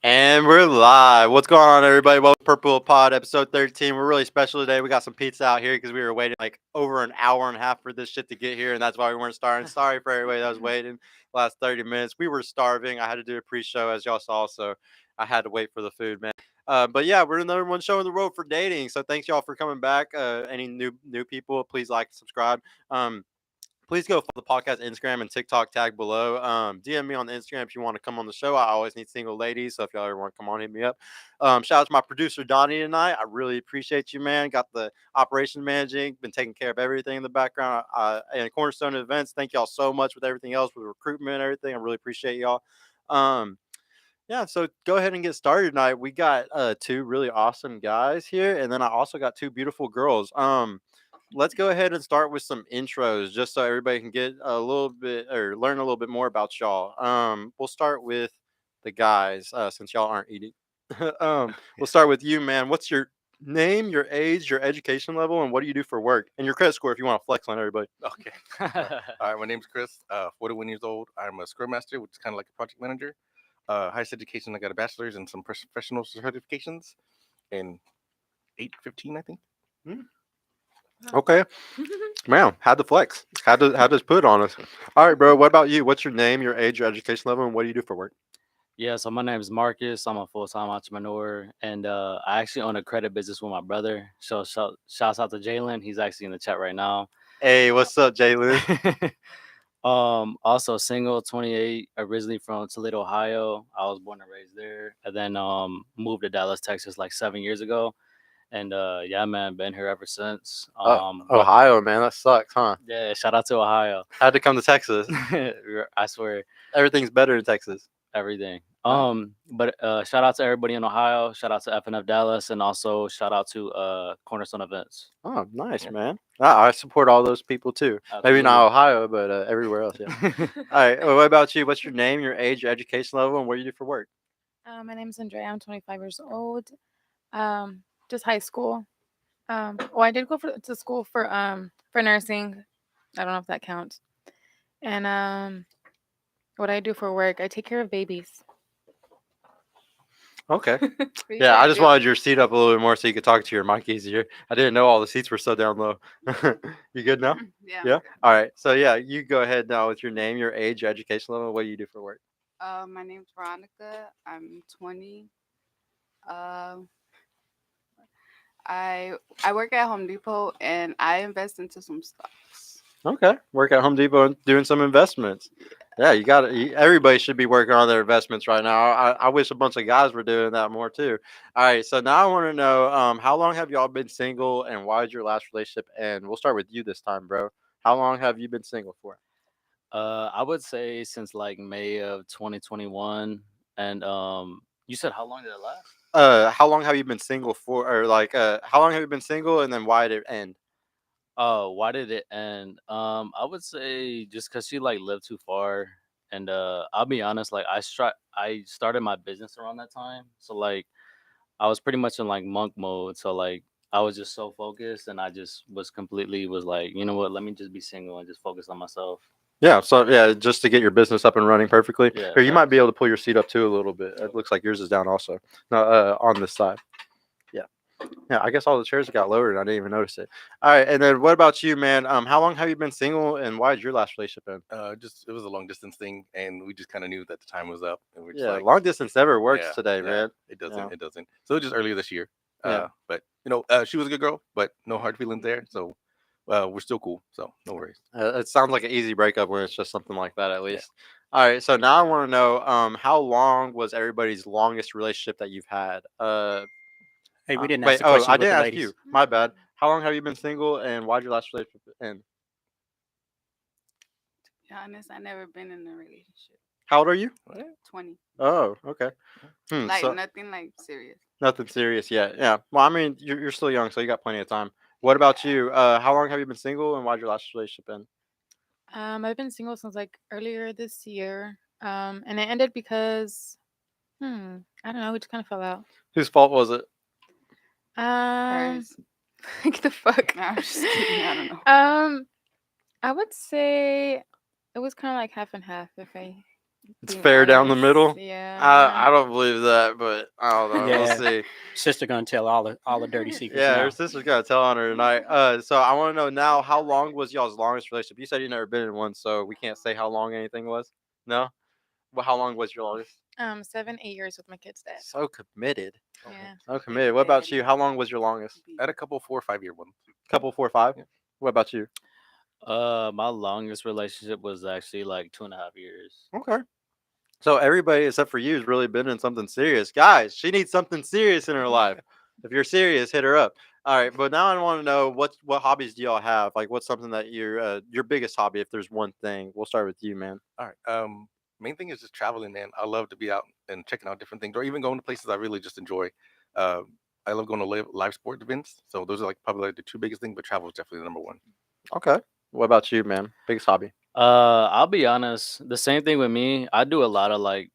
And we're live. What's going on, everybody? Welcome to Purple Pod, episode 13. We're really special today. We got some pizza out here because we were waiting like over an hour and a half for this shit to get here, and that's why we weren't starting. Sorry for everybody that was waiting the last 30 minutes. We were starving. I had to do a pre-show, as y'all saw, so I had to wait for the food, man. But yeah, we're the number one show in the world for dating. So thanks y'all for coming back. Any new people, please like, subscribe. Please go follow the podcast Instagram and TikTok tag below. DM me on the Instagram if you want to come on the show. I always need single ladies, so if y'all ever want to come on, hit me up. Shout out to my producer Donnie tonight. I really appreciate you, man. Got the operation managing, been taking care of everything in the background. And Cornerstone Events, thank y'all so much with everything else, with recruitment and everything. I really appreciate y'all. Yeah, so go ahead and get started tonight. We got two really awesome guys here, and then I also got two beautiful girls. Let's go ahead and start with some intros just so everybody can get a little bit or learn a little bit more about y'all. We'll start with the guys since y'all aren't eating. We'll start with you, man. What's your name, your age, your education level, and what do you do for work? And your credit score if you want to flex on everybody. Okay. All right. My name's Chris. 41 years old. I'm a Scrum Master, which is kind of like a project manager. Highest education. I got a bachelor's and some professional certifications. In 8-15, I think. Okay. Man, had to flex. Had to put on us. All right, bro. What about you? What's your name, your age, your education level, and what do you do for work? Yeah, so my name is Marcus. I'm a full-time entrepreneur, and I actually own a credit business with my brother. So shouts out to Jalen. He's actually in the chat right now. Hey, what's up, Jalen? Also single, 28, originally from Toledo, Ohio. I was born and raised there, and then moved to Dallas, Texas, like 7 years ago. And yeah, man, been here ever since. Ohio, man, that sucks, huh? Yeah, shout out to Ohio. Had to come to Texas. I swear, Everything's better in Texas. everything. Oh. But shout out to everybody in Ohio. Shout out to FNF Dallas, and also shout out to Cornerstone Events. Oh, nice, Yeah. man. I support all those people too. Maybe not Ohio, but everywhere else. Yeah. All right. Well, what about you? What's your name, your age, your education level, and what do you do for work? My name is Andrea. I'm 25 years old. Just high school. I did go to school for nursing. I don't know if that counts. And what I do for work, I take care of babies. Okay. Yeah, I just wanted your seat up a little bit more so you could talk to your mic easier. I didn't know all the seats were so down low. You good now? Yeah. Yeah. All right. So yeah, you go ahead now with your name, your age, your education level. What do you do for work? My name's Veronica. I'm 20. Uh, I work at Home Depot and I invest into some stocks. Okay. Work at Home Depot and doing some investments. Yeah, you got to. Everybody should be working on their investments right now. I wish a bunch of guys were doing that more too. All right, so now I want to know, how long have y'all been single, and why did your last relationship end? We'll start with you this time, bro. How long have you been single for? I would say since like May of 2021, and you said how long did it last? How long have you been single for, or like, how long have you been single, and then why did it end? Oh, why did it end? I would say just because she like lived too far, and I'll be honest, like I started my business around that time, so like I was pretty much in like monk mode, so like I was just so focused, and I just was like, you know what, let me just be single and just focus on myself. Yeah, so yeah, just to get your business up and running perfectly. Yeah, Or you might be facts. able to pull your seat up too a little bit. It looks like yours is down also. No, on this side. Yeah. Yeah, I guess all the chairs got lowered and I didn't even notice it. All right, and then what about you, man? How long have you been single, and why did your last relationship end? Just it was a long distance thing, and we just kind of knew that the time was up, and we're just Yeah, like, long distance never works yeah, today, yeah, man. it doesn't, Yeah. it doesn't. So just earlier this year. Yeah. But she was a good girl, but no hard feelings there. So, we're still cool. So no worries. It sounds like an easy breakup when it's just something like that, at least. All right, so now I want to know, how long was everybody's longest relationship that you've had? Hey, we didn't Wait, ask the question I with the didn't ask ladies. you. My bad. How long have you been single, and why did your last relationship end? To be honest, I never been in a relationship. How old are you? 20. Oh, okay. Like So nothing like serious. nothing serious yet. Yeah. Well, I mean, you're still young, so you got plenty of time. What about you? How long have you been single, and why did your last relationship end? I've been single since like earlier this year. And it ended because I don't know, we just kind of fell out. Whose fault was it? Hers. Like the fuck. No, I'm just kidding. I don't know. I would say it was kind of like half and half. If I It's being fair down the honest. middle. Yeah. I don't believe that, but I don't know. We'll Yeah. see. Sister gonna tell all the dirty secrets Yeah, now. her sister's got to tell on her tonight. So I want to know now, how long was y'all's longest relationship? You said you never been in one, so we can't say how long anything was. No? Well, how long was your longest? 7, 8 years with my kid's dad. So committed. Yeah. So committed. What about you? How long was your longest? I had a couple 4 or 5 year ones. Couple 4 or 5. Yeah. What about you? My longest relationship was actually like 2.5 years. Okay. So everybody except for you has really been in something serious. Guys, she needs something serious in her life. If you're serious, hit her up. All right, but now I want to know what hobbies do y'all have? Like, what's something that your biggest hobby, if there's one thing? We'll start with you, man. All right. Main thing is just traveling, man. I love to be out and checking out different things, or even going to places I really just enjoy. I love going to live sport events. So those are like probably like the 2 biggest things, but travel is definitely the number 1. Okay. What about you, man? Biggest hobby? I'll be honest. The same thing with me. I do a lot of like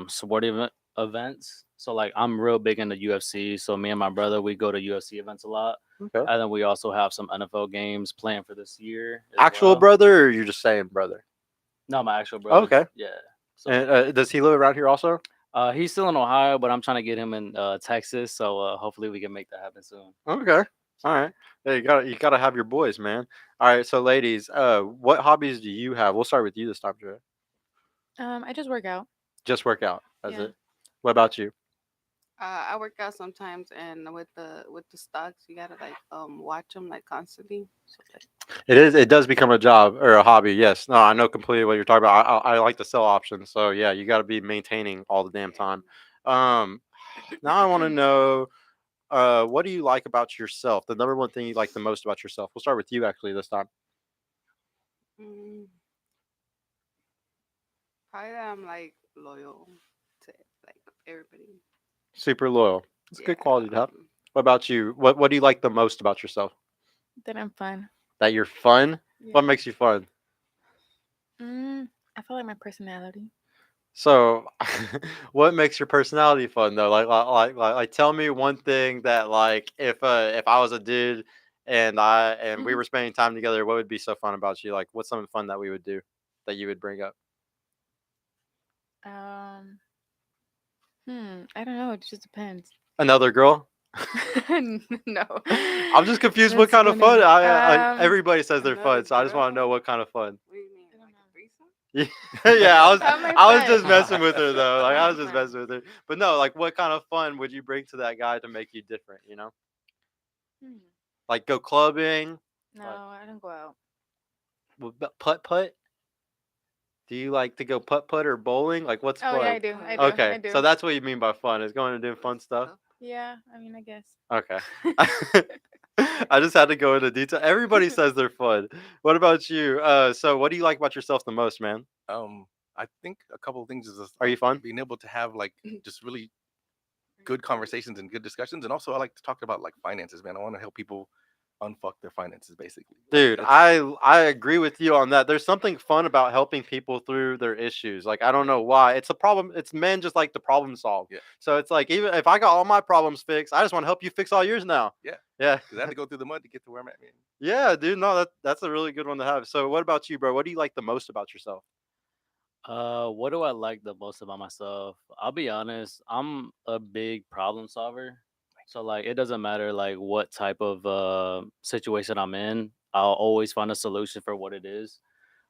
sporting events. So like I'm real big into UFC. So me and my brother, we go to UFC events a lot. Okay. And then we also have some NFL games planned for this year. as Actual well. brother, or you're just saying brother? No, my actual brother. Okay. Yeah. So And does he live around here also? he's still in Ohio, but I'm trying to get him in Texas. So hopefully we can make that happen soon. Okay. All right. Hey, you gotta have your boys, man. All right. So, ladies, what hobbies do you have? We'll start with you this time, Dre. I just work out. Just work out. That's Yeah. it. What about you? I work out sometimes, and with the stocks, you gotta like watch them like constantly. So like, It does become a job or a hobby. Yes. No, I know completely what you're talking about. I like to sell options. So yeah, you got to be maintaining all the damn time. Now I want to know, what do you like about yourself? The number one thing you like the most about yourself. We'll start with you actually this time. mm, probably that I'm like loyal to like everybody. Super loyal. It's a good Yeah, quality to have. What about you? What do you like the most about yourself? That I'm fun. That you're fun. Yeah. What makes you fun? I feel like my personality. So, what makes your personality fun though? Like, tell me one thing that like if I was a dude and we Mhm. were spending time together, what would be so fun about you? Like, what's something fun that we would do that you would bring up? Um, I don't know. It just depends. Another girl? No. I'm just confused. What That's kind of fun? funny. Everybody says they're fun, Another so I just want to know girl? what kind of fun. What do you mean, I don't like know. a threesome? Yeah, Not my I was just friend. messing with her though. Like I was just Not my messing with her. But no, like what kind of fun would you bring to that guy to make you different? You know, Hmm. like go clubbing, No, I don't go out. putt. Do you like to go putt or bowling? Like what's Oh yeah, I fun? do. I do. Okay, I do. so that's what you mean by fun is going and doing fun stuff. Yeah, I mean, I guess. Okay. I just had to go into detail. Everybody says they're fun. What about you? So what do you like about yourself the most, man? I think a couple of things is just, Are you fun? being able to have like just really good conversations and good discussions, and also I like to talk about like finances, man. I want to help people unfuck their finances, basically. Dude, That's- I agree with you on that. There's something fun about helping people through their issues. Like I don't know why. It's a problem. It's men just like to problem solve. Yeah. So it's like even if I got all my problems fixed, I just want to help you fix all yours now. Yeah. Yeah. Because I had to go through the mud to get to where I'm at, man. Yeah, dude. No, that's a really good one to have. So what about you, bro? What do you like the most about yourself? What do I like the most about myself? I'll be honest, I'm a big problem solver. So like it doesn't matter like what type of situation I'm in, I'll always find a solution for what it is.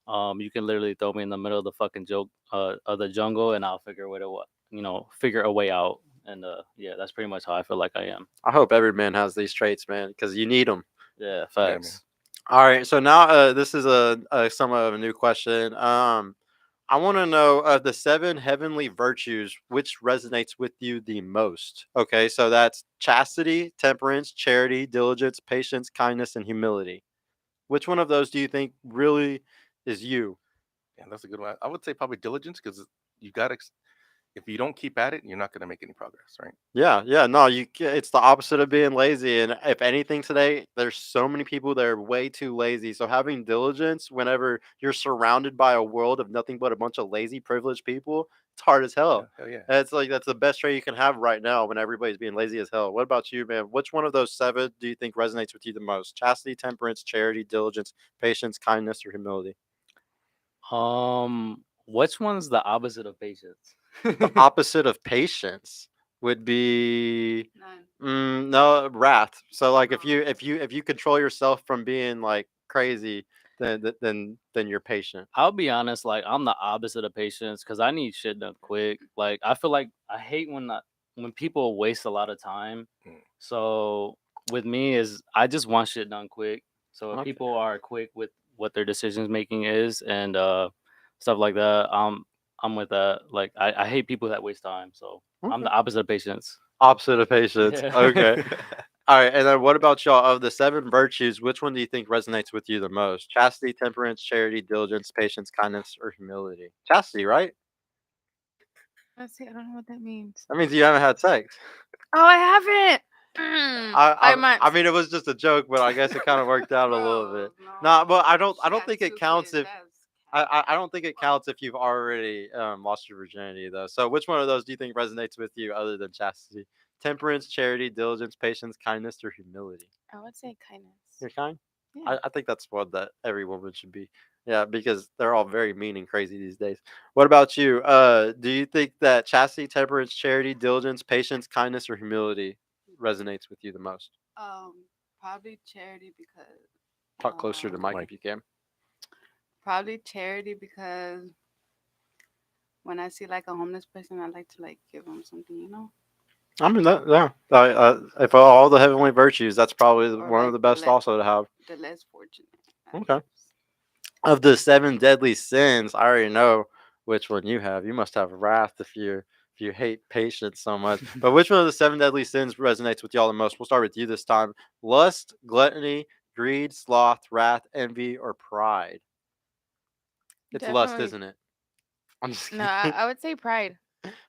You can literally throw me in the middle of the fucking joke of the jungle and I'll figure a way out. And yeah, that's pretty much how I feel like I am. I hope every man has these traits, man, because you need them. Yeah, man. facts. All right. So now this is a somewhat of a new question. I want to know of the 7 heavenly virtues, which resonates with you the most? Okay, so that's chastity, temperance, charity, diligence, patience, kindness, and humility. Which one of those do you think really is you? Yeah, that's a good one. I would say probably diligence, because you got to. If you don't keep at it, you're not going to make any progress, right? Yeah. No, it's the opposite of being lazy. And if anything today, there's so many people that are way too lazy. So having diligence whenever you're surrounded by a world of nothing but a bunch of lazy, privileged people, it's hard as Yeah, hell. hell yeah. It's like that's the best trait you can have right now when everybody's being lazy as hell. What about you, man? Which one of those 7 do you think resonates with you the most? Chastity, temperance, charity, diligence, patience, kindness, or humility? Which one's the opposite of patience? The opposite of patience would be None. no, wrath. So like Oh. if you control yourself from being like crazy, then you're patient. I'll be honest, like I'm the opposite of patience because I need shit done quick. Like I feel like I hate when people waste a lot of time. Mm. So with me is I just want shit done quick. So if Okay. people are quick with what their decisions making is and stuff like that, I'm with that. Like I hate people that waste time. So I'm Okay. the opposite of patience. Opposite of patience. Yeah. Okay. All right, and then what about y'all? Of the 7 virtues, which one do you think resonates with you the most? Chastity, temperance, charity, diligence, patience, kindness, or humility? Chastity, right? Let's see. I don't know what that means. That means you haven't had sex. Oh, I haven't. I might. I mean, it was just a joke, but I guess it kind of worked out a little bit. No. Nah, but I She don't got think it 2 counts kids, if that's I don't think it counts if you've already lost your virginity though. So which one of those do you think resonates with you other than chastity? Temperance, charity, diligence, patience, kindness, or humility? I would say kindness. You're kind. Yeah. I think that's one that every woman should be. Yeah, because they're all very mean and crazy these days. What about you? Do you think that chastity, temperance, charity, diligence, patience, kindness, or humility resonates with you the most? probably charity because Talk closer to Mike Mike. if you can. probably charity because when I see like a homeless person, I like to like give them something, you know, I mean, yeah. If all the heavenly virtues, that's probably or one of like the best also to have. the less fortunate. Okay. Of the 7 deadly sins, I already know which one you have. You must have wrath if you hate patience so much. But which one of the 7 deadly sins resonates with y'all the most? We'll start with you this time. Lust, gluttony, greed, sloth, wrath, envy, or pride. It's lust, Definitely. isn't it? I'm just No, kidding. I would say pride.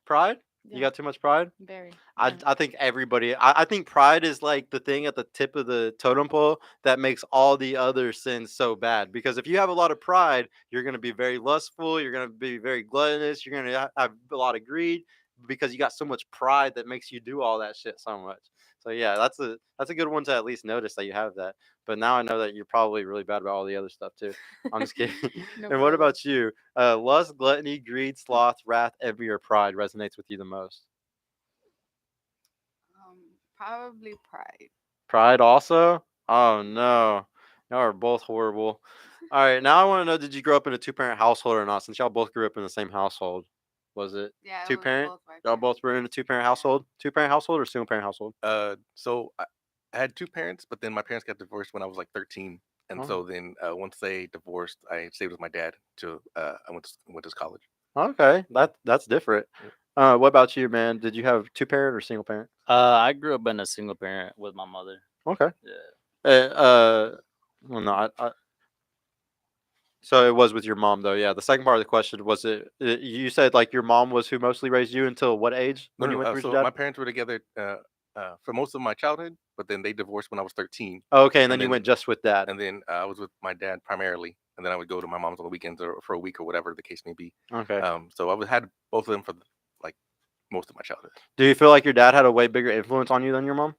Pride? You Yeah. got too much pride? Very. I, Yeah. I think everybody I think pride is like the thing at the tip of the totem pole that makes all the other sins so bad, because if you have a lot of pride, you're going to be very lustful, you're going to be very gluttonous, you're going to have a lot of greed because you got so much pride that makes you do all that shit so much. So yeah, that's a good one to at least notice that you have that. But now I know that you're probably really bad about all the other stuff too. I'm just kidding. No And what problem. about you? Lust, gluttony, greed, sloth, wrath, envy, or pride resonates with you the most? Probably pride. Pride also? Oh no. Y'all are both horrible. All right, now I want to know, did you grow up in a two-parent household or not? Since y'all both grew up in the same household. Was it Yeah, it was two-parent? both my Y'all both parents. were in a two-parent Yeah. household? Two-parent household or single-parent household? So I had 2 parents, but then my parents got divorced when I was like 13, and Oh. so then once they divorced, I stayed with my dad till I went to college. Okay, that's different. What about you, man? Did you have two-parent or single-parent? I grew up in a single parent with my mother. Okay. Yeah. Well, no, so it was with your mom though. Yeah. The second part of the question was you said like your mom was who mostly raised you until what age No, when you no. went with your So dad? my parents were together for most of my childhood, but then they divorced when I was 13, Oh, okay, and then and you then- went just with dad. and then I was with my dad primarily, and then I would go to my mom's on the weekends or for a week or whatever the case may be. Okay. So had both of them for like most of my childhood. Do you feel like your dad had a way bigger influence on you than your mom?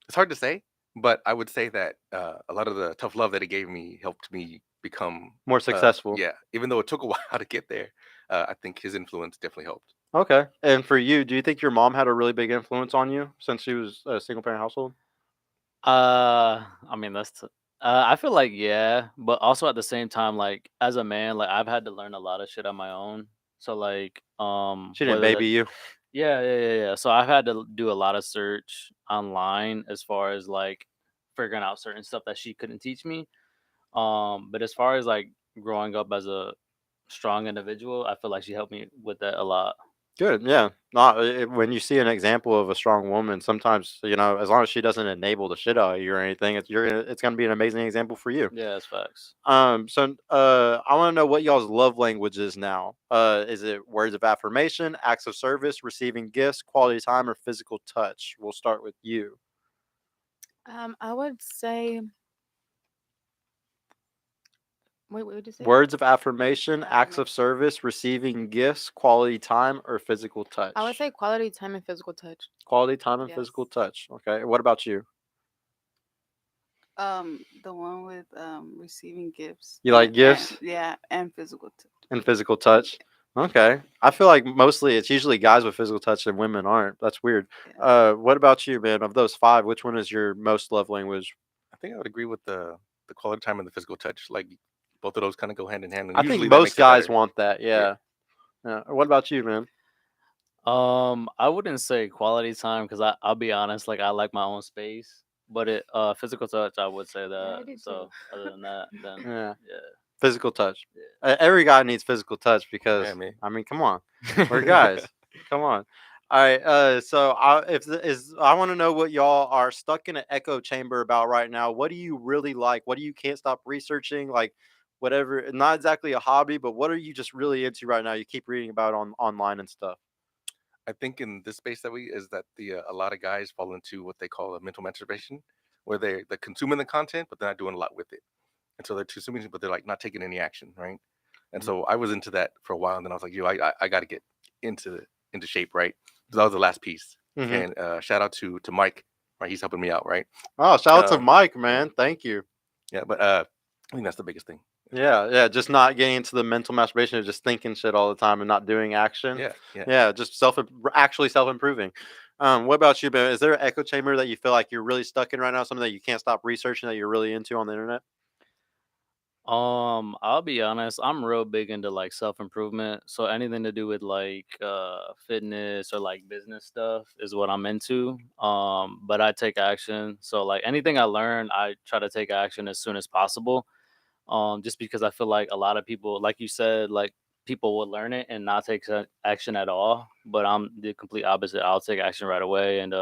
It's hard to say, but I would say that a lot of the tough love that he gave me helped me become More successful. yeah, even though it took a while to get there, I think his influence definitely helped. Okay. And for you, do you think your mom had a really big influence on you since she was a single parent household? I mean I feel like yeah, but also at the same time, like as a man, like I've had to learn a lot of shit on my own. So like, She didn't whether that, baby you. yeah. So I've had to do a lot of search online as far as like figuring out certain stuff that she couldn't teach me. But as far as like growing up as a strong individual, I feel like she helped me with that a lot. Good. Yeah. Not when you see an example of a strong woman, sometimes as long as she doesn't enable the shit out of you or anything, it's gonna be an amazing example for you. Yeah, that's facts. So I want to know what y'all's love language is now. Is it words of affirmation, acts of service, receiving gifts, quality time, or physical touch? We'll start with you. I would say. Wait, what did you say? Words of affirmation, acts of service, receiving gifts, quality time, or physical touch? I would say quality time and physical touch. Quality time and Yes. physical touch. Okay. What about you? The one with receiving gifts. You like gifts? Yeah, and physical touch. And physical touch. Okay. I feel like mostly it's usually guys with physical touch and women aren't. That's weird. Yeah. What about you, man? Of those 5, which one is your most love language? I think I would agree with the quality time and the physical touch. Like both of those kind of go hand in hand, and I think usually that most makes it guys better. want that. Yeah. What about you, man? I wouldn't say quality time because I'll be honest, like I like my own space. But physical touch, I would say I that. do too. So other than that, then Yeah. yeah. Physical touch. Every guy needs physical touch because Yeah, me. I mean, come on, we're guys. Come on. All right. So I want to know what y'all are stuck in an echo chamber about right now. What do you really like? What do you can't stop researching? Like, whatever. Not exactly a hobby, but what are you just really into right now? You keep reading about on online and stuff. I think in this space that we is that the a lot of guys fall into what they call a mental masturbation, where they're consuming the content, but they're not doing a lot with it, and so they're consuming it, but they're like not taking any action, right? And Mhm. so I was into that for a while, and then I was like, yo, I got to get into shape, right? So that was the last piece. Mhm. And shout out to Mike, right? He's helping me out, right? Oh, shout out to Mike, Yeah. man. Thank you. Yeah, but I think that's the biggest thing. Yeah, just not getting into the mental masturbation of just thinking shit all the time and not doing action. Yeah. Yeah, just actually self improving. What about you, Ben? Is there an echo chamber that you feel like you're really stuck in right now? Something that you can't stop researching that you're really into on the internet? I'll be honest, I'm real big into like self-improvement. So anything to do with like fitness or like business stuff is what I'm into. But I take action. So like anything I learn, I try to take action as soon as possible. Just because I feel like a lot of people, like you said, like people will learn it and not take action at all. But I'm the complete opposite. I'll take action right away and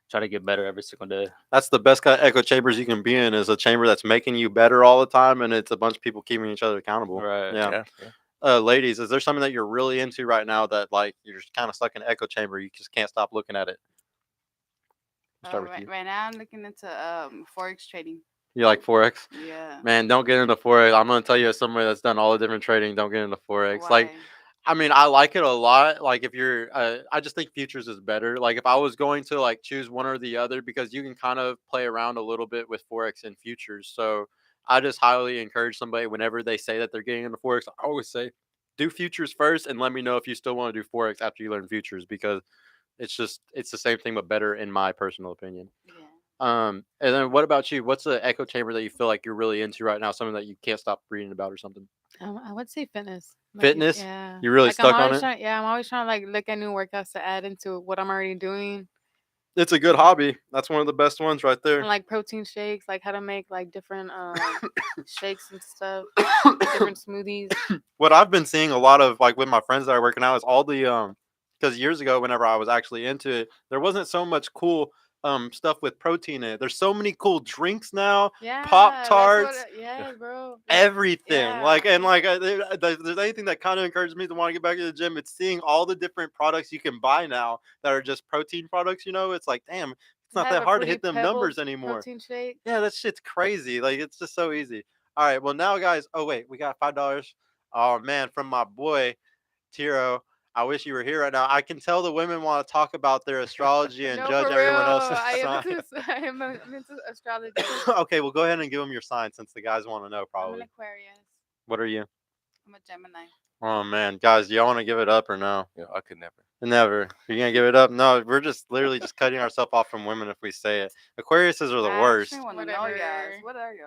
try to get better every single day. That's the best kind of echo chambers you can be in, is a chamber that's making you better all the time, and it's a bunch of people keeping each other accountable. Right. Yeah. Yeah. Ladies, is there something that you're really into right now that like you're just kind of stuck in an echo chamber? You just can't stop looking at it. Start with you. Right now, I'm looking into forex trading. You like forex? Yeah. Man, don't get into forex. I'm gonna tell you, as somebody that's done all the different trading, don't get into forex. Like, Why? I mean, I like it a lot. Like, if you're, I just think futures is better. Like, if I was going to like choose one or the other, because you can kind of play around a little bit with forex and futures. So, I just highly encourage somebody whenever they say that they're getting into forex. I always say, do futures first, and let me know if you still want to do forex after you learn futures, because it's the same thing but better in my personal opinion. Yeah. And then what about you? What's the echo chamber that you feel like you're really into right now? Something that you can't stop reading about or something? I would say fitness. Fitness? Yeah. You really Like stuck on it? I'm always trying to like look at new workouts to add into what I'm already doing. It's a good hobby. That's one of the best ones right there. And like protein shakes, like how to make like different shakes and stuff, different smoothies. What I've been seeing a lot of, like with my friends that are working out, is all the because years ago whenever I was actually into it, there wasn't so much cool stuff with protein in it. There's so many cool drinks now, Yeah. Pop-Tarts, Yeah, bro. everything. Like, Yeah. and like there's anything that kind of encourages me to want to get back to the gym, it's seeing all the different products you can buy now that are just protein products. It's like, damn, it's They not have that a hard to Fruity hit them Pebbles numbers anymore. Protein shake. Yeah, that shit's crazy. Like, it's just so easy. All right, well now, guys. Oh wait, we got $5. Oh man, from my boy Tiro. I wish you were here right now. I can tell the women want to talk about their astrology and No, judge for everyone real. else's I am sign. I'm into astrology. Okay, well go ahead and give them your sign, since the guys want to know I'm probably. an Aquarius. What are you? I'm a Gemini. Oh man, guys, do y'all want to give it up or no? Yeah, I could never. Never. You're gonna give it up? No, we're just literally just cutting ourselves off from women if we say it. Aquariuses are the I worst. actually want to know Whatever. yours. What are you?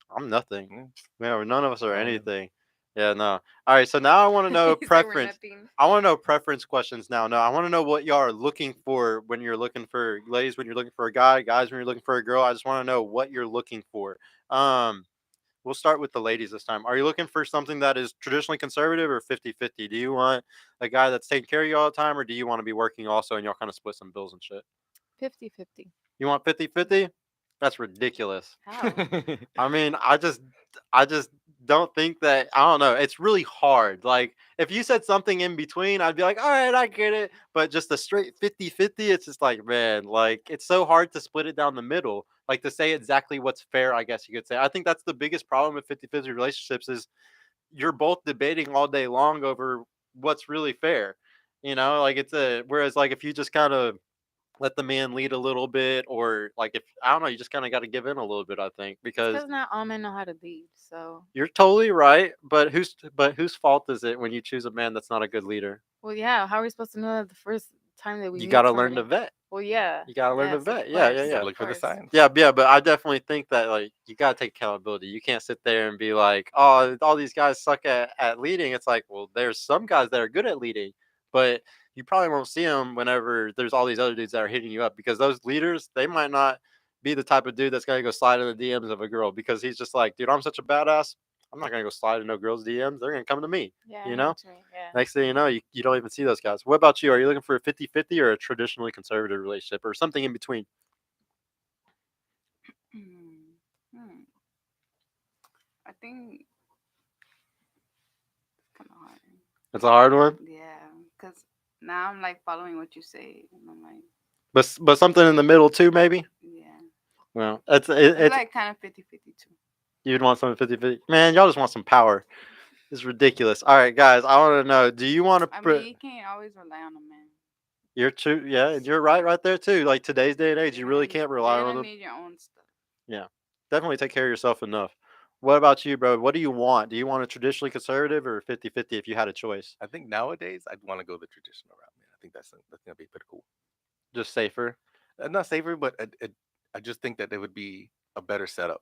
I'm nothing. Mm. Yeah, none of us are Oh, yeah. anything. Yeah, no. All right, so now I want to know He said we're preference. nothing. I want to know preference questions now. No, I want to know what y'all are looking for when you're looking for ladies, when you're looking for a guy, guys, when you're looking for a girl. I just want to know what you're looking for. We'll start with the ladies this time. Are you looking for something that is traditionally conservative or 50-50? Do you want a guy that's taking care of you all the time, or do you want to be working also and y'all kind of split some bills and shit? 50-50. You want 50-50? That's ridiculous. How? I mean, I just don't think that. I don't know. It's really hard. Like, if you said something in between, I'd be like, all right, I get it. But just a straight 50-50, it's just like, man, like, it's so hard to split it down the middle. Like, to say exactly what's fair, I guess you could say. I think that's the biggest problem with 50-50 relationships, is you're both debating all day long over what's really fair. Like, whereas like if you just kind of let the man lead a little bit, or like if I don't know, you just kind of got to give in a little bit, I think, because Because not all men know how to lead. So, you're totally right. But whose fault is it when you choose a man that's not a good leader? well, yeah. How are we supposed to know that the first time that we You meet got to learn to somebody? vet. Well, yeah. You gotta learn to Yes, of vet. Yeah, course, yeah. Look for the course. signs. Yeah, yeah, but I definitely think that like you gotta take accountability. You can't sit there and be like, "Oh, all these guys suck at leading." It's like, well, there's some guys that are good at leading, but you probably won't see them whenever there's all these other dudes that are hitting you up because those leaders they might not be the type of dude that's gonna go slide in the DMs of a girl because he's just like, dude, I'm such a badass. I'm not gonna go slide in no girls' DMs. They're gonna come to me. Yeah, You I know. what you mean, yeah. Next thing you know, you don't even see those guys. What about you? Are you looking for a 50-50 or a traditionally conservative relationship or something in between? Hmm. I think it's kind of hard. It's a hard one. Yeah, because now I'm like following what you say, and I'm like, But something in the middle too, maybe. yeah, Well, it's like kind of 50-50 too. you'd want something 50-50. Man, y'all just want some power. It's ridiculous. All right, guys, I want to know. Do you want I to? mean, you can't always rely on a man. You're true. Yeah, and you're right there too. Like today's day and age, you really can't rely You're on gonna them. need your own stuff. Yeah, definitely take care of yourself enough. What about you, bro? What do you want? Do you want a traditionally conservative or 50-50 if you had a choice? I think nowadays I'd want to go the traditional route, man. I think that's gonna be pretty cool. Just safer. Not safer, but I just think that it would be a better setup,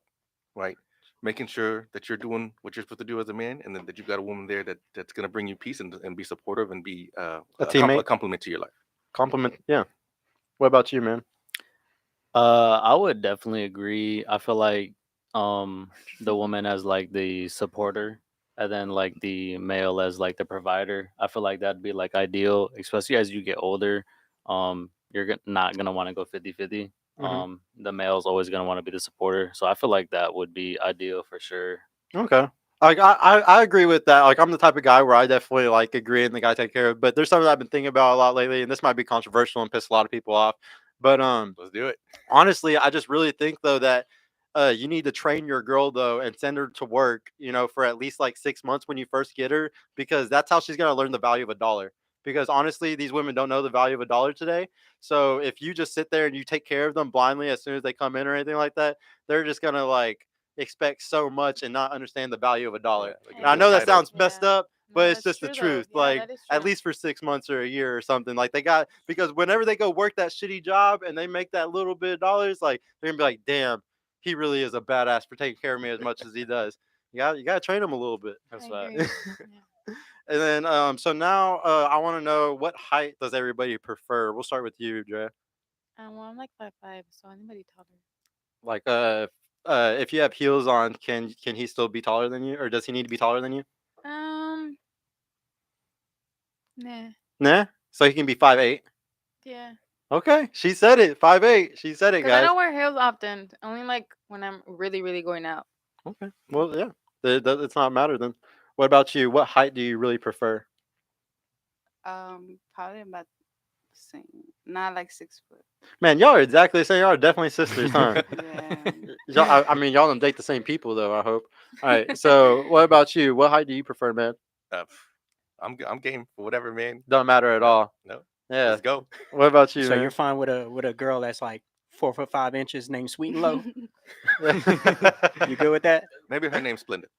right? Making sure that you're doing what you're supposed to do as a man, and then that you've got a woman there that's gonna bring you peace and be supportive and be A teammate. a compliment to your life. Compliment. Yeah. What about you, man? I would definitely agree. I feel like the woman as like the supporter and then like the male as like the provider. I feel like that'd be like ideal, especially as you get older. You're not gonna want to go 50-50. Mhm. The male's always gonna want to be the supporter. So I feel like that would be ideal for sure. Okay. Like I agree with that. Like I'm the type of guy where I definitely like agree and the guy take care of. But there's something I've been thinking about a lot lately, and this might be controversial and piss a lot of people off. But Let's do it. honestly, I just really think though that you need to train your girl though and send her to work, for at least like 6 months when you first get her, because that's how she's gonna learn the value of a dollar. Because honestly, these women don't know the value of a dollar today. So if you just sit there and you take care of them blindly as soon as they come in or anything like that, they're just gonna like expect so much and not understand the value of a dollar. Yeah, like And I an know that entitled. sounds messed Yeah. up, No, but it's that's just the true, though. truth. Yeah, Like that is at true. least for 6 months or a year or something. Like they got because whenever they go work that shitty job and they make that little bit of dollars, like they're gonna be like, damn, he really is a badass for taking care of me as much as he does. You gotta train him a little bit. That's I right. agree. Yeah. And then so now I want to know what height does everybody prefer? We'll start with you, Dre. Well, I'm like 5'5", so anybody taller. Like if you have heels on, can he still be taller than you, or does he need to be taller than you? Um, nah. Nah. So he can be 5'8". Yeah. Okay, she said it. 5'8". She said it, Because I guys. don't wear heels often. Only like when I'm really, really going out. Okay. Well, yeah. It's not matter then. What about you? What height do you really prefer? Probably about the same. Not like 6 foot. Man, y'all are exactly the same. Y'all are definitely sisters, huh? Yeah. Y'all, I mean, y'all don't date the same people though. I hope. All right. So, what about you? What height do you prefer, man? I'm game for whatever, man. Don't matter at No, all. no. Yeah. Let's go. What about you, So man? you're fine with a girl that's like 4'5" named Sweet and Low? You good with that? Maybe her name's Splendid.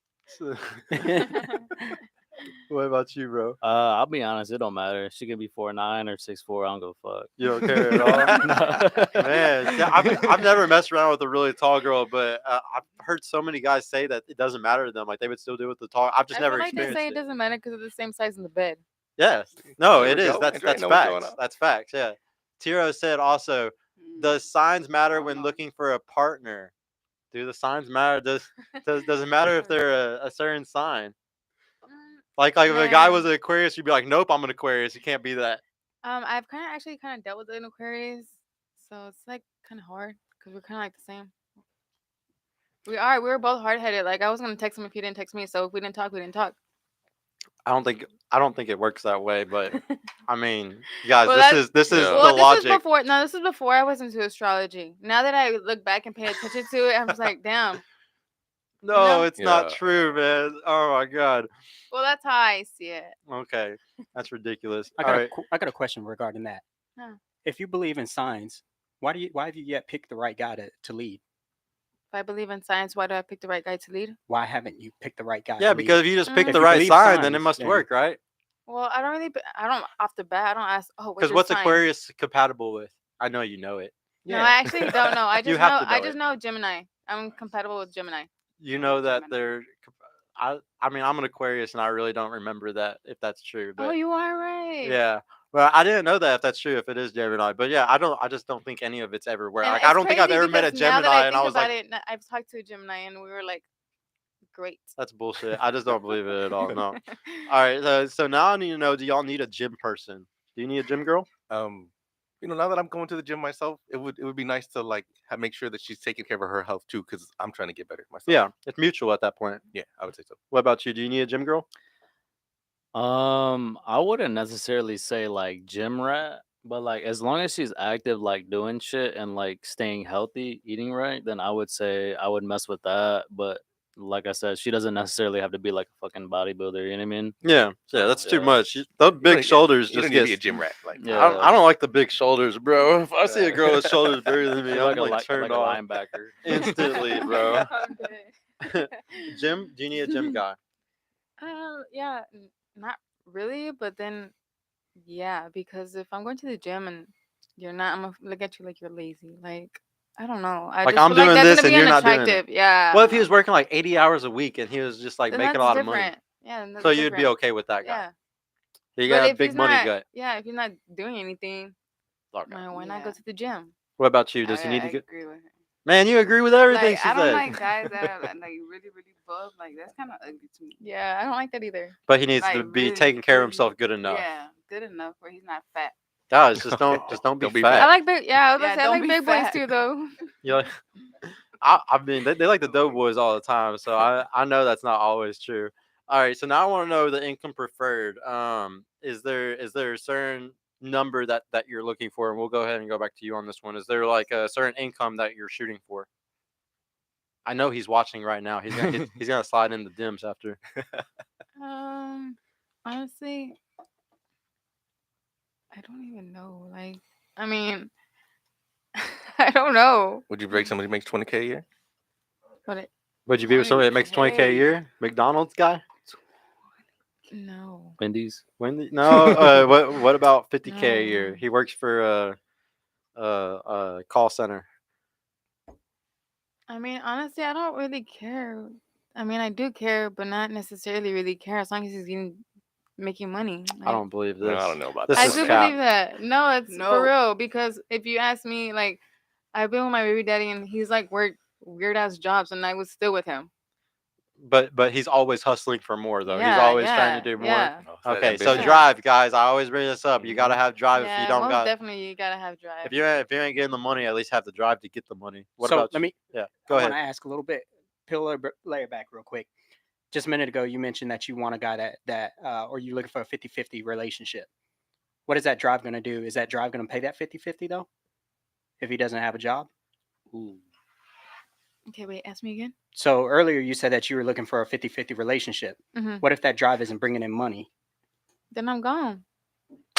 What about you, bro? I'll be honest, it don't matter. She could be 4'9" or 6'4". I don't give a fuck. You don't care at all? Man, yeah, I've never messed around with a really tall girl, but I've heard so many guys say that it doesn't matter to them. Like they would still do it with the tall. I've just I never feel like they experienced say it it. doesn't matter because it's the same size in the bed. Yes. No, There it we is. go. That's Andrea that's know what's going facts. on. That's facts. Yeah. Tiro said also, does signs matter Oh, when no. looking for a partner? Do the signs matter? Does it matter if they're a certain sign? Like if a guy Nah. was an Aquarius, you'd be like, nope, I'm an Aquarius. You can't be that. I've kind of dealt with an Aquarius, so it's like kind of hard because we're kind of like the same. We are. We were both hard headed. Like I was gonna text him if he didn't text me. So if we didn't talk, we didn't talk. I don't think it works that way, but I mean, guys, Well, this is Yeah. the Well, this logic. was before. No, this was before I was into astrology. Now that I look back and pay attention to it, I'm just like, damn. No, know? it's not Yeah. true, man. Oh my god. Well, that's how I see it. Okay, that's ridiculous. I All got right. I got a question regarding that. Huh. if you believe in science, why have you yet picked the right guy to lead? If I believe in science, why do I pick the right guy to lead? Why haven't you picked the right guy? Yeah, to because lead? if you just pick If the you right believe sign, then it signs, must then- work, right? Well, I don't really. I don't off the bat. I don't ask. Oh, what's Because your what's sign? Aquarius compatible with? I know you know it. No, I actually don't know. I You just have know. to I know just it. know Gemini. I'm compatible with Gemini. You I'm know a that Gemini. they're. I mean, I'm an Aquarius, and I really don't remember that if that's true. Oh, But you are right. yeah, well, I didn't know that if that's true if it is Gemini. But yeah, I just don't think any of it's ever worked. And Like I it's don't think I've crazy ever met a because now that Gemini, I and I think was about like, it, I've talked to a Gemini, and we were like, great. that's bullshit. I just don't believe it at all. No. All right. So now I need to know: do y'all need a gym person? Do you need a gym girl? Now that I'm going to the gym myself, it would be nice to like make sure that she's taking care of her health too, because I'm trying to get better myself. Yeah, it's mutual at that point. Yeah, I would say so. What about you? Do you need a gym girl? I wouldn't necessarily say like gym rat, but like as long as she's active, like doing shit and like staying healthy, eating right, then I would say I would mess with that. But like I said, she doesn't necessarily have to be like a fucking bodybuilder. You know what I mean? Yeah, So, that's too yeah. much. Those You don't big need- shoulders You just don't need to get. be a gym rat. Like, Yeah. I don't like the big shoulders, bro. If I see a girl with shoulders bigger than me, She's I'm like like turned a off linebacker. instantly, bro. I'm dead. Gym? Do you need a gym guy? Yeah, not really, but then, yeah, because if I'm going to the gym and you're not, I'm gonna look at you like you're lazy. Like, I don't know. I Like, just I'm feel like doing that's this gonna and be you're not doing it. unattractive. Yeah. Well, if he was working like 80 hours a week and he was just like then making a that's lot of money, different. Yeah, then that's so you'd be different. okay with that guy. Yeah. You But got a if big he's money not, gut. yeah, if he's not doing anything, Okay. why not go Yeah. to the gym? What about you? Does he need I to get? agree with her. Man, you agree with everything Like, she I don't said. like guys that are like really, really buff. Like, that's kind of ugly to me. Yeah, I don't like that either. But he needs Like, to be really, taking care of really- himself good enough. Yeah, good enough where he's not fat. Guys, just don't be Don't be fat. fat. I like big. Yeah, I was Yeah, about to say I don't like be big boys fat. too, though. You know, I mean, they like the dope boys all the time, so I know that's not always true. All right, so now I want to know the income preferred. Is there a certain number that you're looking for? And we'll go ahead and go back to you on this one. Is there like a certain income that you're shooting for? I know he's watching right now. He's gonna slide in the DMs after. Honestly, I don't even know. Like, I mean, I don't know. Would you break somebody who makes 20K a year? But Would you be with somebody that makes 20K a 20K. year? McDonald's guy? no. Wendy's. Wendy? No. What about 50K a year? No. He works for a call center. I mean, honestly, I don't really care. I mean, I do care, but not necessarily really care as long as he's making money. I don't believe this. No, I don't know about This that. I is do cap. believe that. No, it's No. for real. Because if you ask me, like, I've been with my baby daddy and he's like worked weird ass jobs and I was still with him. But he's always hustling for more though. He's Yeah, always trying to yeah, do more. yeah. Oh, so that Okay, so ambition. drive, guys. I always bring this up. You gotta have drive if Yeah, you don't most got. definitely you gotta have drive. If you ain't getting the money, at least have the drive to get the money. What so about let you? me. Yeah, I go want ahead. to ask a little bit. Lay it back real quick. Just a minute ago, you mentioned that you want a guy that or you're looking for a 50-50 relationship. What is that drive going to do? Is that drive going to pay that 50-50 though? If he doesn't have a job? Ooh. Okay, wait, ask me again. So earlier you said that you were looking for a 50-50 relationship. Mhm. What if that drive isn't bringing in money? Then I'm gone.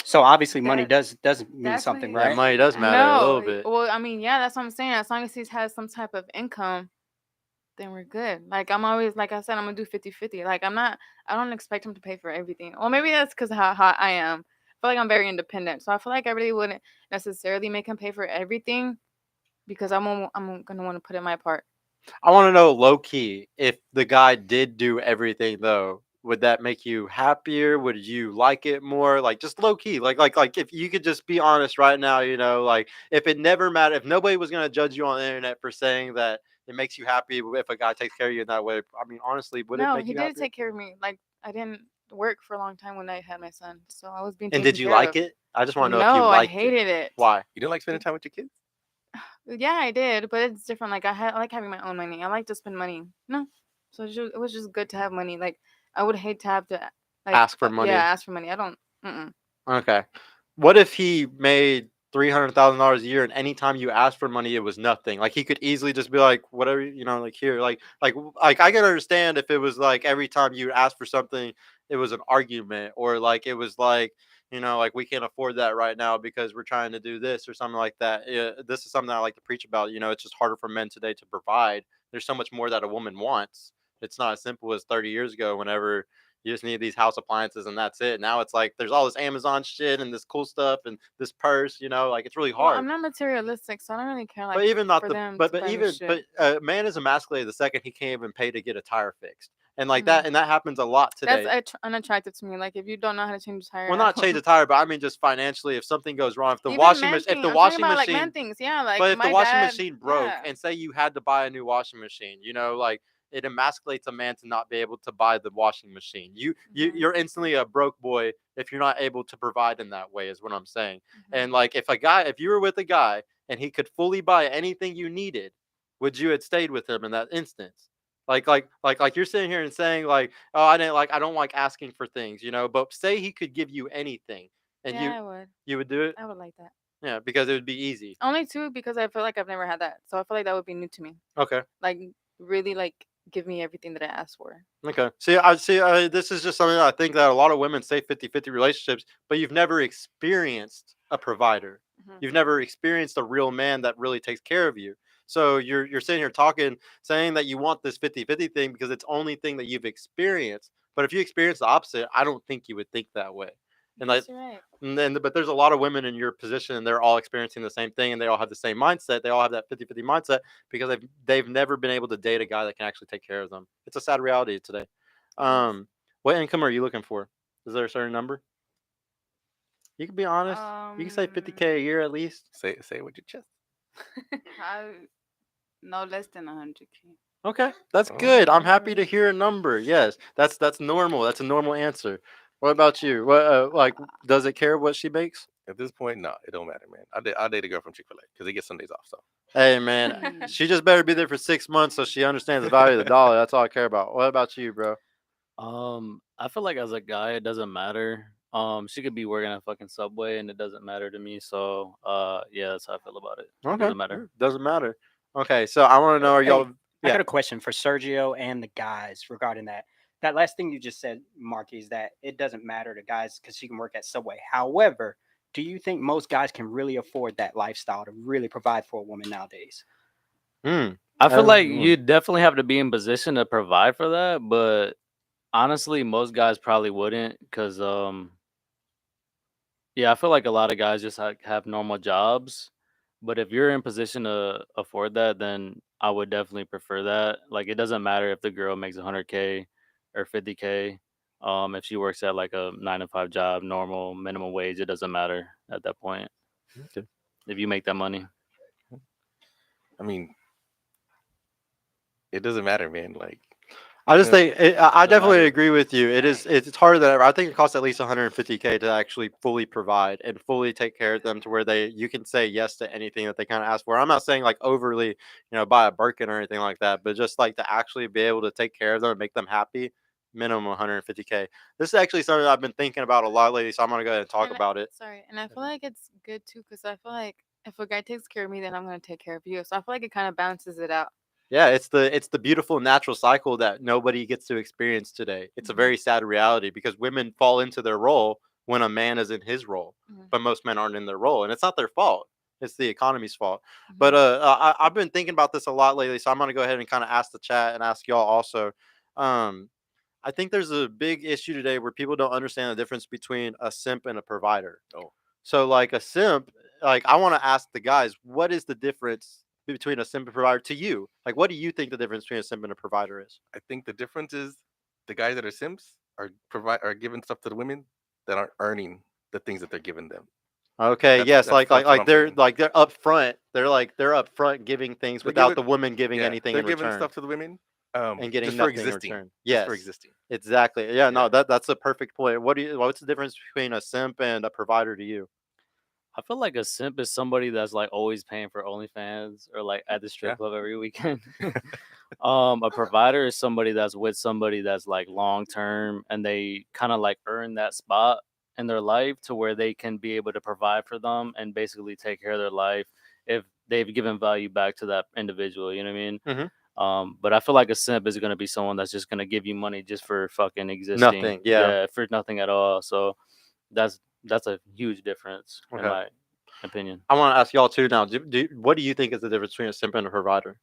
So obviously money That- does mean something, definitely- Yeah, right? money does matter a little bit. Well, I mean, yeah, that's what I'm saying. As long as he has some type of income, then we're good. Like I'm always, like I said, I'm gonna do 50-50. Like I don't expect him to pay for everything. Well, maybe that's because how I am. I feel like I'm very independent, so I feel like I really wouldn't necessarily make him pay for everything because I'm gonna want to put in my part. I want to know low key if the guy did do everything though. Would that make you happier? Would you like it more? Like just low key, like if you could just be honest right now, like if it never mattered, if nobody was gonna judge you on the internet for saying that it makes you happy if a guy takes care of you in that way. I mean, honestly, would it No, make he you did happier? take care of me. Like I didn't work for a long time when I had my son, so I was being. And taken did you care like of. it? I just want to know if you No, I liked it. hated it. Why? You didn't like spending time with your kids? Yeah, I did, but it's different. Like I like having my own money. I like to spend money. No, so it was just good to have money. Like I would hate to have to like Ask for money. Yeah, ask for money. I don't. Okay. What if he made $300,000 a year, and anytime you asked for money, it was nothing? Like he could easily just be like, whatever, like here, like I can understand if it was like every time you asked for something, it was an argument, or like it was like you know, like we can't afford that right now because we're trying to do this or something like that. This is something I like to preach about. You know, it's just harder for men today to provide. There's so much more that a woman wants. It's not as simple as 30 years ago whenever you just need these house appliances and that's it. Now it's like there's all this Amazon shit and this cool stuff and this purse, you know, like it's really Well, hard. I'm not materialistic, so I don't really care. Like, But even not for the them but to buy me even shit. but man is emasculated the second he can't even pay to get a tire fixed. And like Mhm. that, and that happens a lot today. That's unattractive to me. Like, if you don't know how to change a tire, Well, I not don't- change the tire, but I mean just financially, if something goes wrong, if the Even washing man machine, if thing- the I'm talking washing about, like, machine, man things, yeah. Like, but if the my washing dad, machine broke, yeah. and say you had to buy a new washing machine, you know, like it emasculates a man to not be able to buy the washing machine. Mhm. You're instantly a broke boy if you're not able to provide in that way, is what I'm saying. Mhm. And like if you were with a guy and he could fully buy anything you needed, would you have stayed with him in that instance? Like you're sitting here and saying like, oh, I don't like asking for things, you know. But say he could give you anything, and Yeah, I would. you would do it, I would like that. yeah, because it would be easy. Only two, because I feel like I've never had that, so I feel like that would be new to me. Okay. Like, really, like, give me everything that I asked for. Okay. See, I see. This is just something that I think that a lot of women say 50-50 relationships, but you've never experienced a provider. Mhm. You've never experienced a real man that really takes care of you. So you're sitting here talking, saying that you want this 50-50 thing because it's only thing that you've experienced. But if you experience the opposite, I don't think you would think that way. And like, Yes, you're right. and then, but there's a lot of women in your position, and they're all experiencing the same thing, and they all have the same mindset. They all have that 50-50 mindset because they've never been able to date a guy that can actually take care of them. It's a sad reality today. What income are you looking for? Is there a certain number? You can be honest. You can say 50K a year at least. Say it with your chest. No less than 100K. Okay, that's Oh, good. I'm okay. happy to hear a number. Yes, that's normal. That's a normal answer. What about you? What like does it care what she makes? At this point, no, it don't matter, man. I date a girl from Chick-fil-A because they get Sundays off. So Hey man, she just better be there for 6 months so she understands the value of the dollar. That's all I care about. What about you, bro? I feel like as a guy, it doesn't matter. She could be working at fucking Subway, and it doesn't matter to me. So, yeah, that's how I feel about it. It Okay, doesn't matter. doesn't matter. Okay, so I want to know, are Hey, y'all? I Yeah. got a question for Sergio and the guys regarding that. That last thing you just said, Marky, is that it doesn't matter to guys because she can work at Subway. However, do you think most guys can really afford that lifestyle to really provide for a woman nowadays? Hmm. I feel like Mm. you definitely have to be in position to provide for that, but honestly, most guys probably wouldn't, because yeah, I feel like a lot of guys just have normal jobs. But if you're in position to afford that, then I would definitely prefer that. Like, it doesn't matter if the girl makes 100K or 50K. If she works at like a 9 to 5 job, normal minimum wage, it doesn't matter at that point. Okay. If you make that money. I mean, it doesn't matter, man. Like I just think I Doesn't definitely matter. agree with you. It's harder than ever. I think it costs at least 150K to actually fully provide and fully take care of them to where you can say yes to anything that they kind of ask for. I'm not saying like overly, buy a Birkin or anything like that, but just like to actually be able to take care of them and make them happy. Minimum 150K. This is actually something I've been thinking about a lot lately, so I'm gonna go ahead and talk And about it. Sorry, and I feel like it's good too, because I feel like if a guy takes care of me, then I'm gonna take care of you. So I feel like it kind of balances it out. Yeah, it's the beautiful natural cycle that nobody gets to experience today. It's a Mhm. very sad reality because women fall into their role when a man is in his role, Mhm. but most men aren't in their role, and it's not their fault. It's the economy's fault. Mhm. But I've been thinking about this a lot lately, so I'm gonna go ahead and kind of ask the chat and ask y'all also. Um, I think there's a big issue today where people don't understand the difference between a simp and a provider. Oh. So like a simp, like I want to ask the guys, what is the difference between a simp and provider to you? Like, what do you think the difference between a simp and a provider is? I think the difference is the guys that are simps are giving stuff to the women that aren't earning the things that they're giving them. Okay, That's- yes, that's what I'm they're saying. like they're upfront. They're upfront giving things They're without giving- the woman giving Yeah, anything they're in giving return stuff to the women and getting just for nothing in existing. return. Just Yes, for existing. exactly. Yeah, no, Yeah. that's a perfect point. What's the difference between a simp and a provider to you? I feel like a simp is somebody that's like always paying for OnlyFans or like at the strip Yeah. club every weekend. A provider is somebody that's with somebody that's like long term, and they kind of like earn that spot in their life to where they can be able to provide for them and basically take care of their life if they've given value back to that individual. You know what I mean? But I feel like a simp is going to be someone that's just going to give you money just for fucking existing. Nothing. Yeah. For nothing at all. So that's that's a huge difference in Okay. my opinion. I want to ask y'all too now. What do you think is the difference between a simp and a provider?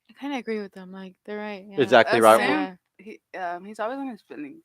I kind of agree with them. Like they're right. Yeah. Exactly A right. simp, he's always on his feelings.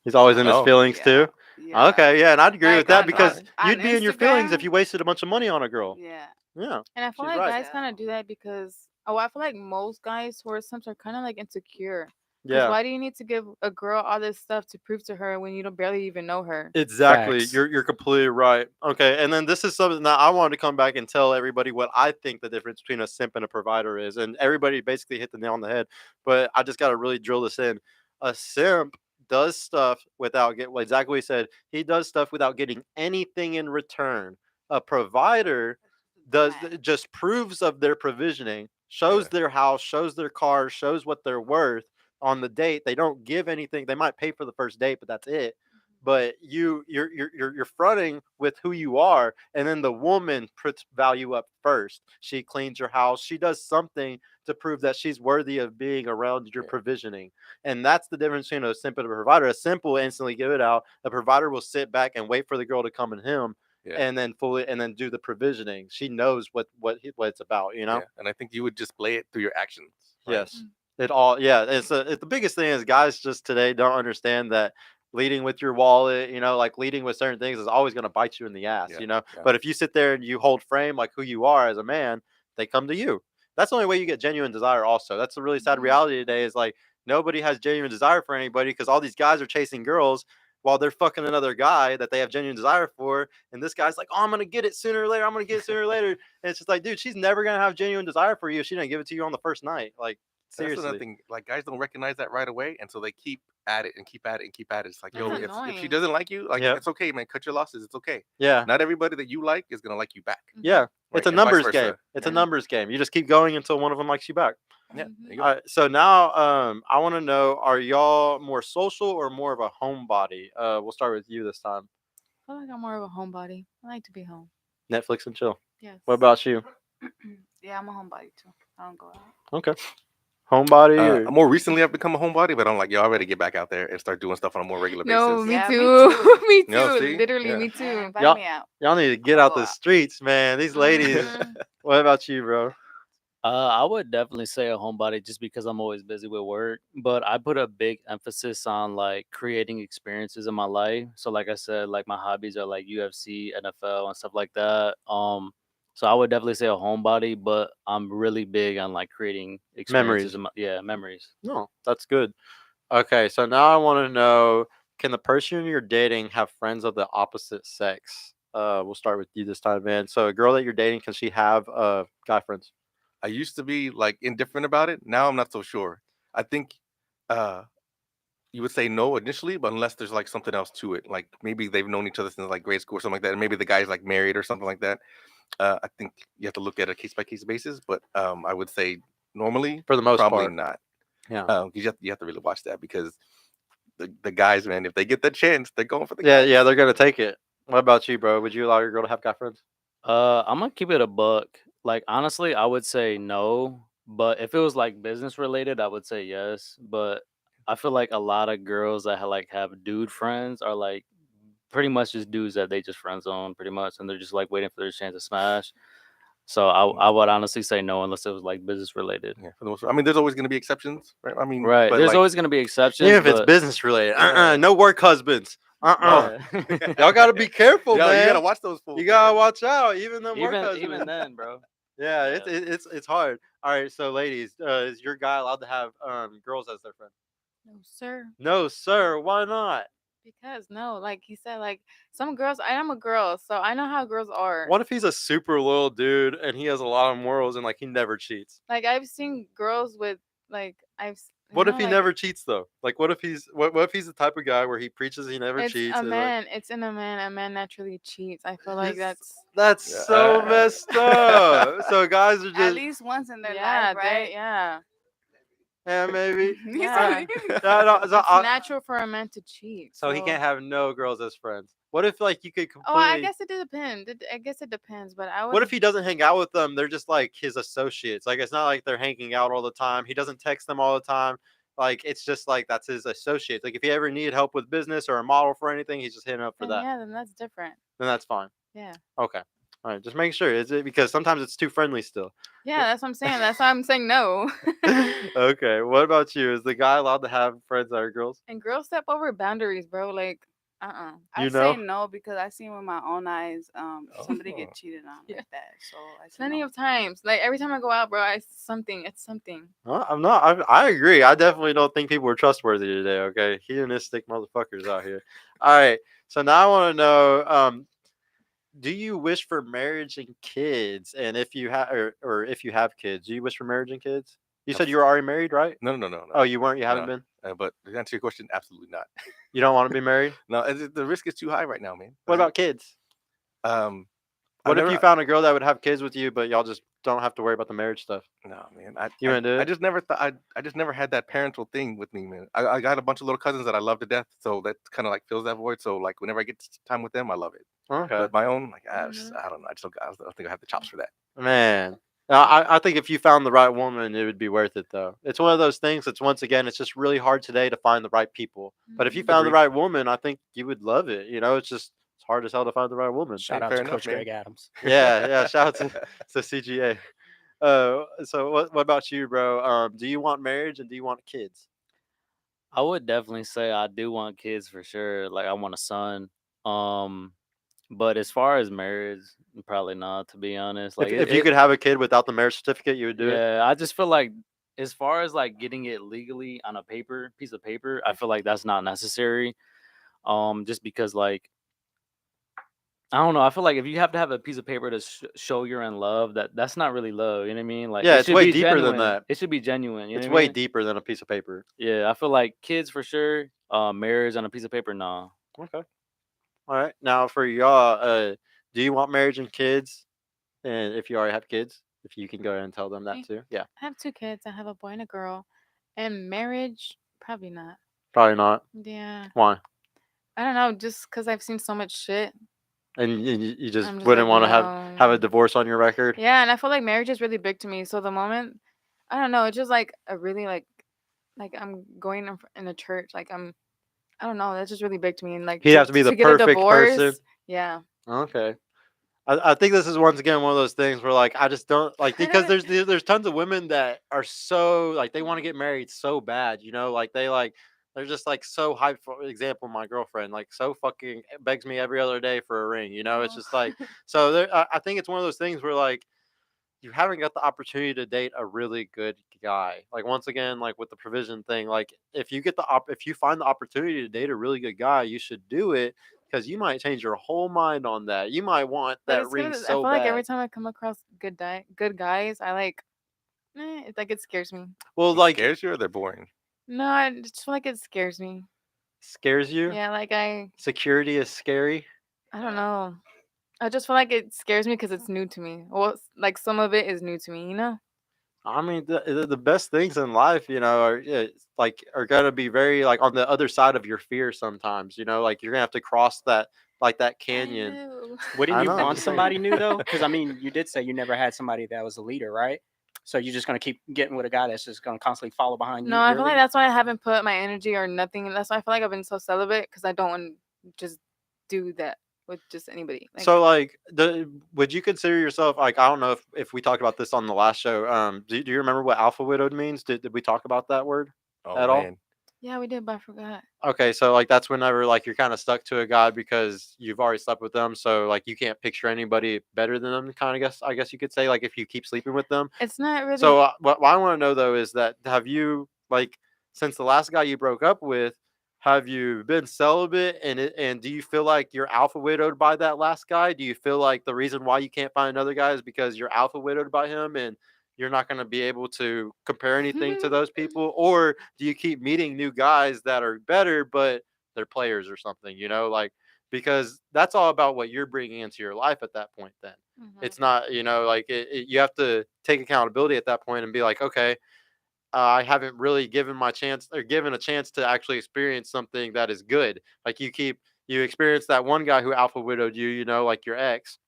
He's always in his Oh. feelings Yeah, too. yeah. Okay, yeah, and I'd agree with Like that on- because on you'd be in your feelings if Instagram? you wasted a bunch of money on a girl. Yeah. Yeah, And I feel she's like right. guys kind of do that because I feel like most guys who are simps are kind of like insecure. Because yeah. why do you need to give a girl all this stuff to prove to her when you don't barely even know her? Exactly. Facts. You're completely right. Okay, and then this is something that I wanted to come back and tell everybody what I think the difference between a simp and a provider is, and everybody basically hit the nail on the head. But I just got to really drill this in. A simp does stuff without get exactly what he said. He does stuff without getting anything in return. A provider does Demand. just proves of their provisioning, shows Yeah. their house, shows their car, shows what they're worth on the date. They don't give anything. They might pay for the first date, but that's it. But you're fronting with who you are, and then the woman puts value up first. She cleans your house. She does something to prove that she's worthy of being around your Yeah. provisioning, and that's the difference between a simp and a provider. A simp will instantly give it out. A provider will sit back and wait for the girl to come in him, Yeah. and then do the provisioning. She knows what it's about, you know. Yeah. And I think you would display it through your actions. right? Yes. It all, yeah. It's the biggest thing is guys just today don't understand that leading with your wallet, like leading with certain things is always going to bite you in the ass, Yeah, yeah. But if you sit there and you hold frame like who you are as a man, they come to you. That's the only way you get genuine desire. Also, that's the really sad reality today. Is like nobody has genuine desire for anybody because all these guys are chasing girls while they're fucking another guy that they have genuine desire for, and this guy's like, "Oh, I'm gonna get it sooner or later. I'm gonna get it sooner or later." And it's just like, dude, she's never gonna have genuine desire for you if she didn't give it to you on the first night. Like, That's another seriously. thing. Like guys don't recognize that right away, and so they keep at it and keep at it and keep at it. It's like, yo, That's if she annoying. doesn't like you, like Yep. it's okay, man. Cut your losses. It's okay. Yeah. Not everybody that you like is gonna like you back. Yeah. Right, It's a and vice numbers versa. game. It's a Yeah. numbers game. You just keep going until one of them likes you back. Yeah. There you go. All right. So now, I want to know: are y'all more social or more of a homebody? We'll start with you this time. I feel like I'm more of a homebody. I like to be home. Netflix and chill. Yes. What about you? Yeah, I'm a homebody too. I don't go out. Okay. Homebody. Or... More recently, I've become a homebody, but I'm like, yo, I better get back out there and start doing stuff on a more regular No, basis. me Yeah, me too. too. Me too. No, see? Literally, Yeah. me Yeah, too. invite Y'all- me out. Y'all need to get I'll out go the out. streets, man. These ladies. Mhm. What about you, bro? I would definitely say a homebody just because I'm always busy with work, but I put a big emphasis on like creating experiences in my life. So like I said, like my hobbies are like UFC, NFL, and stuff like that. So I would definitely say a homebody, but I'm really big on like creating experiences. Memories. Memories. No, that's good. Okay, so now I want to know: can the person you're dating have friends of the opposite sex? We'll start with you this time, man. So a girl that you're dating, can she have guy friends? I used to be like indifferent about it. Now I'm not so sure. I think you would say no initially, but unless there's like something else to it, like maybe they've known each other since like grade school or something like that, and maybe the guy's like married or something like that. I think you have to look at a case by case basis, but I would say normally, For the most probably part. not. Yeah. You have to really watch that because the guys, man, if they get the chance, they're going for the Yeah, guys. yeah, they're gonna take it. What about you, bro? Would you allow your girl to have guy friends? I'm gonna keep it a buck. Like honestly, I would say no, but if it was like business related, I would say yes. But I feel like a lot of girls that have dude friends are like pretty much just dudes that they just friend zone pretty much, and they're just like waiting for their chance to smash. So I would honestly say no unless it was like business related. Yeah, for the most part. I mean, there's always going to be exceptions, right? I mean, Right. but There's like, always gonna be exceptions. Even if it's but- business related. Yeah. No work husbands. Yeah. Y'all gotta be careful, Yo, man. you gotta watch those fools. You gotta man. watch out. Even them work husbands. even then, bro. Yeah, Yeah. it's hard. All right, so ladies, is your guy allowed to have girls as their friend? No, sir. No, sir. Why not? Because no, like he said, like some girls. I am a girl, so I know how girls are. What if he's a super loyal dude and he has a lot of morals and like he never cheats? Like I've seen girls with like What if he never cheats though? Like what if he's the type of guy where he preaches he never It's cheats? a and, like, man. It's in a man. A man naturally cheats. I feel like Yes. that's That's so messed up. So guys are At just least once in their yeah, life, right? yeah. yeah maybe. Yeah. No, It's so, natural for a man to cheat. so he can't have no girls as friends. What if like you could completely? Oh, I guess it depends. I guess it depends, but I would. What if he doesn't hang out with them? They're just like his associates. Like it's not like they're hanging out all the time. He doesn't text them all the time. like it's just like that's his associate. Like if he ever needed help with business or a model for anything, he's just hitting up for Then that. yeah, then that's different. Then that's fine. Yeah. Okay. All right. Just make sure. Is it because sometimes it's too friendly still? Yeah, that's what I'm saying. That's why I'm saying no. Okay. What about you? Is the guy allowed to have friends that are girls? And girls step over boundaries, bro. Like, I You say know? no because I seen with my own eyes somebody Oh. get cheated on Yeah. like that. So I say Plenty no. of times. Like every time I go out, bro, it's something. I'm not. I agree. I definitely don't think people are trustworthy today. Okay, hedonistic motherfuckers out here. All right. So now I want to know. Do you wish for marriage and kids? And if you have, or if you have kids, do you wish for marriage and kids? You said you were already married, right? No. Oh, you weren't. You haven't No. been. But to answer your question, absolutely not. You don't want to be married. No, the risk is too high right now, man. What about kids? I've What if never- you found a girl that would have kids with you, but y'all just don't have to worry about the marriage stuff? No, man. You wouldn't do I it? just never thought. I just never had that parental thing with me, man. I got a bunch of little cousins that I love to death, so that kind of like fills that void. So like whenever I get time with them, I love it. Okay. But my own, like, Mhm. I don't know. I don't think I have the chops for that. Man, I think if you found the right woman, it would be worth it, though. It's one of those things. It's once again, it's just really hard today to find the right people. But if you Mhm. found the Agreed. right woman, I think you would love it. You know, it's hard as hell to find the right woman. Shout Hey, out fair to enough, Coach man. Greg Adams. Yeah. Shout out to CGA. So what about you, bro? Do you want marriage and do you want kids? I would definitely say I do want kids for sure. Like I want a son. But as far as marriage, probably not. To be honest, like If you could have a kid without the marriage certificate, you would do it. yeah, I just feel like as far as like getting it legally on a piece of paper, I feel like that's not necessary. Just because like I don't know, I feel like if you have to have a piece of paper to show you're in love, that's not really love. You know what I mean? Like Yeah, it it's should way be deeper than genuine. that. It should be genuine. You It's know what I way mean? deeper than a piece of paper. Yeah, I feel like kids for sure. Marriage on a piece of paper, nah. Okay. All right. Now for y'all, do you want marriage and kids? And if you already have kids, if you can go ahead and tell them that Me? too. Yeah. I have 2 kids. I have a boy and a girl. And marriage, probably not. Probably not. Yeah. Why? I don't know. Just because I've seen so much shit. And you just I'm just wouldn't like, want to have a no. divorce on your record. Yeah, and I feel like marriage is really big to me. So the moment, I don't know, it's just like a really like I'm going in a church. Like I don't know. That's just really big to me. And like He'd have to be the get a perfect person. divorce. Yeah. Okay. I think this is once again one of those things where like I just don't like because there's tons of women that are so like they want to get married so bad, you know, like they're just like so hyped. For example, my girlfriend like so fucking begs me every other day for a ring, you know. It's just like so I think it's one of those things where like you haven't got the opportunity to date a really good guy. Like once again, like with the provision thing, like if you get if you find the opportunity to date a really good guy, you should do it because you might change your whole mind on that. You might want But that it's ring good. I so feel like every bad. time I come across good guys, I like, it's like it scares me. Well, It like scares you or they're boring? No, I just feel like it scares me. scares you. Yeah, like Security is scary. I don't know. I just feel like it scares me because it's new to me. Well, like some of it is new to me, you know? I mean, the best things in life, you know, are yeah, like are gonna be very like on the other side of your fear sometimes. You know, like you're gonna have to cross that like that canyon. know. Wouldn't I you know, I'm want just saying. somebody new though? Because I mean, you did say you never had somebody that was a leader, right? So you're just gonna keep getting with a guy that's just gonna constantly follow behind you. No, I feel your like lead? that's why I haven't put my energy or nothing. That's why I feel like I've been so celibate because I don't want to just do that with just anybody. Like, So like would you consider yourself like I don't know if we talked about this on the last show. Do you remember what alpha widowed means? Did we talk about that word Oh at all? man. yeah, we did, but I forgot. Okay, so like that's whenever like you're kind of stuck to a guy because you've already slept with them, so like you can't picture anybody better than them. Kind of I guess you could say like if you keep sleeping with them. It's not really. So what I want to know though is that have you like since the last guy you broke up with, have you been celibate and do you feel like you're alpha widowed by that last guy? Do you feel like the reason why you can't find another guy is because you're alpha widowed by him and you're not going to be able to compare anything to those people, or do you keep meeting new guys that are better but they're players or something? You know, like because that's all about what you're bringing into your life at that point. Then Mhm. it's not, you know, like you have to take accountability at that point and be like, okay, I haven't really given my chance or given a chance to actually experience something that is good. Like you experience that one guy who alpha widowed you, you know, like your ex,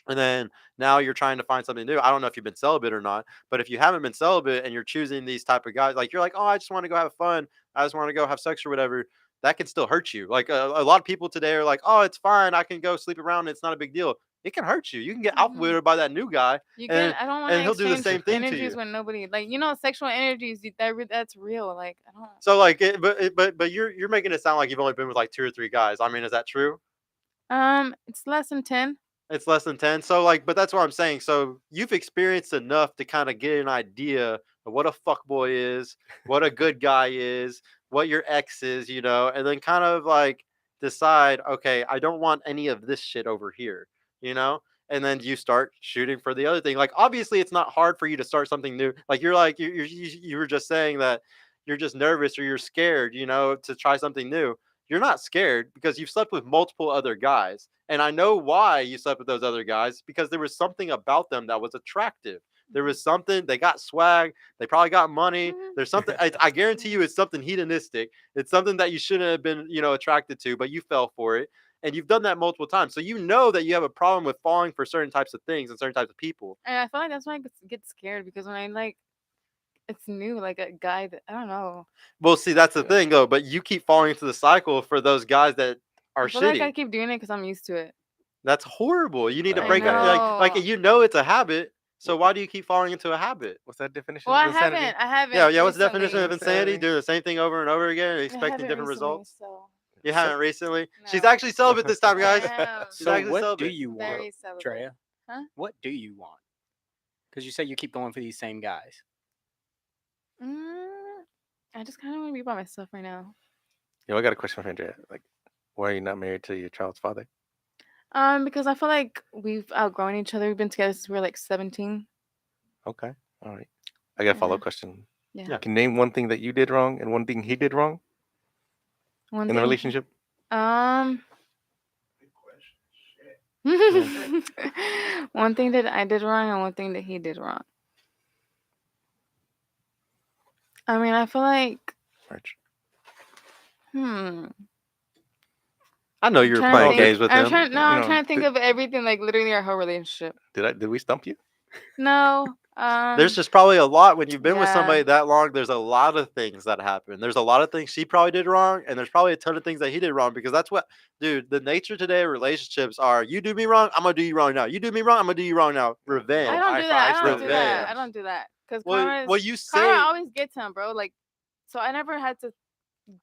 And then now you're trying to find something new. I don't know if you've been celibate or not, but if you haven't been celibate and you're choosing these type of guys, like you're like, oh, I just want to go have fun. I just want to go have sex or whatever. That can still hurt you. Like a lot of people today are like, oh, it's fine. I can go sleep around. It's not a big deal. It can hurt you. You can get outwitted by that new guy. You And- can. I don't want and to he'll do the exchange same thing to energies you. when nobody like sexual energies. That's real. Like I don't. So like, but you're making it sound like you've only been with like 2 or 3 guys. I mean, is that true? It's less than 10. It's less than 10. So like, but that's what I'm saying. So you've experienced enough to kind of get an idea of what a fuckboy is, what a good guy is, what your ex is, and then kind of like decide, okay, I don't want any of this shit over here, and then you start shooting for the other thing. Like obviously it's not hard for you to start something new. Like you were just saying that you're just nervous or you're scared, to try something new. You're not scared because you've slept with multiple other guys. And I know why you slept with those other guys, because there was something about them that was attractive. There was something, they got swag, they probably got money. There's something, I guarantee you it's something hedonistic. It's something that you shouldn't have been, attracted to, but you fell for it. And you've done that multiple times. So you know that you have a problem with falling for certain types of things and certain types of people. And I feel like that's why I get scared, because when I it's new, like a guy that I don't know. Well, see, that's the thing though, but you keep falling into the cycle for those guys that are I feel like I shitty. keep doing it because I'm used to it. That's horrible. You need to I break out, like know. it's a habit. So why do you keep falling into a habit? What's that definition Well, of insanity? I haven't. Yeah. What's the definition of recently. insanity? Doing the same thing over and over again, and I expecting haven't different recently, results. So. You haven't recently. She's No. actually celibate this time, guys. I am. She's So actually what celibate. do you want, Very celibate. Drea? Huh? What do you want? Because you say you keep going for these same guys. I just kind of want to be by myself right now. I got a question for Andrea. Like, why are you not married to your child's father? Because I feel like we've outgrown each other. We've been together since we were like 17. Okay, all right. I got a follow-up Yeah. question. Yeah. Can you name one thing that you did wrong and one thing he did wrong One in the relationship? One thing that I did wrong and one thing that he did wrong. I mean, I feel like, March. I know you were trying to playing think- games with I'm him. trying. No, I'm No, trying to think of everything, like literally our whole relationship. Did we stump you? No. There's just probably a lot when you've been with yeah. somebody that long. There's a lot of things that happen. There's a lot of things she probably did wrong, and there's probably a ton of things that he did wrong, because that's what, dude, the nature today of relationships are: you do me wrong, I'm gonna do you wrong now. You do me wrong, I'm gonna do you wrong now. Revenge. I don't do that. I don't do that. Revenge. I don't do that. Because Well, you say karma always gets him, bro. Like, so I never had to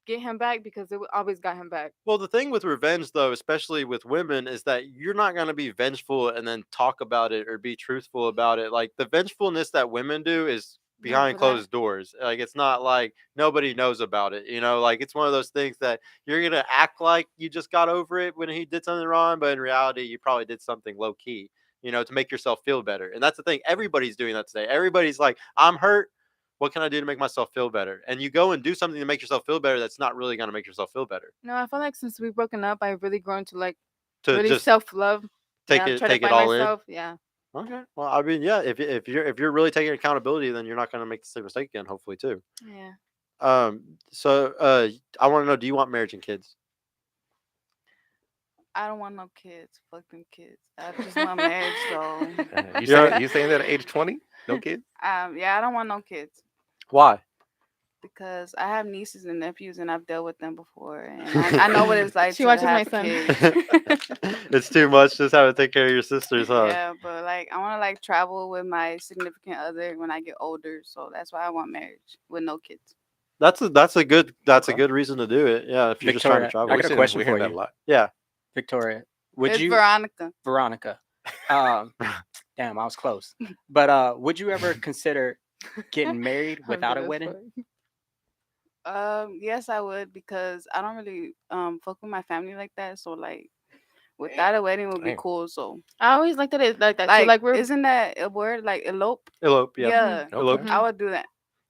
get him back because it always got him back. Well, the thing with revenge, though, especially with women, is that you're not going to be vengeful and then talk about it or be truthful about it. Like, the vengefulness that women do is behind closed doors. Like, it's not like nobody knows about it. Like, it's one of those things that you're going to act like you just got over it when he did something wrong, but in reality, you probably did something low key, to make yourself feel better. And that's the thing. Everybody's doing that today. Everybody's like, I'm hurt. What can I do to make myself feel better? And you go and do something to make yourself feel better that's not really going to make yourself feel better. No, I feel like since we've broken up, I've really grown to To really just self-love. take try it to find all myself. Yeah. in. Okay. Well, I mean, yeah. If you're really taking accountability, then you're not going to make the same mistake again. Hopefully, too. Yeah. So I want to know: do you want marriage and kids? I don't want no kids. Fuck them kids. I just want marriage. So You saying that at age 20? No kids? yeah, I don't want no kids Why? because I have nieces and nephews and I've dealt with them before, and I know what it's like She to watches my have son. kids. It's too much just having to take care of your sisters, huh? Yeah, but like I want to like travel with my significant other when I get older. So that's why I want marriage with no kids. That's a good Okay. reason to do it. Yeah, if you're just trying to Victoria, travel. I got a We're question hearing for that you. a lot. Yeah. Victoria, would It's you, Veronica. Veronica? Damn, I was close. But would you ever consider getting married I'm without a good as wedding? fuck. Yes, I would because I don't really fuck with my family like that. So like without a wedding would be Damn. cool. So I always liked it like that. like, too. Like we're isn't that a word like elope? Elope. Yeah. Yeah, Elope. Okay. I would do that.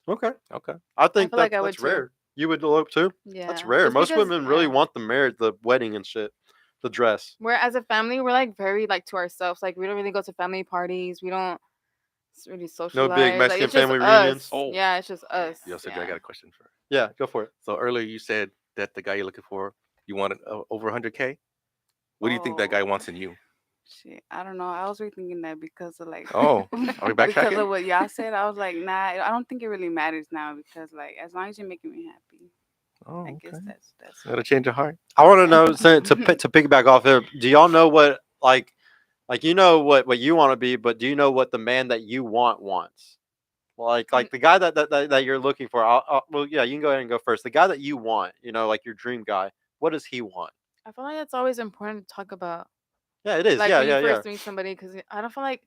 Okay. Okay. I think feel like I that's would too. rare. You would elope too? yeah. That's rare. Just Most because- women really yeah. want the marriage, the wedding and shit, the dress. We're as a family, we're like very like to ourselves. Like we don't really go to family parties. We don't really socialize. big Like, Mexican it's just family us. reunions? Oh. Yeah, it's just us. Yo, Cedric, I got a question for her. Yeah, go for it. So earlier you said that the guy you're looking for, you wanted over 100K. What do you think that guy Oh. wants in you? Shit, I don't know. I was rethinking that because of like Oh, are we because backtracking? of what y'all said. I was like, nah, I don't think it really matters now because like as long as you're making me happy, Oh, I guess okay. that's Got to change your heart. I want to Yeah. know to piggyback off there. Do y'all know what like you know what you want to be, but do you know what the man that you want wants? Like the guy that you're looking for. Well, yeah, you can go ahead and go first. The guy that you want, your dream guy. What does he want? I feel like it's always important to talk about, Yeah, it is. like Yeah, when you yeah, yeah. first meet somebody, because I don't feel like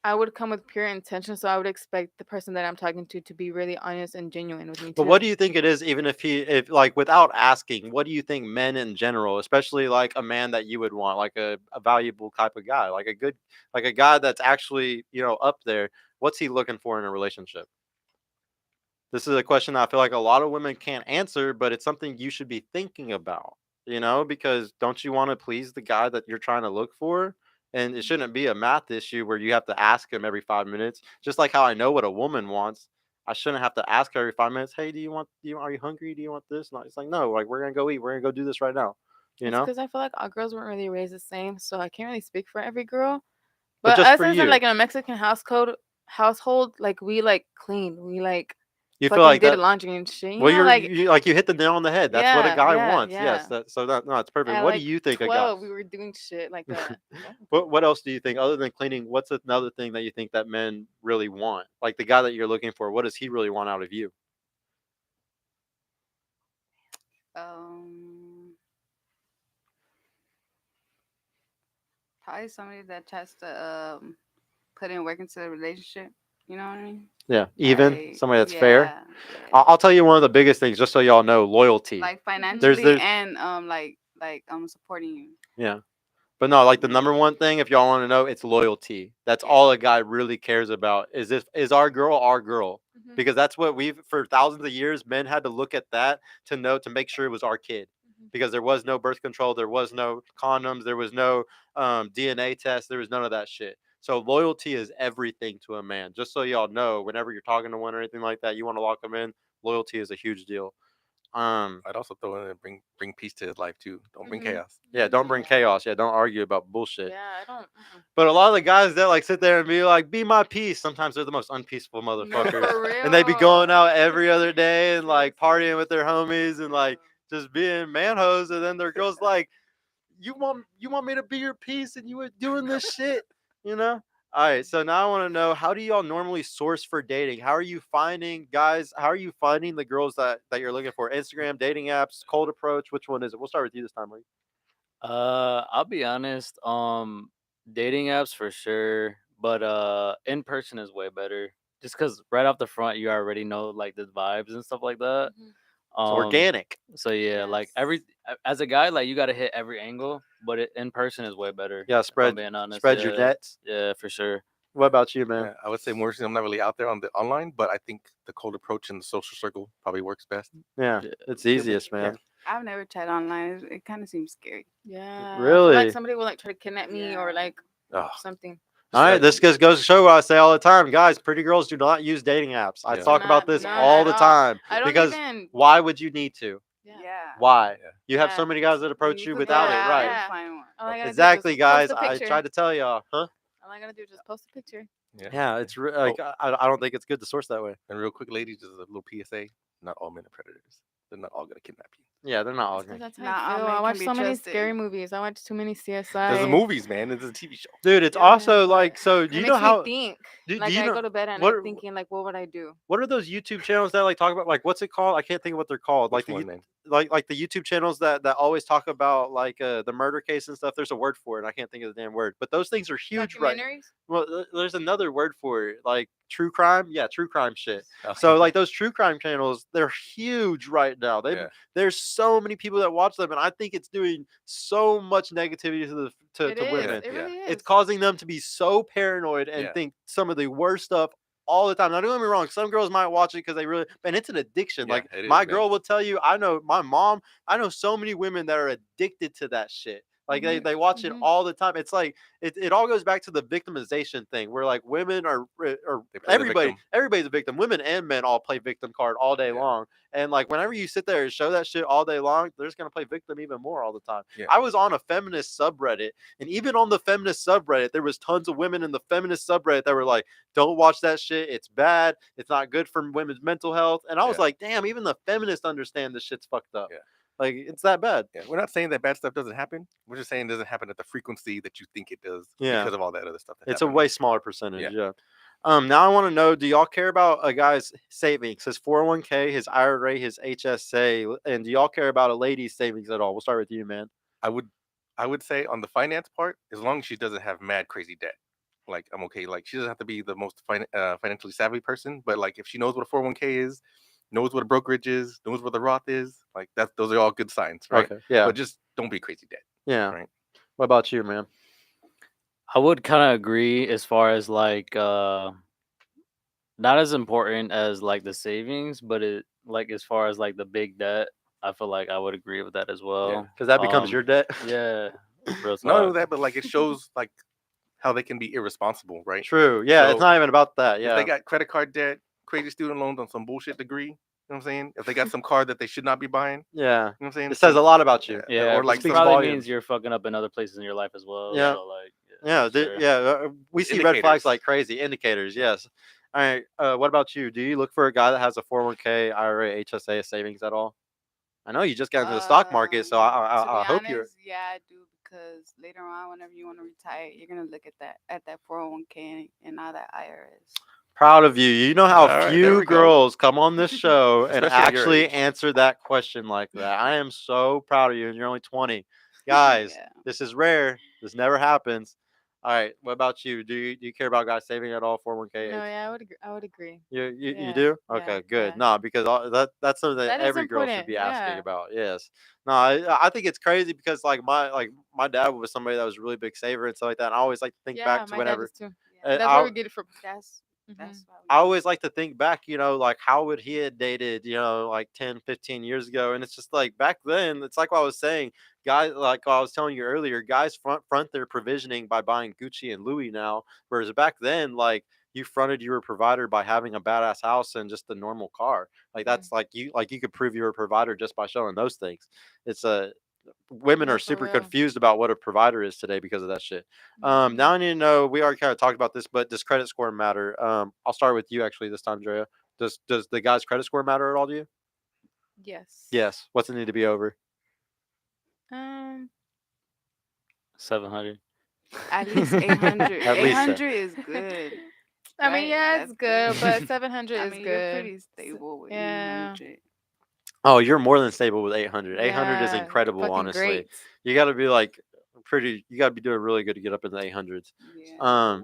I would come with pure intention, so I would expect the person that I'm talking to be really honest and genuine with me But too. what do you think it is? Even if like without asking, what do you think men in general, especially like a man that you would want, like a valuable type of guy, like a good, like a guy that's actually up there? What's he looking for in a relationship? This is a question I feel like a lot of women can't answer, but it's something you should be thinking about, because don't you want to please the guy that you're trying to look for? And it shouldn't be a math issue where you have to ask him every 5 minutes. Just like how I know what a woman wants, I shouldn't have to ask her every 5 minutes. Hey, are you hungry? Do you want this? No, it's like no, like we're gonna go eat. We're gonna go do this right now. You It's know. because I feel like all girls weren't really raised the same, so I can't really speak for every girl. But But just us for as in you, like in a Mexican household, like we like clean, we like you feel fucking like did that. laundry and shit. Well, Like you hit the nail on the head. That's what a yeah, guy yeah, wants. Yes. yeah. No, it's perfect. At What do like you think a guy? 12, we were doing shit like that. What else do you think other than cleaning? What's another thing that you think that men really want? Like the guy that you're looking for, what does he really want out of you? um probably somebody that tries to put in work into the relationship. You know what I mean? Yeah, even Like somebody that's fair. yeah, I'll tell you one of the biggest things, just so y'all know, loyalty. like There's financially and like supporting you. yeah. But no, like the Yeah. number one thing, if y'all want to know, it's loyalty. That's Yeah. all a guy really cares about. Is our girl our girl? Mhm. Because that's what we've for thousands of years, men had to look at that to make sure it was our kid. Mhm. Because there was no birth control, there was no condoms, there was no DNA test, there was none of that shit. So loyalty is everything to a man. Just so y'all know, whenever you're talking to one or anything like that, you want to lock them in. Loyalty is a huge deal. I'd also throw in and bring peace to his life too. Don't bring Mhm. chaos. Yeah, don't bring chaos. Yeah, don't argue about bullshit. Yeah, I don't. But a lot of the guys that like sit there and be like, "Be my peace." Sometimes they're the most unpeaceful No, motherfuckers, for real. and they be going out every other day and like Seriously. partying with their homies and like just being manhoes. And then their girls like, "You want me to be your peace, and you were doing this shit, you know?" All right, so now I want to know, how do y'all normally source for dating? How are you finding guys? How are you finding the girls that you're looking for? Instagram, dating apps, cold approach. Which one is it? We'll start with you this time, Lee. I'll be honest. Dating apps for sure, but in person is way better. Just because right off the front, you already know like the vibes and stuff like that. Mhm. It's Um, organic. so yeah, like Yes. as a guy, like you got to hit every angle, but in person is way better. Yeah, If I'm being honest, spread your yeah, nets. yeah, for sure. What about you, man? Yeah, I would say more. I'm not really out there on the online, but I think the cold approach in the social circle probably works best. Yeah, Yeah. it's Yeah, easiest, yeah. man. I've never tried online. It kind of seems scary. Yeah. I feel Really? like somebody will like try to kidnap me or Yeah. like Oh, something. All right, this just goes to show what I say all the time, guys. Pretty girls do not use dating apps. I Yeah. talk about this None all at the all. time I don't because even. why would you need to? Yeah. Why? Yeah. You have so Yeah. many guys that approach need you to without go it, out right? and Yeah. find one. All I gotta Exactly, do is just guys. post a I picture. tried to tell y'all, huh? All I gotta do is just post a picture. Yeah, it's like I don't think it's good to source that way. And real quick, ladies, just a little PSA: not all men are predators. They're not all gonna kidnap you. Yeah, they're not all Because good. that's how Not I all feel. men I can watch be so many trusted. scary movies. I watch too many CSI. There's the movies, man. This is a TV show. Dude, it's Yeah, also but like, so do it you makes know me how think. do Like you I know go to bed at what night thinking like, what would I do? what are those YouTube channels that like talk about, like, what's it called? I can't think of what they're called. Which Like one, man? like the YouTube channels that always talk about like the murder case and stuff. There's a word for it. I can't think of the damn word. But those things are huge, right? Documentaries. Well, there's another word for it, like true crime. Yeah, true crime shit. Okay. So like those true crime channels, they're huge right now. Yeah. There's so many people that watch them, and I think it's doing so much negativity It to is. women. It really is. It's causing them to be so paranoid and Yeah. think some of the worst stuff all the time. Now, don't get me wrong. Some girls might watch it because they really, and it's an addiction. Yeah, Like it is, my man. girl will tell you, I know my mom. I know so many women that are addicted to that shit. Like Mhm. they watch it Mhm. all the time. It's like it all goes back to the victimization thing, where like women or They play the victim. everybody's a victim. Women and men all play victim card all day Yeah. long. And like whenever you sit there and show that shit all day long, they're just gonna play victim even more all the time. Yeah. I was on a feminist subreddit, and even on the feminist subreddit, there was tons of women in the feminist subreddit that were like, "Don't watch that shit. It's bad. It's not good for women's mental health." And I was Yeah. like, "Damn, even the feminists understand this shit's fucked up. Yeah. Like it's that bad." Yeah, we're not saying that bad stuff doesn't happen. We're just saying it doesn't happen at the frequency that you think it does Yeah. because of all that other stuff. That's It's a happening. way smaller percentage. Yeah. Yeah. Now I want to know: do y'all care about a guy's savings, his 401k, his IRA, his HSA, and do y'all care about a lady's savings at all? We'll start with you, man. I would say on the finance part, as long as she doesn't have mad crazy debt, like I'm okay. Like she doesn't have to be the most financially savvy person, but like if she knows what a 401k is, knows what a brokerage is, knows what the Roth is, like those are all good signs, right? Okay. Yeah. But just don't be crazy debt. Yeah. Right. What about you, man? I would kind of agree as far as like not as important as like the savings, but it like as far as like the big debt, I feel like I would agree with that as well. Because that becomes your debt. Yeah, real Not only talk. that, but like it shows like how they can be irresponsible, right? True. Yeah. It's So, not even about that. If Yeah. they got credit card debt, crazy student loans on some bullshit degree, you know what I'm saying? If they got some car that they should not be buying, Yeah. you know what I'm saying? It says a lot about you. Yeah, or like speaks it probably volumes. means you're fucking up in other places in your life as well. Yeah. So like, Yeah. sure. We These see red flags indicators. like crazy. Indicators. Yes. All right. What about you? Do you look for a guy that has a 401k, IRA, HSA savings at all? I know you just got into the stock market, so To I be hope you're. honest, yeah, I do, because later on, whenever you want to retire, you're gonna look at that 401k and all that IRS. Proud of you. You know how All right, there few we go. girls come on this show and Especially at your actually age. answer that question like that. I am so proud of you, and you're only 20. Guys, Yeah. this is rare. This never happens. All right. What about you? Do you care about guys saving at all? 401k? No, yeah, I would agree. You Yeah, do? yeah, Okay, good. yeah. No, because that's something that That is every girl should important, be asking yeah. about. Yes. No, I think it's crazy because like my dad was somebody that was a really big saver and stuff like that. And I always like to think Yeah, back to my dad whenever is too. Yeah. That's where we get it from. That's Mhm. why we I do it. always like to think back, like how would he had dated, like 10, 15 years ago. And it's just like back then, it's like what I was saying, guys, like I was telling you earlier, guys front their provisioning by buying Gucci and Louis now. Whereas back then, like you fronted you were a provider by having a badass house and just a normal car. Like that's like you could prove you were a provider just by showing those things. It's women No, are for super real. confused about what a provider is today because of that shit. Mhm. Now I need to know. We already kind of talked about this, but does credit score matter? I'll start with you actually this time, Drea. Does the guy's credit score matter at all to you? Yes. Yes. What's it need to be over? 700. At least 800. At least that. 800 is good. I mean, Right, yeah, that's it's good, good. but 700 I is mean, good. you're pretty stable with yeah. 800. Oh, you're more than stable with 800. 800 is Yeah, incredible, fucking honestly. great. You got to be like you got to be doing really good to get up in the 800s. Yeah.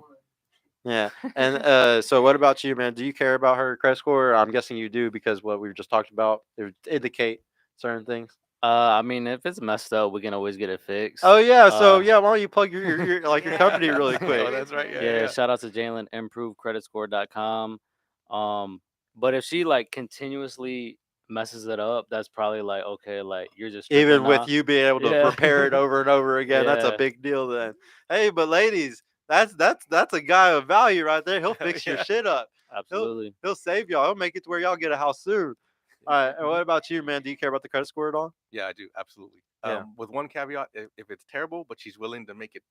Yeah. And so what about you, man? Do you care about her credit score? I'm guessing you do because what we've just talked about it would indicate certain things. I mean, if it's messed up, we can always get it fixed. Oh yeah, so Uh, yeah, why don't you plug your like your company really quick? Oh, that's right. yeah, shout out to Jalen, improvecreditscore.com. But if she like continuously messes it up, that's probably like okay, like you're just tripping Even with now. you being able to Yeah. repair it over and over again, that's a Yeah. big deal then. Hey, but ladies, that's a guy of value right there. He'll fix your Yeah. shit up. Absolutely. He'll save y'all. He'll make it to where y'all get a house soon. All right. And what about you, man? Do you care about the credit score at all? Yeah, I do. Absolutely. Yeah. With one caveat, if it's terrible, but she's willing to make it,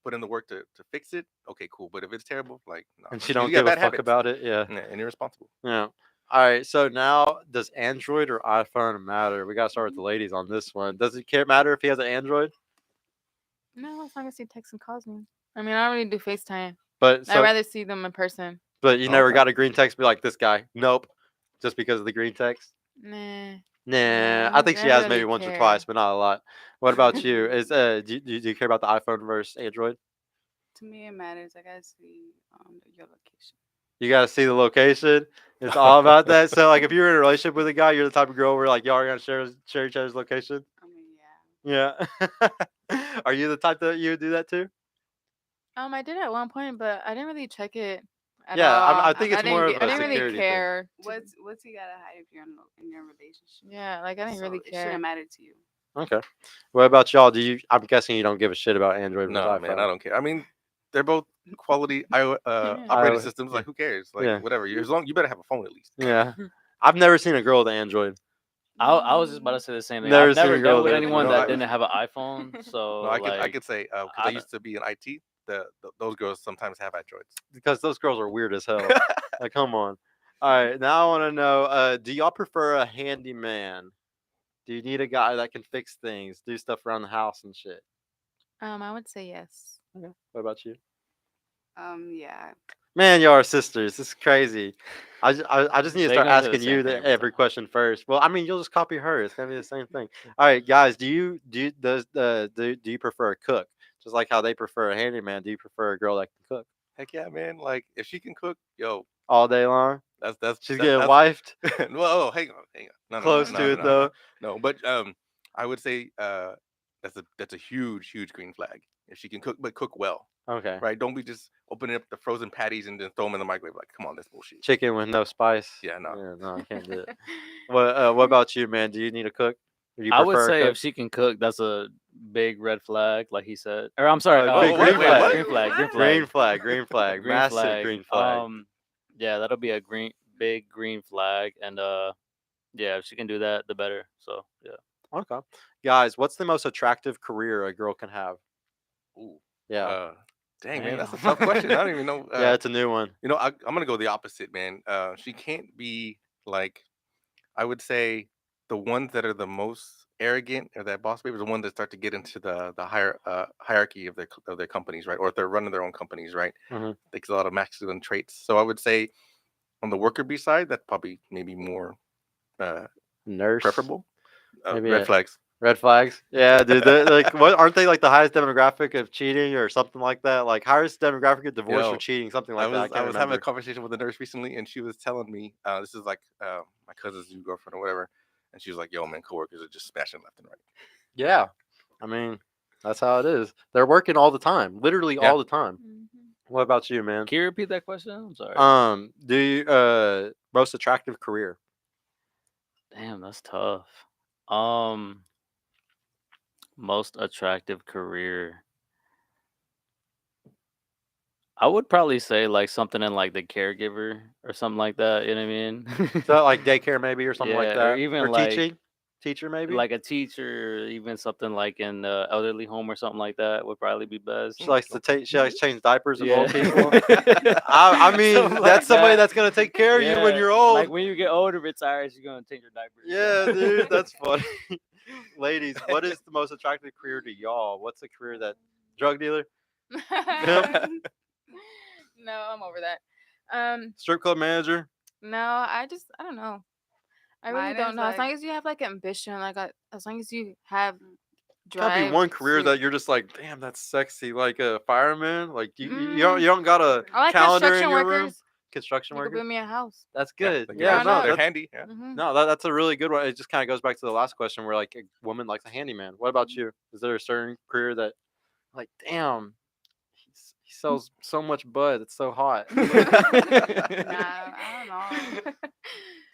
put in the work to fix it, okay, cool. But if it's terrible, like, no. And she You don't got give a bad fuck habits. about it. Yeah. Yeah, and irresponsible. Yeah. All right. So now, does Android or iPhone matter? We gotta start with the ladies on this one. Does it matter if he has an Android? No, as long as he texts and calls me. I mean, I don't really do FaceTime. But I'd rather see them in person. But you never Okay. got a green text be like this guy. Nope. Just because of the green text. Nah. Nah, I I think don't she has really maybe once or care. twice, but not a lot. What about you? Is do you care about the iPhone versus Android? To me, it matters. I gotta see your location. You got to see the location. It's all about that. So like, if you're in a relationship with a guy, you're the type of girl where like y'all are gonna share each other's location. I mean, yeah. Yeah. Are you the type that you would do that too? I did at one point, but I didn't really check it at Yeah, all. I think it's more of I a didn't really security thing. care. What's he gotta hide if you're in your relationship? Yeah, like I didn't So really it care. shouldn't matter to you. Okay. What about y'all? I'm guessing you don't give a shit about Android versus No, iPhone. man, I don't care. I mean, they're both quality operating I- systems. yeah. Like, who cares? Like, Yeah. whatever. As long you better have a phone at least. Yeah. I've never seen a girl with an Android. I was just about to say the same thing. Never I've seen never a girl dealt with that- anyone No, that I- didn't have an iPhone. So No, I like, could say because I I used to be in IT. Those girls sometimes have Androids. Because those girls are weird as hell. Like, come on. All right. Now I want to know, do y'all prefer a handyman? Do you need a guy that can fix things, do stuff around the house and shit? I would say yes. Okay. What about you? Yeah. Man, y'all are sisters. This is crazy. I just need to They start gonna say the asking same you thing every every time. question first. Well, I mean, you'll just copy her. It's gonna be the same thing. All right, guys. Do you prefer a cook? Just like how they prefer a handyman. Do you prefer a girl that can cook Heck yeah, man! Like, if she can cook, yo, all day long? that's She's getting wifed. Well, hang on. No, Close to it though. No, but I would say that's a huge green flag if she can cook, but cook well, Okay. right? Don't be just opening up the frozen patties and then throw them in the microwave. Like, come on, that's bullshit. Chicken with no spice. Yeah, no. Yeah, no, I can't do it. What about you, man? Do you need a cook? Or do you I would prefer a say cook? if she can cook, that's a big red flag, like he said. Or I'm sorry, big green green flag, flag. green flag, green flag, Green flag, green massive flag. green flag. Yeah, that'll be a big green flag, and yeah, if she can do that, the better. So yeah. Okay, guys, what's the most attractive career a girl can have? Ooh. Yeah, Dang, man, that's a Damn. tough question. I don't even know. yeah, it's a new one. You know, I'm gonna go the opposite, man. She can't be like, I would say, the ones that are the most arrogant or that boss baby are the ones that start to get into the higher hierarchy of their companies, right? Or if they're running their own companies, right? Mhm. Takes a lot of masculine traits. So I would say on the worker bee side, that's probably maybe more Nurse, preferable. maybe Red flags. red flags. Yeah, dude. Like, what aren't they like the highest demographic of cheating or something like that? Like highest demographic of divorce or Yo, cheating, something I like that. I was can't having a remember. conversation with a nurse recently, and she was telling me this is like my cousin's new girlfriend or whatever, and she was like, "Yo, man, coworkers are just smashing left and right." Yeah, I mean, that's how it is. They're working all the time, literally Yeah. all the time. What about you, man? Can you repeat that question? I'm sorry. Do you most attractive career? Damn, that's tough. Most attractive career. I would probably say like something in like the caregiver or something like that. You know what I mean? So like daycare maybe or something like Yeah, that, or even teaching, teacher maybe. like a teacher, even something like in the elderly home or something like that would probably be best. She likes to take. She likes to change diapers of Yeah. old people. I mean, Something like that's somebody that. that's gonna take care of you when Yeah, you're old. Like when you get older, retire, she's gonna change your diapers. Yeah, dude, that's funny. Ladies, what is the most attractive career to y'all? What's a career that drug dealer, No, I'm over that. strip club manager? No, I don't know. I really Mine don't is know. As long like- as you have like ambition, like as long as you have Gotta be drive. one career to- that you're just like, damn, that's sexy. Like a fireman. Like you Mm. don't got a I like calendar in construction your room. workers. Construction You could worker. build me a house. That's good. like, Yeah, why no, not? they're that's, handy. Yeah. Mhm. no, that's a really good one. It just kind of goes back to the last question where like a woman likes a handyman. What about you? Is there a certain career that, like, damn, he sells so much bud. It's so hot. Nah, I don't know.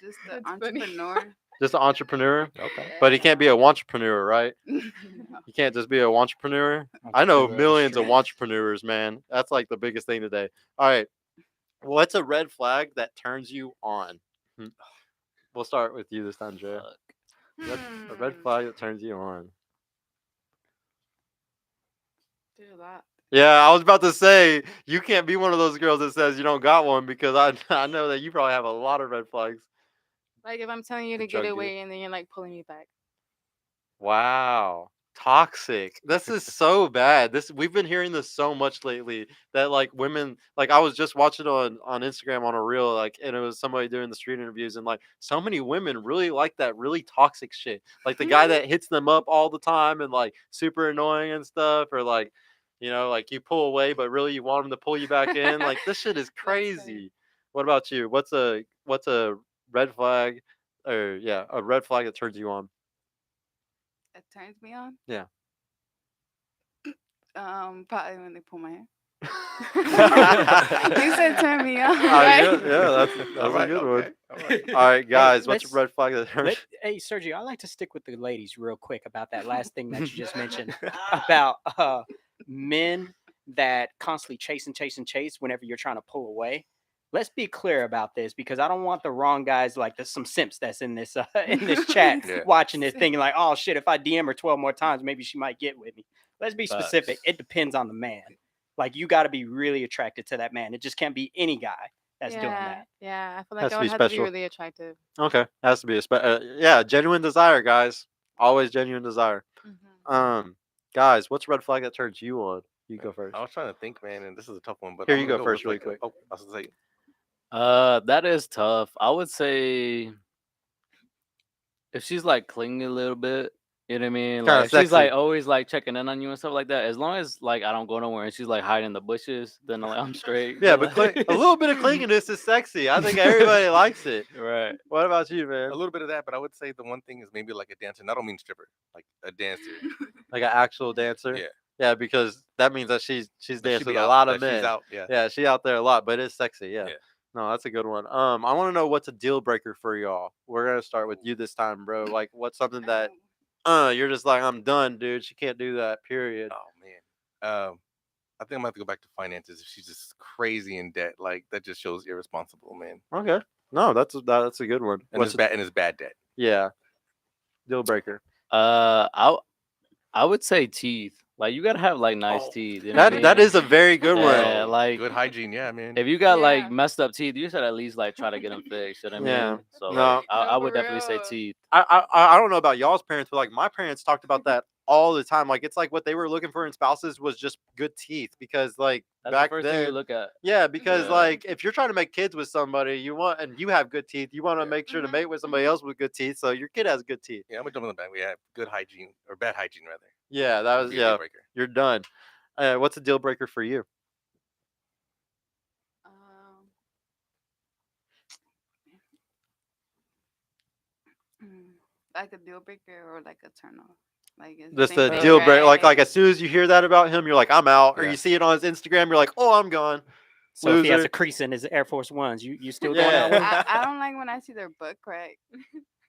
Just the That's funny. entrepreneur. Just an entrepreneur. Okay. But he can't be a entrepreneur, right? No. You can't just be a entrepreneur. I know Entrepreneur, millions of streets. entrepreneurs, man. That's like the biggest thing today. All right. What's a red flag that turns you on? We'll start with you this time, Dre. What's a red flag that turns you on? Do that. Yeah, I was about to say you can't be one of those girls that says you don't got one because I know that you probably have a lot of red flags. Like if I'm telling you The to drug get dealer. away and then you're like pulling me back. Wow. Toxic. This is so bad. We've been hearing this so much lately that like women, like I was just watching on Instagram on a reel, like, and it was somebody doing the street interviews, and like so many women really like that really toxic shit. Like the guy that hits them up all the time and like super annoying and stuff, or like, like you pull away but really you want him to pull you back in. Like this shit is funny. crazy. What about you? What's a red flag, or yeah, a red flag that turns you on? It turns me on. Yeah. Probably when they pull my hair. You said turn me on. Yeah, Right? that's All a right, good okay, one. all right. All right, guys, what's your let's- red flag that turns? Hey, Sergio, I like to stick with the ladies real quick about that last thing that you just mentioned about men that constantly chase whenever you're trying to pull away. Let's be clear about this because I don't want the wrong guys like there's some simps that's in this chat Yeah. watching this thinking like, oh shit, if I DM her 12 more times, maybe she might get with me. Let's be Facts. specific. It depends on the man. Like you got to be really attracted to that man. It just can't be any guy that's doing that. Yeah, I feel Has like to I be would have to be special. really attractive. Okay, has to be yeah, genuine desire, guys. Always genuine desire. Mhm. Guys, what's a red flag that turns you on? You go first. I was trying to think, man, and this is a tough one. But Here, I'm you gonna go first with, really quick. Oh, I was gonna say. That is tough. I would say if she's like clingy a little bit, you know what I mean? Kinda Like if she's like sexy. always like checking in on you and stuff like that. As long as like I don't go nowhere and she's like hiding in the bushes, then I'm straight. Yeah, but like, a little bit of clinginess is sexy. I think everybody likes it. right. What about you, man? A little bit of that, but I would say the one thing is maybe like a dancer. And I don't mean stripper, like a dancer. Like an actual dancer? Yeah. Yeah, because that means that she's That she danced be with a out- lot of that men. She's out. Yeah. Yeah, she out there a lot, but it's sexy. Yeah. Yeah. No, that's a good one. I want to know what's a deal breaker for y'all. We're gonna start with you this time, bro. Like, what's something that you're just like, I'm done, dude. She can't do that. Period. Oh man. I think I'm gonna have to go back to finances. If she's just crazy in debt, like that just shows irresponsible, man. Okay. No, that's a good one. And What's it's bad. And it's bad debt. Yeah. Deal breaker. I would say teeth. Like you gotta have like nice Oh, teeth. You know what I That mean? is a very good Yeah, one. like Good hygiene, yeah, man. if you got Yeah. like messed up teeth, you should at least like try to get them fixed. You know what I Yeah. mean? So No. like, I No, would for definitely say real. teeth. I don't know about y'all's parents, but like my parents talked about that all the time. Like it's like what they were looking for in spouses was just good teeth because like That's back the first thing you then, look at. yeah, because Yeah. like if you're trying to make kids with somebody, you want and you have good teeth, you want to Yeah. make sure to Mhm, mate with somebody else with good teeth, so your kid has good teeth. Yeah, I'm gonna jump on the back. We have good hygiene or bad hygiene rather. Yeah, that Would was be a deal yeah. breaker. You're done. What's a deal breaker for you? Like a deal breaker or like a turn off. Like it's Just same a thing, deal breaker. right? Like as soon as you hear that about him, you're like, I'm out. Or Yeah. you see it on his Instagram, you're like, oh, I'm gone. So if he has Loser. a crease in his Air Force Ones, you still going Yeah. out with him? I don't like when I see their butt crack.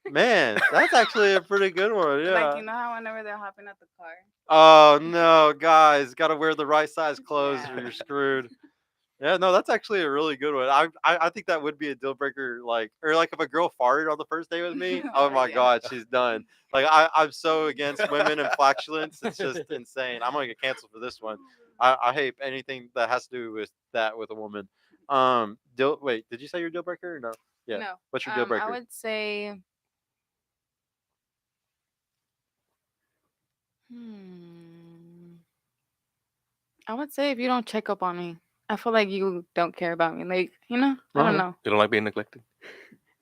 Man, that's actually a pretty good one. Yeah. Like you know how whenever they're hopping out the car. Oh no, guys, got to wear the right size clothes or Yeah. you're screwed. Yeah, no, that's actually a really good one. I think that would be a deal breaker. Like, or like if a girl farted on the first day with me, oh Oh, my yeah. god, she's done. Like I'm so against women and flatulence. It's just insane. I'm gonna get canceled for this one. I hate anything that has to do with that with a woman. Wait, did you say your deal breaker or no? Yeah. No. What's your deal breaker? I would say. I would say if you don't check up on me, I feel like you don't care about me. Like, I don't Okay. know. You don't like being neglected?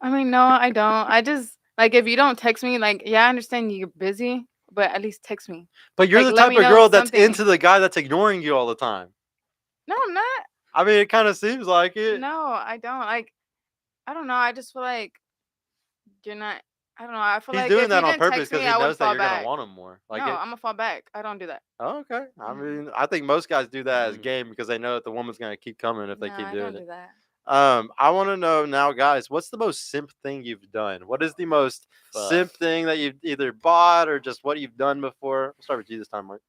I mean, no, I don't. I just like if you don't text me, like, yeah, I understand you're busy, but at least text me. But you're like, the let type me of know girl that's something. into the guy that's ignoring you all the time. No, I'm not. I mean, it kind of seems like it. No, I don't. Like, I don't know. I just feel like you're not. I don't know. I feel He's like doing if that you on didn't purpose text because me, he I would knows that fall you're gonna back. want him more. Like, No, I'm gonna fall back. I don't do that. oh, okay. I Mhm. mean, I think most guys do that as Mhm. game because they know that the woman's gonna keep coming if they No, keep I doing don't it. do that. I want to know now, guys. What's the most simp thing you've done? What is the most simp thing that you've either bought or just what you've done before? We'll start with you this time, Mike.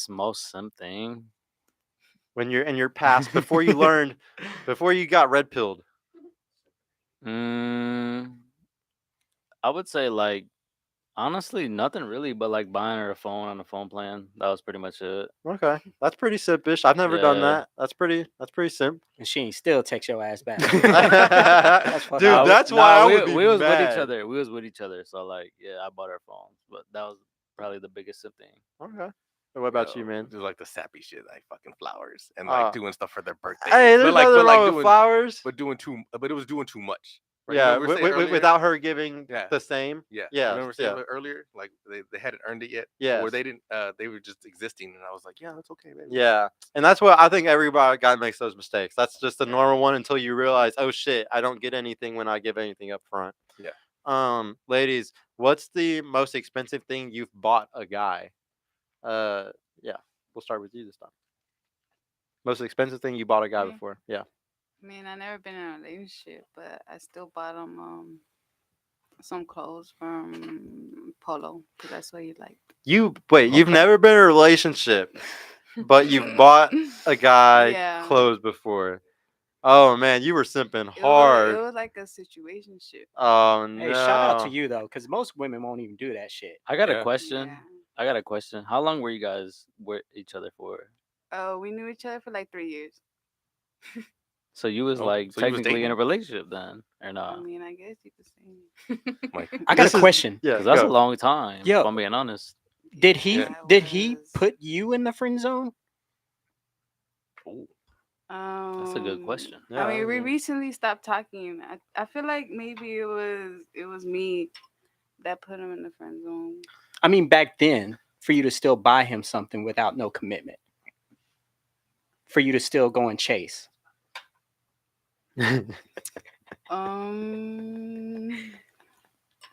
Most something. When you're in your past, before you learned, before you got red pilled. I would say like honestly nothing really, but like buying her a phone on a phone plan. That was pretty much it. Okay, that's pretty simpish. I've never done Yeah. that. That's pretty simp. And she ain't still text your ass back. Dude, fucked up. that's why I would be we was mad. with each other. We was with each other. So like, yeah, I bought her phones, but that was probably the biggest simp thing. Okay. What about you, man? Do like the sappy shit, like fucking flowers and like Oh. doing stuff for their birthday. Hey, there's like, nothing wrong with doing flowers. but it was doing too much. Right? Yeah, Remember we were saying earlier? without her giving Yeah. the same. Yeah. Yeah, Remember saying yeah. earlier, like they hadn't earned it yet. Yes. Or they didn't. They were just existing, and I was like, yeah, that's okay, baby. Yeah, and that's what I think everybody guy makes those mistakes. That's just a normal one until you realize, oh shit, I don't get anything when I give anything up front. Yeah. Ladies, what's the most expensive thing you've bought a guy? Yeah, we'll start with you this time. Most expensive thing you bought a guy Me? before? Yeah. I mean, I never been in a relationship, but I still bought him some clothes from Polo because that's what he liked. You've Okay. never been in a relationship, but you've bought a guy Yeah. clothes before. Oh man, you were simping It hard. was like a situationship. Oh no. Hey, shout out to you though, because most women won't even do that shit. I got a Yeah. question. Yeah. I got a question. How long were you guys with each other for? Oh, we knew each other for like 3 years. So you was Oh, like so you was technically in a dating? relationship then, or I not? mean, I guess you could say. Like, I got This a is- question. Yeah. Because that's a go. long time. Yo. If I'm being honest. Did he Yeah, it did he was. put you in the friend zone? That's a good question. Yeah, I mean, we yeah. recently stopped talking. I feel like maybe it was me that put him in the friend zone. I mean, back then, for you to still buy him something without no commitment, for you to still go and chase.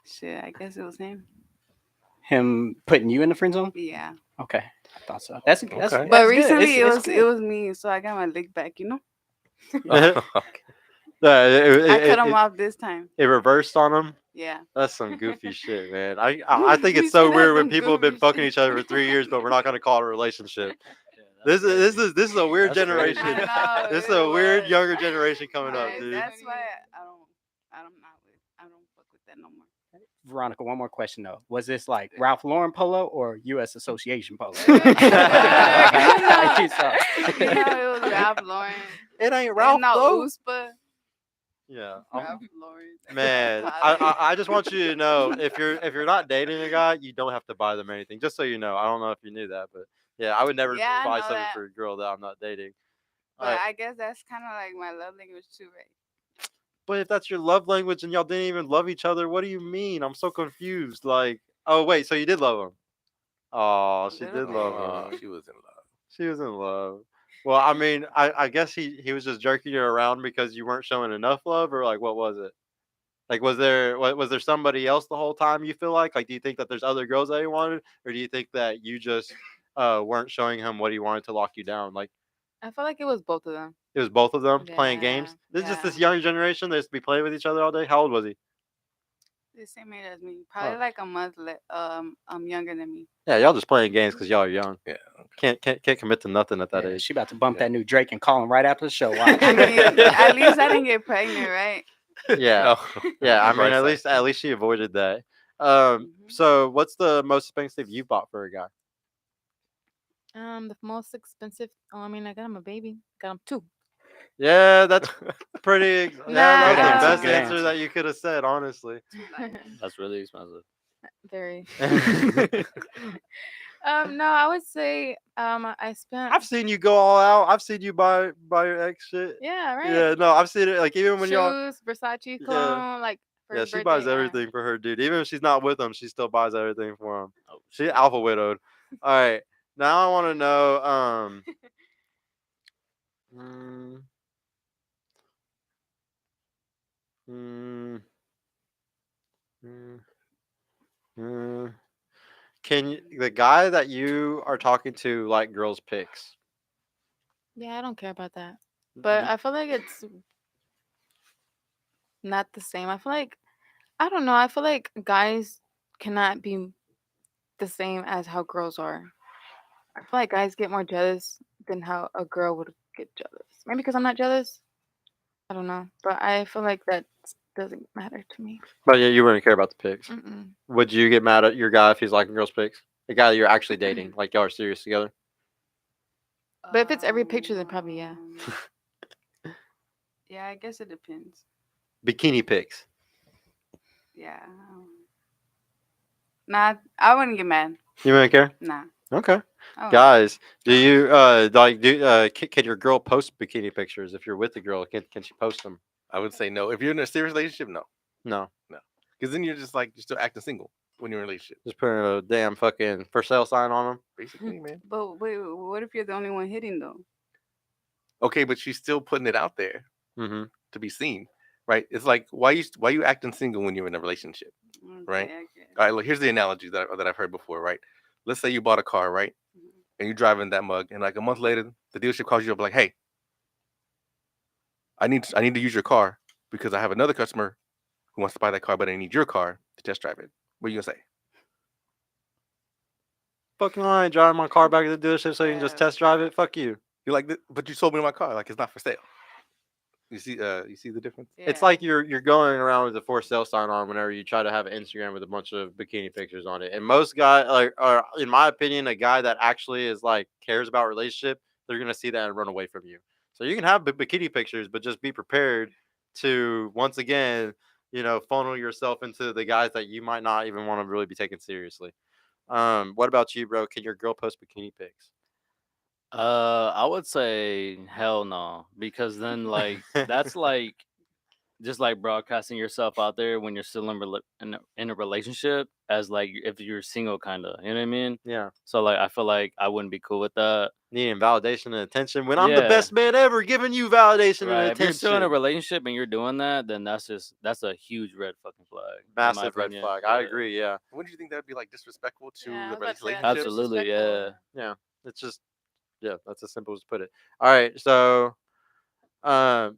Shit, I guess it was him. Him putting you in the friend zone? Yeah. Okay, I thought so. That's Okay. that's But that's good. recently It's it good. was me, so I got my lick back. You know, Yeah, I cut him off this time. It reversed on him. Yeah. That's some goofy shit, man. I think it's You so said weird that's when some people have been goofy fucking shit. each other for 3 years, but we're not gonna call it a relationship. Yeah, This that's is a weird That's crazy. generation. I know, This is it a weird was. younger generation coming up, Right, dude. that's why I don't fuck with that no more. Veronica, one more question though. Was this like Ralph Lauren polo or U.S. Association polo? No, You saw. it was Ralph Lauren. It ain't Ralph Not though. USPA. Yeah, Ralph Lauren. man. I just want you to know if you're not dating a guy, you don't have to buy them anything. Just so you know. I don't know if you knew that, but yeah, I would never Yeah, I buy know something that. for a girl that I'm not dating. But Alright. I guess that's kind of like my love language too, right? But if that's your love language and y'all didn't even love each other, what do you mean? I'm so confused. Like, oh wait, so you did love him? Oh, she Little did bit. love him. she was in love. She was in love. Well, I mean, I guess he was just jerking you around because you weren't showing enough love, or like what was it? Like, was there somebody else the whole time? You feel like do you think that there's other girls that he wanted, or do you think that you just weren't showing him what he wanted to lock you down? Like I feel like it was both of them. it was both of them playing games. Yeah, This is just this yeah. younger generation. They just be playing with each other all day. How old was he? The same age as me, probably like a month younger than me. Yeah, y'all just playing games because y'all are young. Yeah. Can't commit to nothing at that Yeah, age. she about to bump Yeah. that new Drake and call him right after the show. Watch. I mean, at least I didn't get pregnant, right? Yeah. No. Yeah, I The mean, bright side. at least she avoided that. Mhm. So what's the most expensive you bought for a guy? The most expensive. Oh, I mean, I got him a baby. Got him 2. Yeah, that's pretty. Yeah, Nah. that's Good the answer, best good answer answer. that you could have said, honestly. That's really expensive. Very. No, I would say I spent. I've seen you go all out. I've seen you buy your ex shit. Yeah, right. Yeah, no, I've seen it. Like even when y'all. Shoes, Versace cologne, like for Yeah, his she buys birthday, everything for her dude. Even if she's not with him, she still buys everything for him. Oh, She alpha widowed. All right, now I want to know. Mm, mm, mm, mm. The guy that you are talking to like girls' pics? Yeah, I don't care about that. But I feel like it's not the same. I feel like I don't know. I feel like guys cannot be the same as how girls are. I feel like guys get more jealous than how a girl would get jealous. Maybe because I'm not jealous. I don't know. But I feel like that doesn't matter to me. But yeah, you wouldn't care about the pics. Mm-mm. Would you get mad at your guy if he's liking girls' pics? The guy that you're actually dating, like y'all are serious together? But if it's every picture, then probably yeah. Yeah, I guess it depends. Bikini pics. Yeah. Nah, I wouldn't get mad. You wouldn't care? Nah. Okay. I wouldn't. Guys, do you can your girl post bikini pictures if you're with the girl? Can she post them? I would say no. If you're in a serious relationship, no. No. Because then you're just like, you're still acting single when you're in a relationship. Just putting a damn fucking for sale sign on them. Basically, man. But wait, what if you're the only one hitting though? Okay, but she's still putting it out there Mm-hmm. to be seen, right? It's like, why you acting single when you're in a relationship? Right. Okay. All right, look, here's the analogy that I've heard before, right? Let's say you bought a car, right? Mhm. And you're driving that mug, and like a month later, the dealership calls you up like, hey, I need to use your car because I have another customer who wants to buy that car, but I need your car to test drive it. What are you gonna say? Fucking line, driving my car back to the dealership so you can just Yeah. test drive it. Fuck you. You're like, but you sold me my car. Like it's not for sale. You see the difference? It's Yeah. like you're going around with a for sale sign on whenever you try to have an Instagram with a bunch of bikini pictures on it. And most guys, like, or in my opinion, a guy that actually is like cares about relationship, they're gonna see that and run away from you. So you can have bikini pictures, but just be prepared to once again, funnel yourself into the guys that you might not even want to really be taken seriously. What about you, bro? Can your girl post bikini pics? I would say hell no, because then like that's like just like broadcasting yourself out there when you're still in a relationship as like if you're single, kind of. You know what I mean? Yeah. So like I feel like I wouldn't be cool with that. Needing validation and attention when I'm the Yeah. best man ever, giving you validation Right. and If you're still in a attention. relationship and you're doing that, then that's a huge red fucking flag. in my Massive red opinion. flag. I Yeah. agree. Yeah. Wouldn't you think that would be like disrespectful to Yeah, I the was about to say, relationship? that's Absolutely, disrespectful. yeah. It's just, that's as simple as put it. All right. So, um,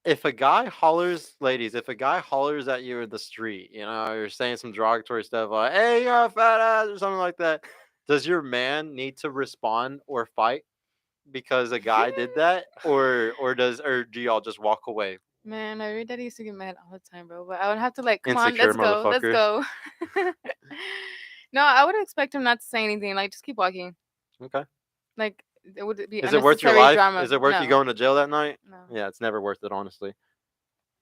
if a guy hollers, ladies, if a guy hollers at you in the street, you're saying some derogatory stuff like, hey, you're a fat ass or something like that, does your man need to respond or fight because a guy did that? Or do y'all just walk away? Man, my real daddy used to get mad all the time, bro. But I would have to like, come on, Insecure let's go, let's motherfucker. go. No, I would expect him not to say anything. Like, just keep walking. Okay. Like, it would be Is it worth your unnecessary life? drama. Is it worth you No, going to jail that night? No. Yeah, it's never worth it, honestly,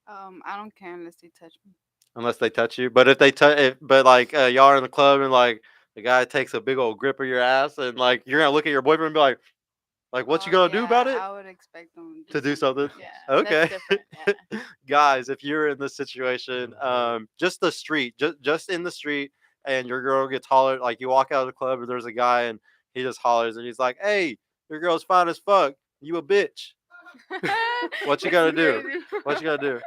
I don't care unless they touch me. unless they touch you. But if they touch, but like y'all are in the club and like the guy takes a big old grip of your ass and like you're gonna look at your boyfriend and be like what you Oh, gonna do about it? I would expect them To do something? Yeah. Okay. That's different. Yeah. Guys, if you're in this situation, just the street, just in the street, and your girl gets hollered, like you walk out of the club and there's a guy and he just hollers and he's like, "Hey, your girl's fine as fuck. You a bitch." What you gonna do? What you gonna do?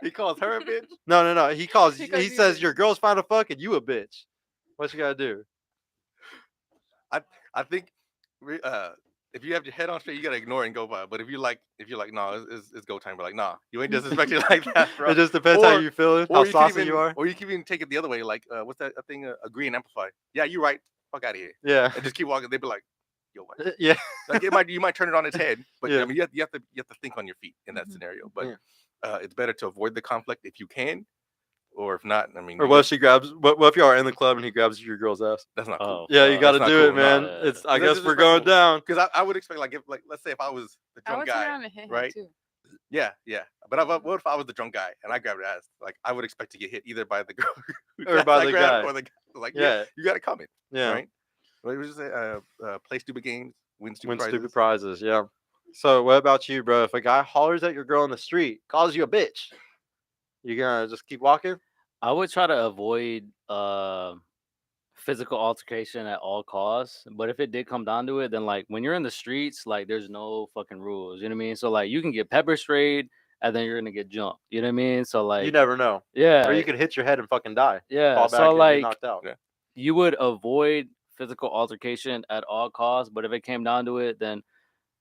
he calls her a bitch. No. He calls. He calls He you says bitch. your girl's fine as fuck and you a bitch. What you gotta do? I think if you have your head on straight, you gotta ignore it and go by. But if you're like, no, it's go time. But like, nah, you ain't disrespecting like that, bro. It just depends how Or- you feeling, Or how you can saucy even, you are. or you can even take it the other way. Like, what's that thing? Agree and amplify. Yeah, you're right. Fuck out of here. Yeah. And just keep walking. They'd be like, yo, what? Yeah. Like you might turn it on its head, but Yeah. I mean, you have to think on your feet in that Mhm. scenario. But Yeah. it's better to avoid the conflict if you can, or if not, I mean, Or what if she grabs? What if you are in the club and he grabs your girl's ass? that's not cool. Oh, Yeah, you fuck. got to That's do not it, cool, no. man. Yeah. It's. I That's guess we're going disrespectful. down. Because I would expect, like, let's say if I was the I drunk would turn guy, around and hit him right? too. Yeah. But what if I was the drunk guy and I grabbed her ass? Like, I would expect to get hit either by the girl Or by I the grabbed guy. or the guy. Like, Yeah. you got to comment, Yeah. right? What did you say? Play stupid games, win stupid Win prizes. stupid prizes. Yeah. So what about you, bro? If a guy hollers at your girl in the street, calls you a bitch, you gonna just keep walking? I would try to avoid physical altercation at all costs. But if it did come down to it, then like when you're in the streets, like there's no fucking rules. You know what I mean? So like you can get pepper sprayed and then you're gonna get jumped. You know what I mean? So like You never know. yeah, Or you could hit your head and fucking die. yeah. Fall back So and like get knocked out. Yeah. you would avoid physical altercation at all costs. But if it came down to it, then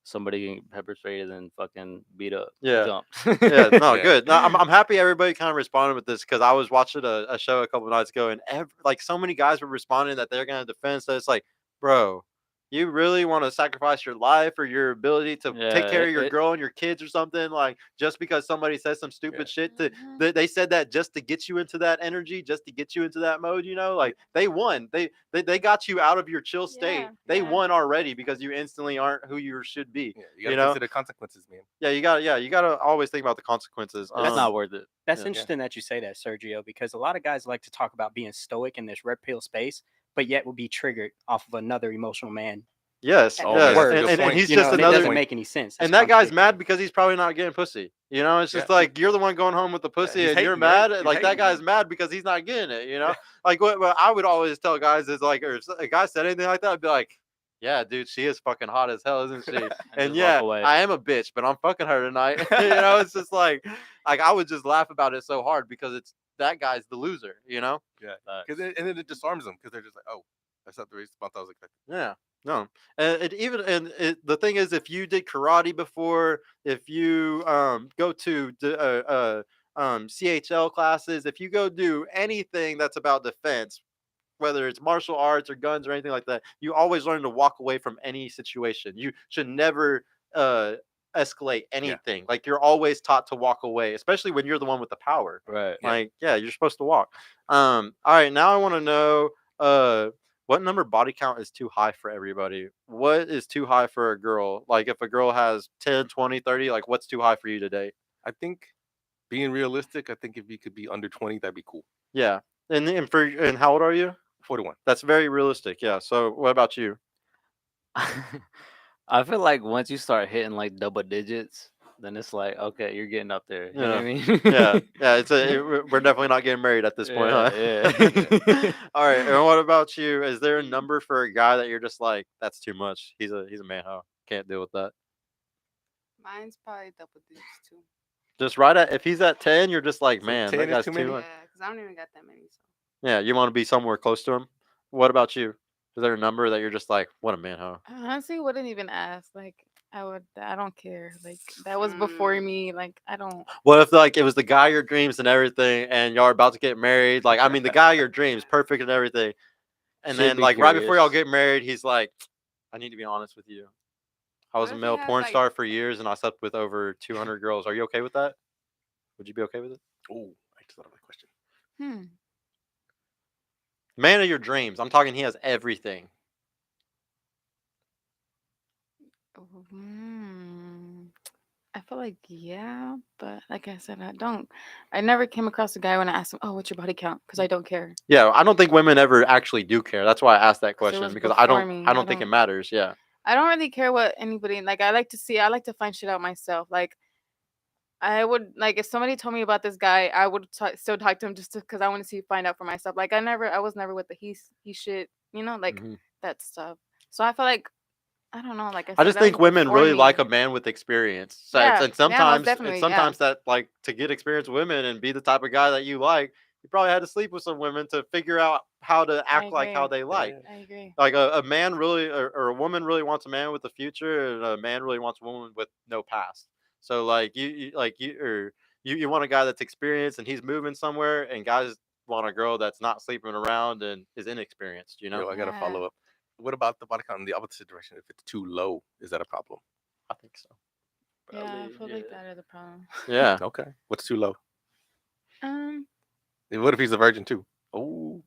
somebody getting pepper sprayed and then fucking beat up, Yeah. jumped. Yeah, no, Yeah. good. No, I'm happy everybody kind of responded with this because I was watching a show a couple nights ago and like so many guys were responding that they're gonna defend. So it's like, bro, you really want to sacrifice your life or your ability to take Yeah, care of your it- girl and your kids or something like just because somebody says some stupid Yeah. shit Mhm. they said that just to get you into that energy, just to get you into that mode, like they won. They got you out of your chill state. Yeah, They yeah. won already because you instantly aren't who you should be. Yeah, you You gotta know? consider consequences, man. Yeah, you gotta always think about the consequences. It's not worth it. That's Yeah. interesting that you say that, Sergio, because a lot of guys like to talk about being stoic in this red pill space, but yet will be triggered off of another emotional man. Yes, Oh, yes. that's a good And point. he's You just know, and it another. doesn't make any sense. And It's that guy's contradictory. mad because he's probably not getting pussy. It's just Yeah. like you're the one going home with the pussy he's and you're hating, right? mad. He's Like that hating. guy's mad because he's not getting it. Like what I would always tell guys is like, or if a guy said anything like that, I'd be like, yeah, dude, she is fucking hot as hell, isn't she? And just yeah, walk away. I am a bitch, but I'm fucking her tonight. It's just like I would just laugh about it so hard because it's that guy's the loser. Yeah, Facts. and then it disarms them because they're just like, oh, that's not the response I was expecting. Yeah. No, the thing is, if you did karate before, if you go to CHL classes, if you go do anything that's about defense, whether it's martial arts or guns or anything like that, you always learn to walk away from any situation. You should never uh, escalate anything. Like you're always taught to walk away, especially when you're the one with the power. Right. Yeah. Like, yeah, you're supposed to walk. All right, now I want to know what number body count is too high for everybody? What is too high for a girl? Like if a girl has 10, 20, 30, like what's too high for you to date? I think being realistic, I think if you could be under 20, that'd be cool. Yeah. And how old are you? 41. That's very realistic. Yeah. So what about you? I feel like once you start hitting like double digits, then it's like, okay, you're getting up there. You know what I mean? Yeah. We're definitely not getting married at this point, huh? Yeah. All right. And what about you? Is there a number for a guy that you're just like, that's too much? He's a man, huh? Can't deal with that. Mine's probably double digits too. Just right at if he's at 10, you're just like, So man, 10 that is guy's too too many? much. Yeah, because I don't even got that many. So Yeah, you want to be somewhere close to him. What about you? Is there a number that you're just like, what a man, huh? I honestly wouldn't even ask. Like, I don't care. Like, that was before me. Like, I don't. What if like it was the guy of your dreams and everything, and y'all are about to get married? Like, I mean, the guy of your dreams, perfect and everything. And Should then be like right before y'all curious. get married, he's like, I need to be honest with you. I was What a if he male has, porn like- star for years, and I slept with over 200 girls. Are you okay with that? Would you be okay with it? Oh, I just thought of a question. Hmm. Man of your dreams. I'm talking. He has everything. Hmm. I feel like yeah, but like I said, I don't. I never came across a guy when I asked him, "Oh, what's your body count?" Because I don't care. Yeah, I don't think women ever actually do care. That's why I asked that 'Cause it question was because I before don't. me. I don't think it matters. Yeah. I don't really care what anybody like. I like to see. I like to find shit out myself. Like I would like if somebody told me about this guy, I would still talk to him just because I want to see find out for myself. Like I was never with the he shit. You know, like Mhm. that stuff. So I feel like I don't know. Like I I said, just that was think women before really me. like a man with experience. So Yeah, and yeah, most sometimes definitely, yeah. that like to get experience with women and be the type of guy that you like, you probably had to sleep with some women to figure out how to I act like how agree. they like. I agree. Like a man really or a woman really wants a man with a future, and a man really wants a woman with no past. So like you want a guy that's experienced and he's moving somewhere, and guys want a girl that's not sleeping around and is inexperienced. You know, Yo, I got to follow Yeah. up. What about the body count in the opposite direction? If it's too low, is that a problem? I think so. Yeah, I Probably, feel like yeah. that is a problem. Yeah. Okay. What's too low? Um. What if he's a virgin too? Oh,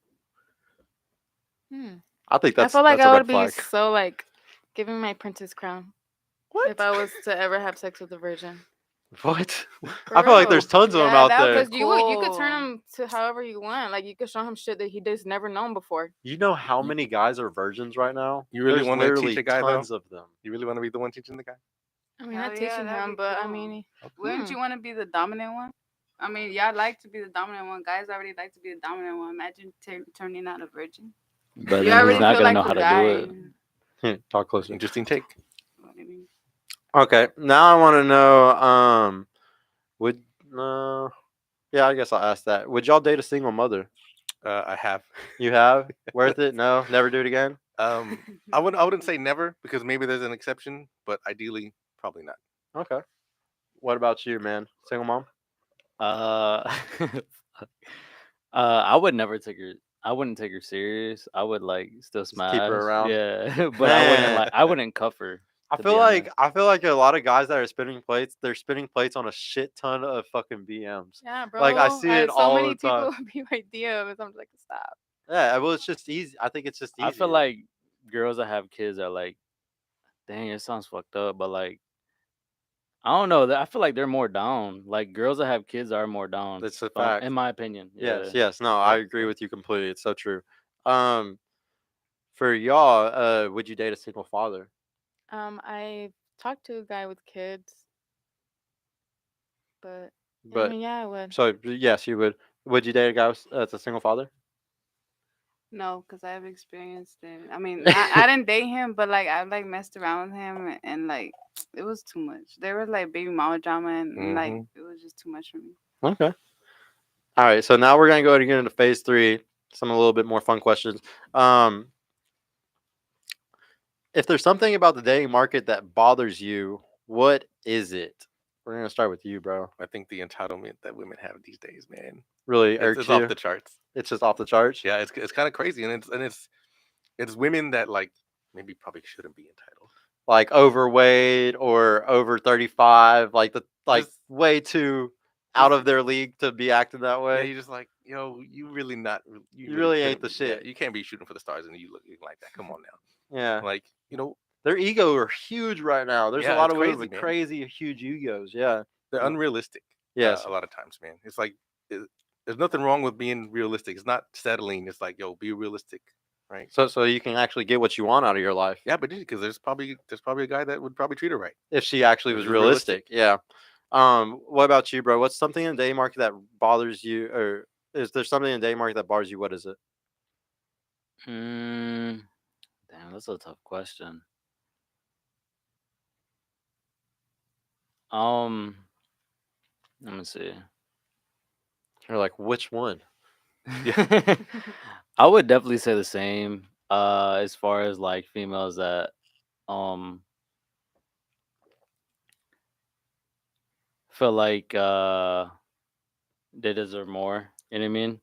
Hmm. I think I feel like that's a I red would be flag. so like giving my princess crown if I was to ever have sex with a virgin. What? For I feel like real. there's tons of them Yeah, out that would be there. Because you could turn him to however you want. Like you could show him shit that he just never known before. You know how many guys are virgins right now? You really There's wanna teach literally a guy, though? tons of them. you really want to be the one teaching the guy? I mean, Hell not yeah, teaching that'd him, be but I cool. mean, Wouldn't you want to be the dominant one? I mean, y'all like to be the dominant one. Guys already like to be the dominant one. Imagine turning out a virgin. But You then already he's not feel gonna like know the how to guy. do it. Talk closer. Interesting take. What do you mean? Okay, now I want to know. Would yeah, I guess I'll ask that. Would y'all date a single mother? I have. You have worth it? No, never do it again. I wouldn't say never because maybe there's an exception, but ideally probably not. Okay. What about you, man? Single mom? I would never take her. I wouldn't take her serious. I would like still Just smash. keep her around? Yeah, but I wouldn't Man. like. I wouldn't cuff her. I to feel be like honest. a lot of guys that are spinning plates, they're spinning plates on a shit ton of fucking BMs. yeah, bro. Like I see it so all many the time. people be my DMs. I'm like, stop. Yeah, well, it's just easy. I think it's just easier. I feel like girls that have kids are like, dang, it sounds fucked up, but like, I don't know. I feel like they're more down. Like girls that have kids are more down. That's a fact. in my opinion. Yes, Yeah. yes. No, I agree with you completely. It's so true. Um, for y'all, would you date a single father? I talked to a guy with kids, but I But mean, yeah, I would. so yes, you would. Would you date a guy that's a single father? No, because I have experienced it. I mean, I didn't date him, but like I like messed around with him, and like it was too much. There was like baby mama drama, and like it was just too much for me. Okay. All right. So now we're gonna go ahead and get into phase 3. Some a little bit more fun questions. if there's something about the dating market that bothers you, what is it? We're gonna start with you, bro. I think the entitlement that women have these days, man, Really it's, irks it's you. off the charts. It's just off the charts. Yeah, it's kind of crazy, and it's women that like maybe probably shouldn't be entitled. Like overweight or over 35, like Just- way too out of their league to be acting that Yeah, way. you're just like, yo, you really not. You really ain't couldn't the be- yeah, shit. you can't be shooting for the stars and you looking like that. Come on now. Yeah. Like, you know, Their ego are huge right now. There's a Yeah, lot it's of women crazy, with man. crazy, huge egos. Yeah. they're Yeah. unrealistic. Yes. A lot of times, man. It's like there's nothing wrong with being realistic. It's not settling. It's like, yo, be realistic, right? So you can actually get what you want out of your life. Yeah, but because there's probably a guy that would probably treat her right. If she actually If was she's realistic. realistic. Yeah. What about you, bro? What's something in the dating market that bothers you, or is there something in the dating market that bothers you? What is it? Damn, that's a tough question. Let me see. You're like, which one? I would definitely say the same. As far as like females that feel like they deserve more. You know what I mean?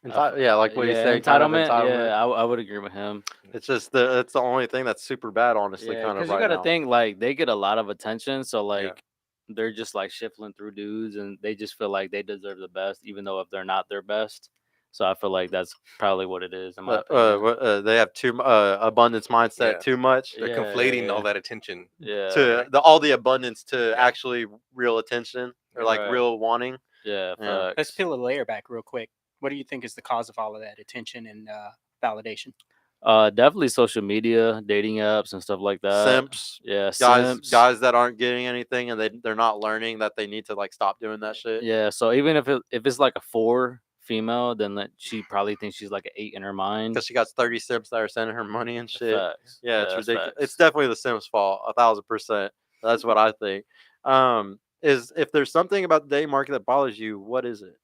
Yeah, like what he's saying, kind of entitlement. entitlement. Yeah, I would agree with him. It's just it's the only thing that's super bad, honestly, Yeah, kind of because you right gotta now. think like they get a lot of attention, so like they're just like shuffling through dudes, and they just feel like they deserve the best, even though if they're not their best. So I feel like that's probably what it is in my opinion. They have too abundance mindset, Yeah. too much They're Yeah, conflating yeah, all yeah. that attention. Yeah, to all the abundance to Yeah. actually real attention or like Right. real wanting. yeah. Yeah. Let's Facts. peel a layer back real quick. What do you think is the cause of all of that attention and validation? Definitely social media, dating apps, and stuff like that. Simps, Yeah, guys simps. that aren't getting anything and they're not learning that they need to like stop doing that shit. Yeah, so even if it's like a 4 female, then she probably thinks she's like an 8 in her mind. Because she got 30 simps that are sending her money and shit. Facts. Yeah, it's that's ridiculous. facts. It's definitely the Sims' fault, 1,000%. That's what I think. Is if there's something about the dating market that bothers you, what is it?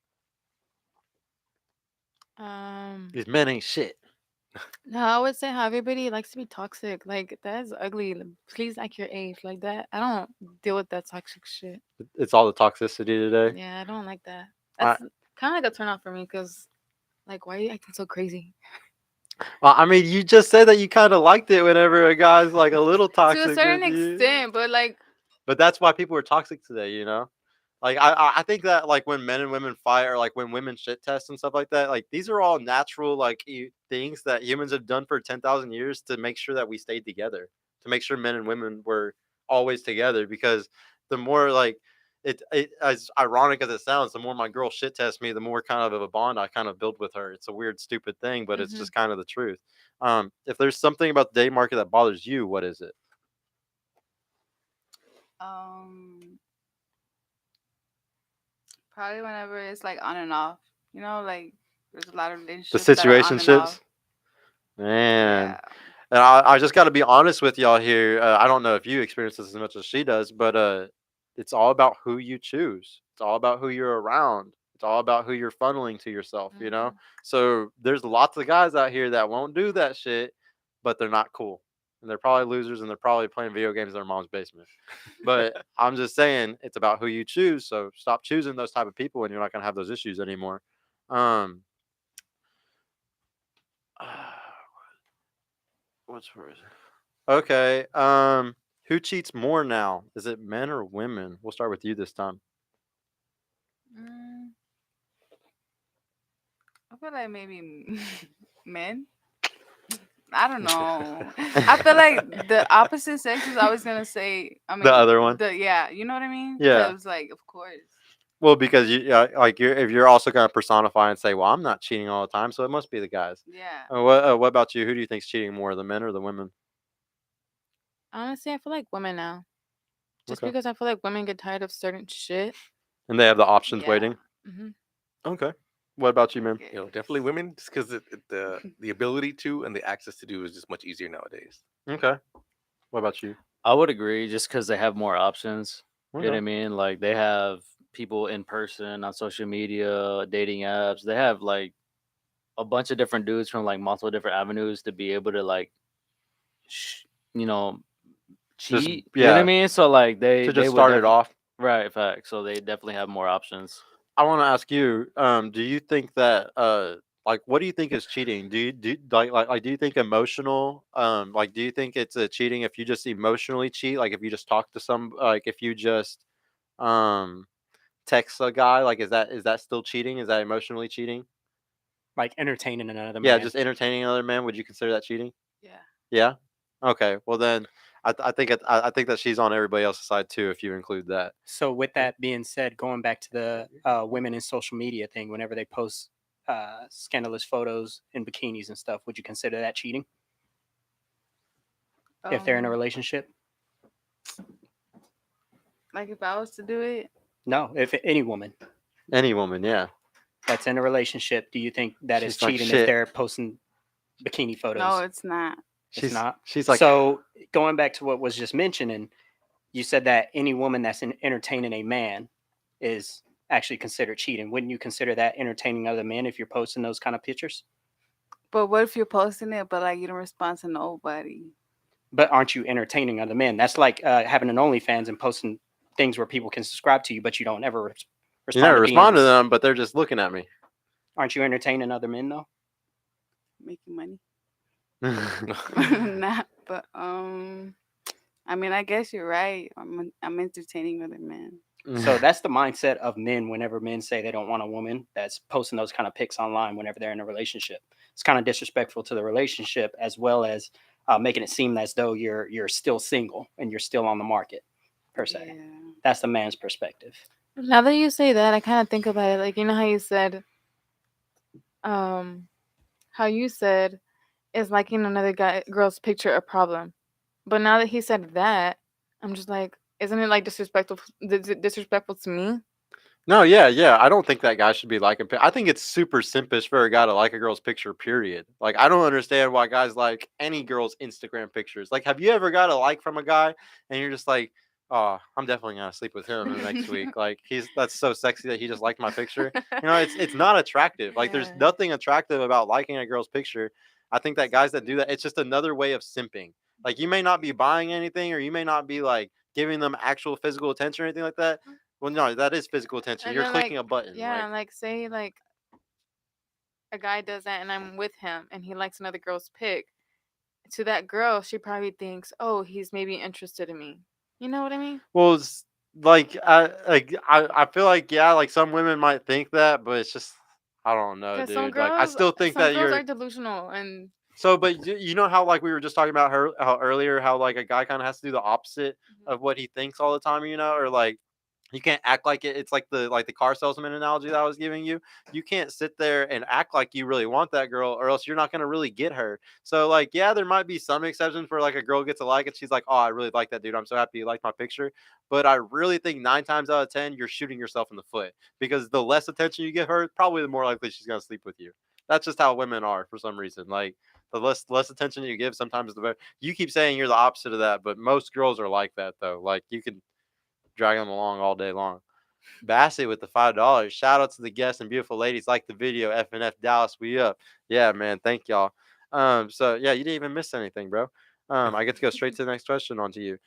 These men ain't shit. No, I would say how everybody likes to be toxic. Like that is ugly. Please act your age like that. I don't deal with that toxic shit. It's all the toxicity today. Yeah, I don't like that. I- That's kind of like a turn off for me because, like, why are you acting so crazy? Well, I mean, you just said that you kind of liked it whenever a guy's like a little toxic. To a certain with you. extent, but like, But that's why people are toxic today, you know? Like I think that like when men and women fight or like when women shit test and stuff like that, like these are all natural like things that humans have done for 10,000 years to make sure that we stayed together, to make sure men and women were always together. Because the more like it as ironic as it sounds, the more my girl shit tests me, the more kind of a bond I kind of build with her. It's a weird, stupid thing, but it's Mhm. just kind of the truth. If there's something about the dating market that bothers you, what is it? Probably whenever it's like on and off. You know, like there's a lot of The relationships. that are on and situationships, off. man. Yeah. And I just got to be honest with y'all here. I don't know if you experience this as much as she does, but it's all about who you choose. It's all about who you're around. It's all about who you're funneling to yourself, you know? So there's lots of guys out here that won't do that shit, but they're not cool. And they're probably losers and they're probably playing video games in their mom's basement. But I'm just saying it's about who you choose. So stop choosing those type of people and you're not going to have those issues anymore. What's for it? Okay. Who cheats more now? Is it men or women? We'll start with you this time. I feel like maybe men. I don't know. I feel like the opposite sex is always gonna say. I mean, The other one? Yeah, you know what I mean? Yeah. Because like, of course. Well, because if you're also gonna personify and say, well, I'm not cheating all the time, so it must be the guys. Yeah. What about you? Who do you think's cheating more, the men or the women? honestly, I feel like women now. Just Okay. because I feel like women get tired of certain shit. And they have the options Yeah. waiting. hmm Okay. What about you, man? Okay. You know, definitely women, just because the ability to and the access to do is just much easier nowadays. Okay. What about you? I would agree, just because they have more options. You know what I Okay. mean? Like they have people in person on social media, dating apps. They have like a bunch of different dudes from like multiple different avenues to be able to like you know, Just- cheat. You know what yeah. I mean? So like they To they just would start it off. right, fact. So they definitely have more options. I want to ask you, do you think that like what do you think is cheating? Do you do you think emotional like do you think it's a cheating if you just emotionally cheat, like if you just talk to some, like if you just um text a guy, like is that still cheating? Is that emotionally cheating? Like entertaining another Yeah, man. just entertaining another man, would you consider that cheating? Yeah. Yeah. Okay. Well then I think that she's on everybody else's side too if you include that. So with that being said, going back to the women in social media thing, whenever they post scandalous photos in bikinis and stuff, would you consider that cheating if they're in a Um, relationship? Like if I was to do it, No, if any woman Any woman, yeah. that's in a relationship, do you think that is She's like, cheating "Shit." if they're posting bikini photos? no, it's not. It's not. She's like, So going back to what was just mentioned, and you said that any woman that's entertaining a man is actually considered cheating. Wouldn't you consider that entertaining other men if you're posting those kind of pictures? But what if you're posting it, but like you don't respond to nobody? But aren't you entertaining other men? That's like having an OnlyFans and posting things where people can subscribe to you, but you don't ever you respond. never to respond to DMs. them, but they're just looking at me. Aren't you entertaining other men though? Making money? Nah, but I mean, I guess you're right. I'm entertaining other men. So that's the mindset of men whenever men say they don't want a woman that's posting those kind of pics online whenever they're in a relationship. It's kind of disrespectful to the relationship as well as making it seem as though you're still single and you're still on the market per se. Yeah. That's the man's perspective. Now that you say that, I kind of think about it. Like, you know how you said, is liking another girl's picture a problem? But now that he said that, I'm just like, isn't it like disrespectful to me? No, yeah. I don't think that guy should be liking. I think it's super simpish for a guy to like a girl's picture. Period. Like, I don't understand why guys like any girl's Instagram pictures. Like, have you ever got a like from a guy and you're just like, oh, I'm definitely gonna sleep with him the next week. Like, that's so sexy that he just liked my picture. You know, it's not attractive. Like, there's Yeah. nothing attractive about liking a girl's picture. I think that guys that do that, it's just another way of simping. Like, you may not be buying anything, or you may not be like giving them actual physical attention or anything like that. Well, no, that is physical attention. And You're then, clicking like, a button. yeah, and like say like a guy does that and I'm with him and he likes another girl's pic. To that girl, she probably thinks, oh, he's maybe interested in me. You know what I mean? Well, it's I feel like, yeah, like some women might think that, but it's just I don't know, Because dude. Like, I still think that you're are delusional and so. But you know how, like, we were just talking about how earlier, how like a guy kind of has to do the opposite of what he thinks all the time, you know, or like. You can't act like it. It's like the car salesman analogy that I was giving you. You can't sit there and act like you really want that girl, or else you're not gonna really get her. So, like, yeah, there might be some exceptions where like a girl gets a like and she's like, "Oh, I really like that dude. I'm so happy you liked my picture." But I really think 9 times out of 10, you're shooting yourself in the foot, because the less attention you give her, probably the more likely she's gonna sleep with you. That's just how women are for some reason. Like, the less attention you give, sometimes the better. You keep saying you're the opposite of that, but most girls are like that though. Like, you can drag them along all day long. Bassett with the $5. Shout out to the guests and beautiful ladies. Like the video, FNF Dallas, we up. Yeah, man. Thank y'all. So yeah, you didn't even miss anything, bro. I get to go straight to the next question on to you.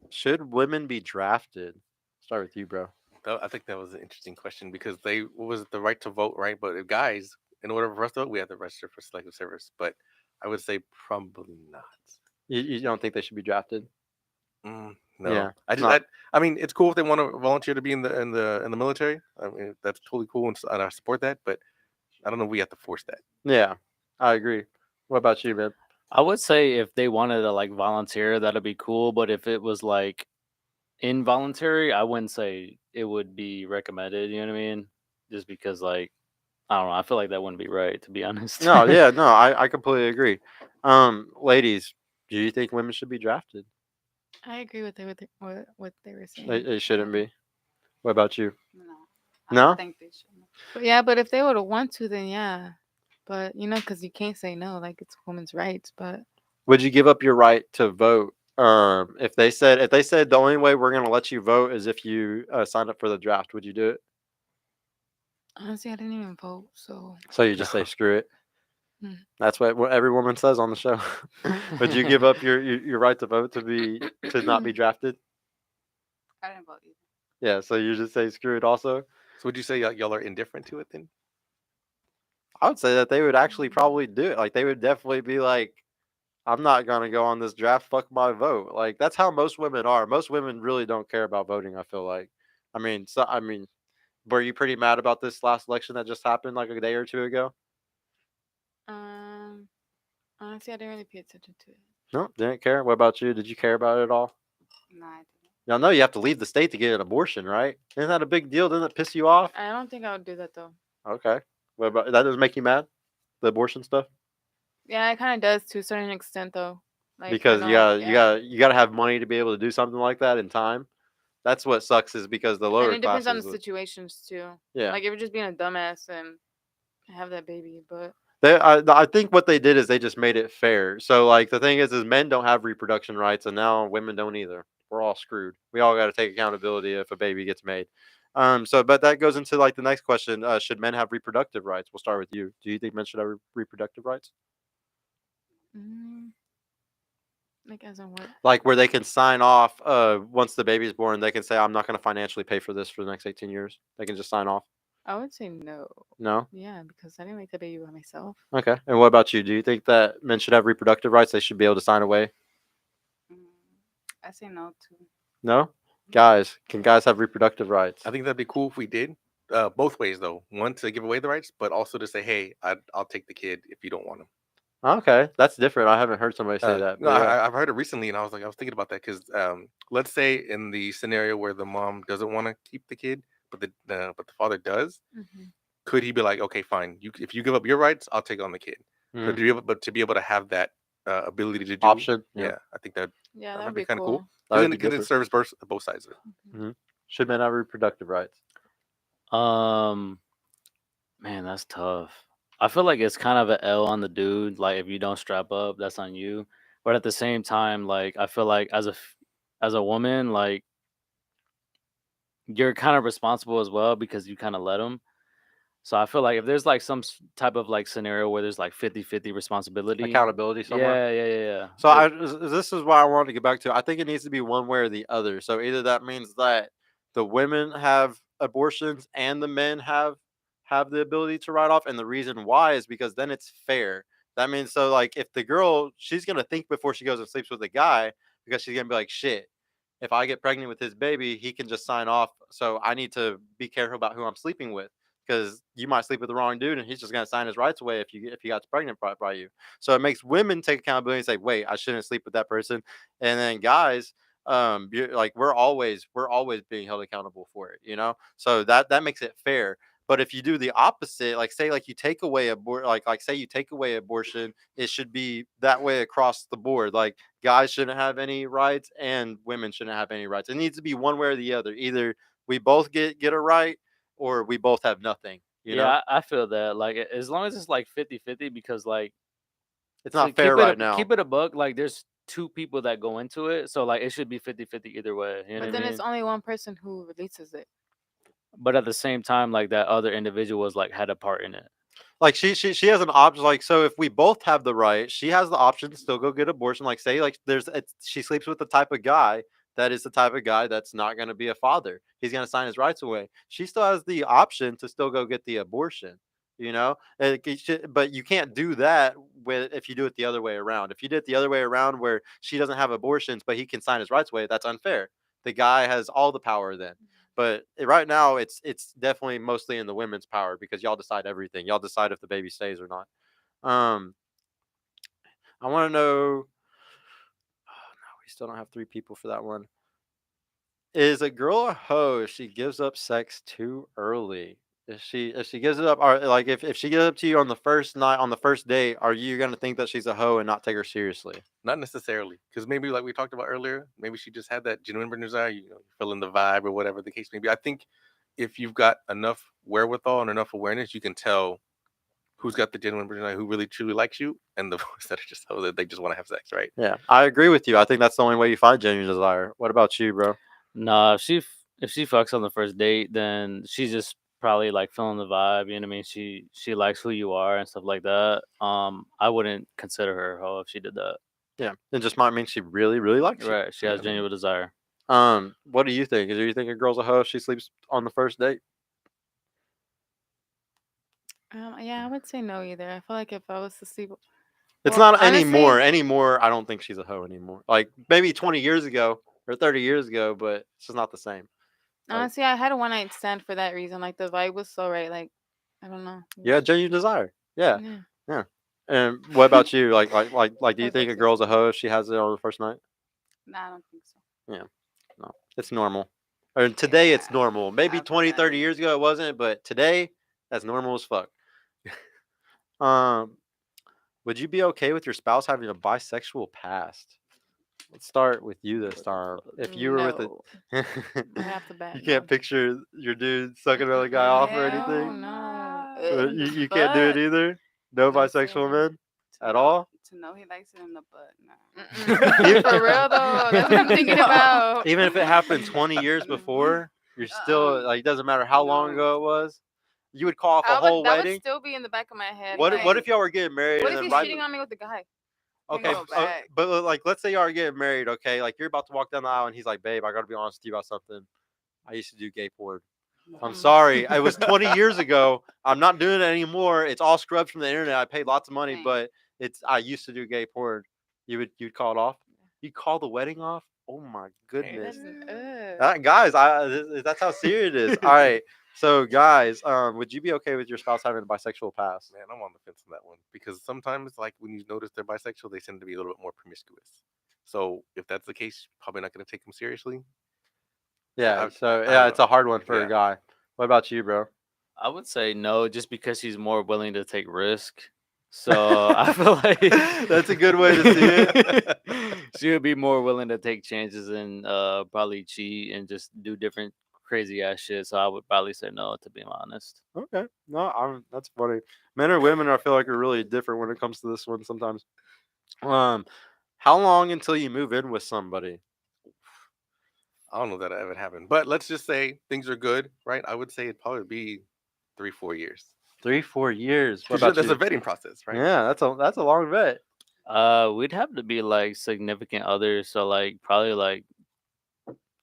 Should women be drafted? Start with you, bro. I think that was an interesting question because what was it, the right to vote, right? But if guys, in order for us to vote, we have to register for selective service. But I would say probably not. You don't think they should be drafted? No, Yeah, I mean, it's cool if they want to volunteer to be in the military. I mean, that's totally cool, and I support that. But I don't know if we have to force that. Yeah, I agree. What about you, man? I would say if they wanted to like volunteer, that'd be cool. But if it was like involuntary, I wouldn't say it would be recommended. You know what I mean? Just because, like, I don't know. I feel like that wouldn't be right, to be honest. No, yeah, no, I completely agree. Ladies, do you think women should be drafted? I agree with what they were saying. They shouldn't be. What about you? No. I No? don't think they should. But yeah, but if they would have want to, then yeah. But you know, because you can't say no, like it's women's rights. But Would you give up your right to vote? If they said the only way we're gonna let you vote is if you sign up for the draft, would you do it? honestly, I didn't even vote, so So you just say screw it. That's what every woman says on the show. Would you give up your right to vote to not be drafted? I didn't vote either. Yeah, so you just say screw it also? So would you say y'all are indifferent to it then? I would say that they would actually probably do it. Like, they would definitely be like, I'm not going to go on this draft. Fuck my vote. Like, that's how most women are. Most women really don't care about voting, I feel like. I mean, were you pretty mad about this last election that just happened like a day or two ago? Honestly, I didn't really pay attention to it. No, didn't care. What about you? Did you care about it at all? No, I didn't. Y'all know you have to leave the state to get an abortion, right? Isn't that a big deal? Doesn't it piss you off? I don't think I would do that though. Okay. What about that? Doesn't make you mad? The abortion stuff? Yeah, it kind of does to a certain extent though. Like, Because you gotta have money to be able to do something like that in time. That's what sucks, is because the lower And it depends on the classes, situations too. yeah. Like, if you're just being a dumbass and have that baby, but I think what they did is they just made it fair. So like the thing is men don't have reproduction rights, and now women don't either. We're all screwed. We all got to take accountability if a baby gets made. But that goes into like the next question: should men have reproductive rights? We'll start with you. Do you think men should have reproductive rights? like, as in what? Like where they can sign off once the baby's born, they can say, I'm not going to financially pay for this for the next 18 years. They can just sign off. I would say no. No? Yeah, because I didn't make the baby by myself. Okay. And what about you? Do you think that men should have reproductive rights? They should be able to sign away? I say no too. No? Guys, can guys have reproductive rights? I think that'd be cool if we did. Both ways though. One, to give away the rights, but also to say, hey, I'll take the kid if you don't want him. Okay, that's different. I haven't heard somebody say that. No, I've heard it recently, and I was thinking about that because let's say in the scenario where the mom doesn't want to keep the kid, but the father does, could he be like, okay, fine, if you give up your rights, I'll take on the kid. But to be able to have that ability to do option, yeah, I think that that'd be kind of cool. That Because it serves both sides of it. Should men have reproductive rights? Man, that's tough. I feel like it's kind of an L on the dude. Like, if you don't strap up, that's on you. But at the same time, like, I feel like as a woman, like, you're kind of responsible as well because you kind of let them. So I feel like if there's like some type of like scenario where there's like 50-50 responsibility, accountability somewhere. Yeah. So this is what I wanted to get back to. I think it needs to be one way or the other. So either that means that the women have abortions and the men have the ability to write off, and the reason why is because then it's fair. That means, so like if the girl, she's gonna think before she goes and sleeps with the guy, because she's gonna be like, shit, if I get pregnant with his baby, he can just sign off. So I need to be careful about who I'm sleeping with, because you might sleep with the wrong dude and he's just going to sign his rights away if he got pregnant by you. So it makes women take accountability and say, wait, I shouldn't sleep with that person. And then guys, we're always being held accountable for it, you know? So that makes it fair. But if you do the opposite, like say like you take away say you take away abortion, it should be that way across the board. Like guys shouldn't have any rights and women shouldn't have any rights. It needs to be one way or the other. Either we both get a right, or we both have nothing. You know? I feel that. Like, as long as it's like 50-50, because like it's not fair right now. Keep it a buck. Like, there's two people that go into it, so like it should be 50-50 either way. You know but then it's only one person who releases it. But at the same time, like that other individual was like had a part in it. Like she has an option. Like, so if we both have the right, she has the option to still go get abortion. Like say like she sleeps with the type of guy that is the type of guy that's not going to be a father. He's going to sign his rights away. She still has the option to still go get the abortion, you know? But you can't do that if you do it the other way around. If you did it the other way around where she doesn't have abortions, but he can sign his rights away, that's unfair. The guy has all the power then. But right now, it's definitely mostly in the women's power because y'all decide everything. Y'all decide if the baby stays or not. I want to know... we still don't have 3 people for that one. Is a girl a hoe if she gives up sex too early? If she gives it up, or like if she gives it up to you on the first night, on the first date, are you gonna think that she's a hoe and not take her seriously? Not necessarily, because maybe like we talked about earlier, maybe she just had that genuine desire. Feeling the vibe or whatever the case may be. I think if you've got enough wherewithal and enough awareness, you can tell who's got the genuine desire, who really truly likes you, and the ones that are just hoes that they just want to have sex, right? Yeah, I agree with you. I think that's the only way you find genuine desire. What about you, bro? Nah, if she fucks on the first date, then she's just probably like feeling the vibe. You know what I mean? She likes who you are and stuff like that. I wouldn't consider her a hoe if she did that. Yeah, it just might mean she really, really likes you. Right? She has genuine desire. What do you think? Do you think a girl's a hoe if she sleeps on the first date? Yeah, I would say no either. I feel like if I was to sleep, It's well, not honestly, anymore. I don't think she's a hoe anymore. Like maybe 20 years ago or 30 years ago, but it's just not the same. honestly, I had a one night stand for that reason. Like the vibe was so right. Like I don't know. Yeah, genuine desire. Yeah, Yeah. yeah. And what about you? Do you As think I a said. girl's a hoe if she has it on the first night? Nah, I don't think so. Yeah, no, it's normal. Or today it's Yeah, normal. Maybe after 20, 30 that. years ago it wasn't, but today that's normal as fuck. Um, would you be okay with your spouse having a bisexual past? Let's start with you this time. If you were with a, No. Right off the bat, you can't no. picture your dude sucking another guy off or Hell anything. no. nah. Or In you the can't do it butt. either. No Listen. bisexual men To at know- all. To know he likes it in the butt. Nah. For real though, that's what I'm thinking No. about. Even if it happened 20 years before, you're still Uh-uh. like it doesn't matter how long No. ago it was. You would call off a whole That would wedding. still be in the back of my head. What like, if y'all were getting married What and if then he's right? cheating on me with the guy? Okay, Go back. but like let's say y'all are getting married. Okay, like you're about to walk down the aisle and he's like, "Babe, I got to be honest with you about something. I used to do gay porn. I'm sorry. It was 20 years ago. I'm not doing it anymore. It's all scrubbed from the internet. I paid lots of money, Dang. but I used to do gay porn. You'd call it off. You'd call the wedding off. Oh my goodness, guys! That's how serious it is. All right, so guys, would you be okay with your spouse having a bisexual past? Man, I'm on the fence on that one because sometimes, like when you notice they're bisexual, they tend to be a little bit more promiscuous. So if that's the case, probably not going to take them seriously. Yeah. So I yeah, don't it's a hard one for Yeah. a guy. What about you, bro? I would say no, just because she's more willing to take risk. So I feel like That's a good way to see it. She would be more willing to take chances and probably cheat and just do different crazy ass shit. So I would probably say no, to be honest. Okay. No, that's funny. Men or women, I feel like are really different when it comes to this one sometimes. How long until you move in with somebody? I don't know that ever happened, but let's just say things are good, right? I would say it'd probably be 3-4 years. 3-4 years. What 'Cause about there's you? a vetting process, right? Yeah, that's a long vet. We'd have to be like significant others. So like probably like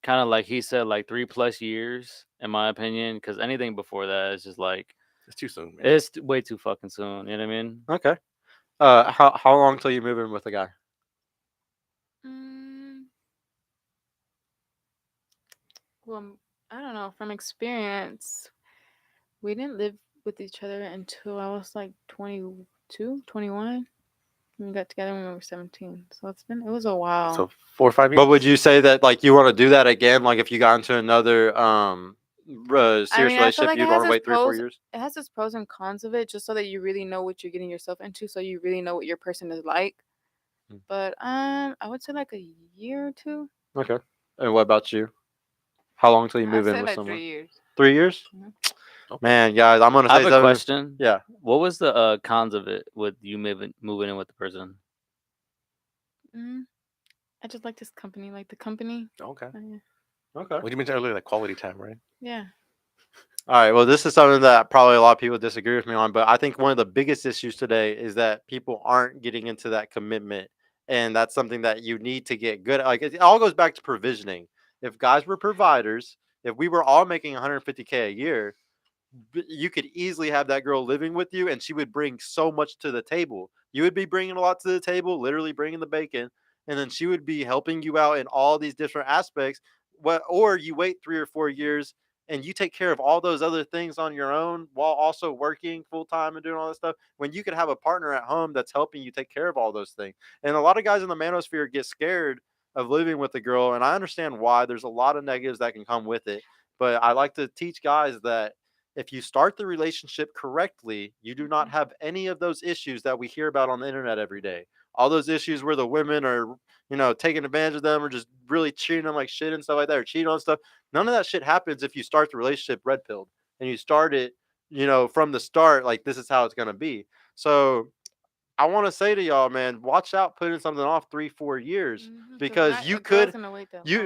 kind of like he said, like 3+ years, in my opinion. Because anything before that is just like It's too soon, man. it's way too fucking soon. You know what I mean? Okay. How long till you move in with a guy? Well, I don't know. From experience, we didn't live with each other until I was like 22, 21. We got together when we were 17. So it was a while. So 4 or 5 years. But would you say that like you want to do that again? Like if you got into another serious I feel relationship, like you'd it want has to wait its 3 or 4 pros. years? It has its pros and cons of it, just so that you really know what you're getting yourself into, so you really know what your person is like. But I would say like a year or two. Okay. And what about you? How long till you I'd move in say with like someone? 3 years. 3 years? Okay. Man, guys, I'm gonna say I have a something. question. Yeah. What was the cons of it with you moving in with the person? I just like this company, like the company. Okay. Okay. What you mentioned earlier, like quality time, right? Yeah. All right. Well, this is something that probably a lot of people disagree with me on, but I think one of the biggest issues today is that people aren't getting into that commitment, and that's something that you need to get good at. Like it all goes back to provisioning. If guys were providers, if we were all making 150K a year, you could easily have that girl living with you, and she would bring so much to the table. You would be bringing a lot to the table, literally bringing the bacon, and then she would be helping you out in all these different aspects. Or you wait 3 or 4 years and you take care of all those other things on your own while also working full time and doing all this stuff, when you could have a partner at home that's helping you take care of all those things. And a lot of guys in the manosphere get scared of living with a girl, and I understand why. There's a lot of negatives that can come with it, but I like to teach guys that if you start the relationship correctly, you do not have any of those issues that we hear about on the internet every day. All those issues where the women are, taking advantage of them or just really treating them like shit and stuff like that, or cheating on stuff. None of that shit happens if you start the relationship red pilled and you start it, from the start, like this is how it's going to be. So I want to say to y'all, man, watch out putting something off 3-4 years, because you could,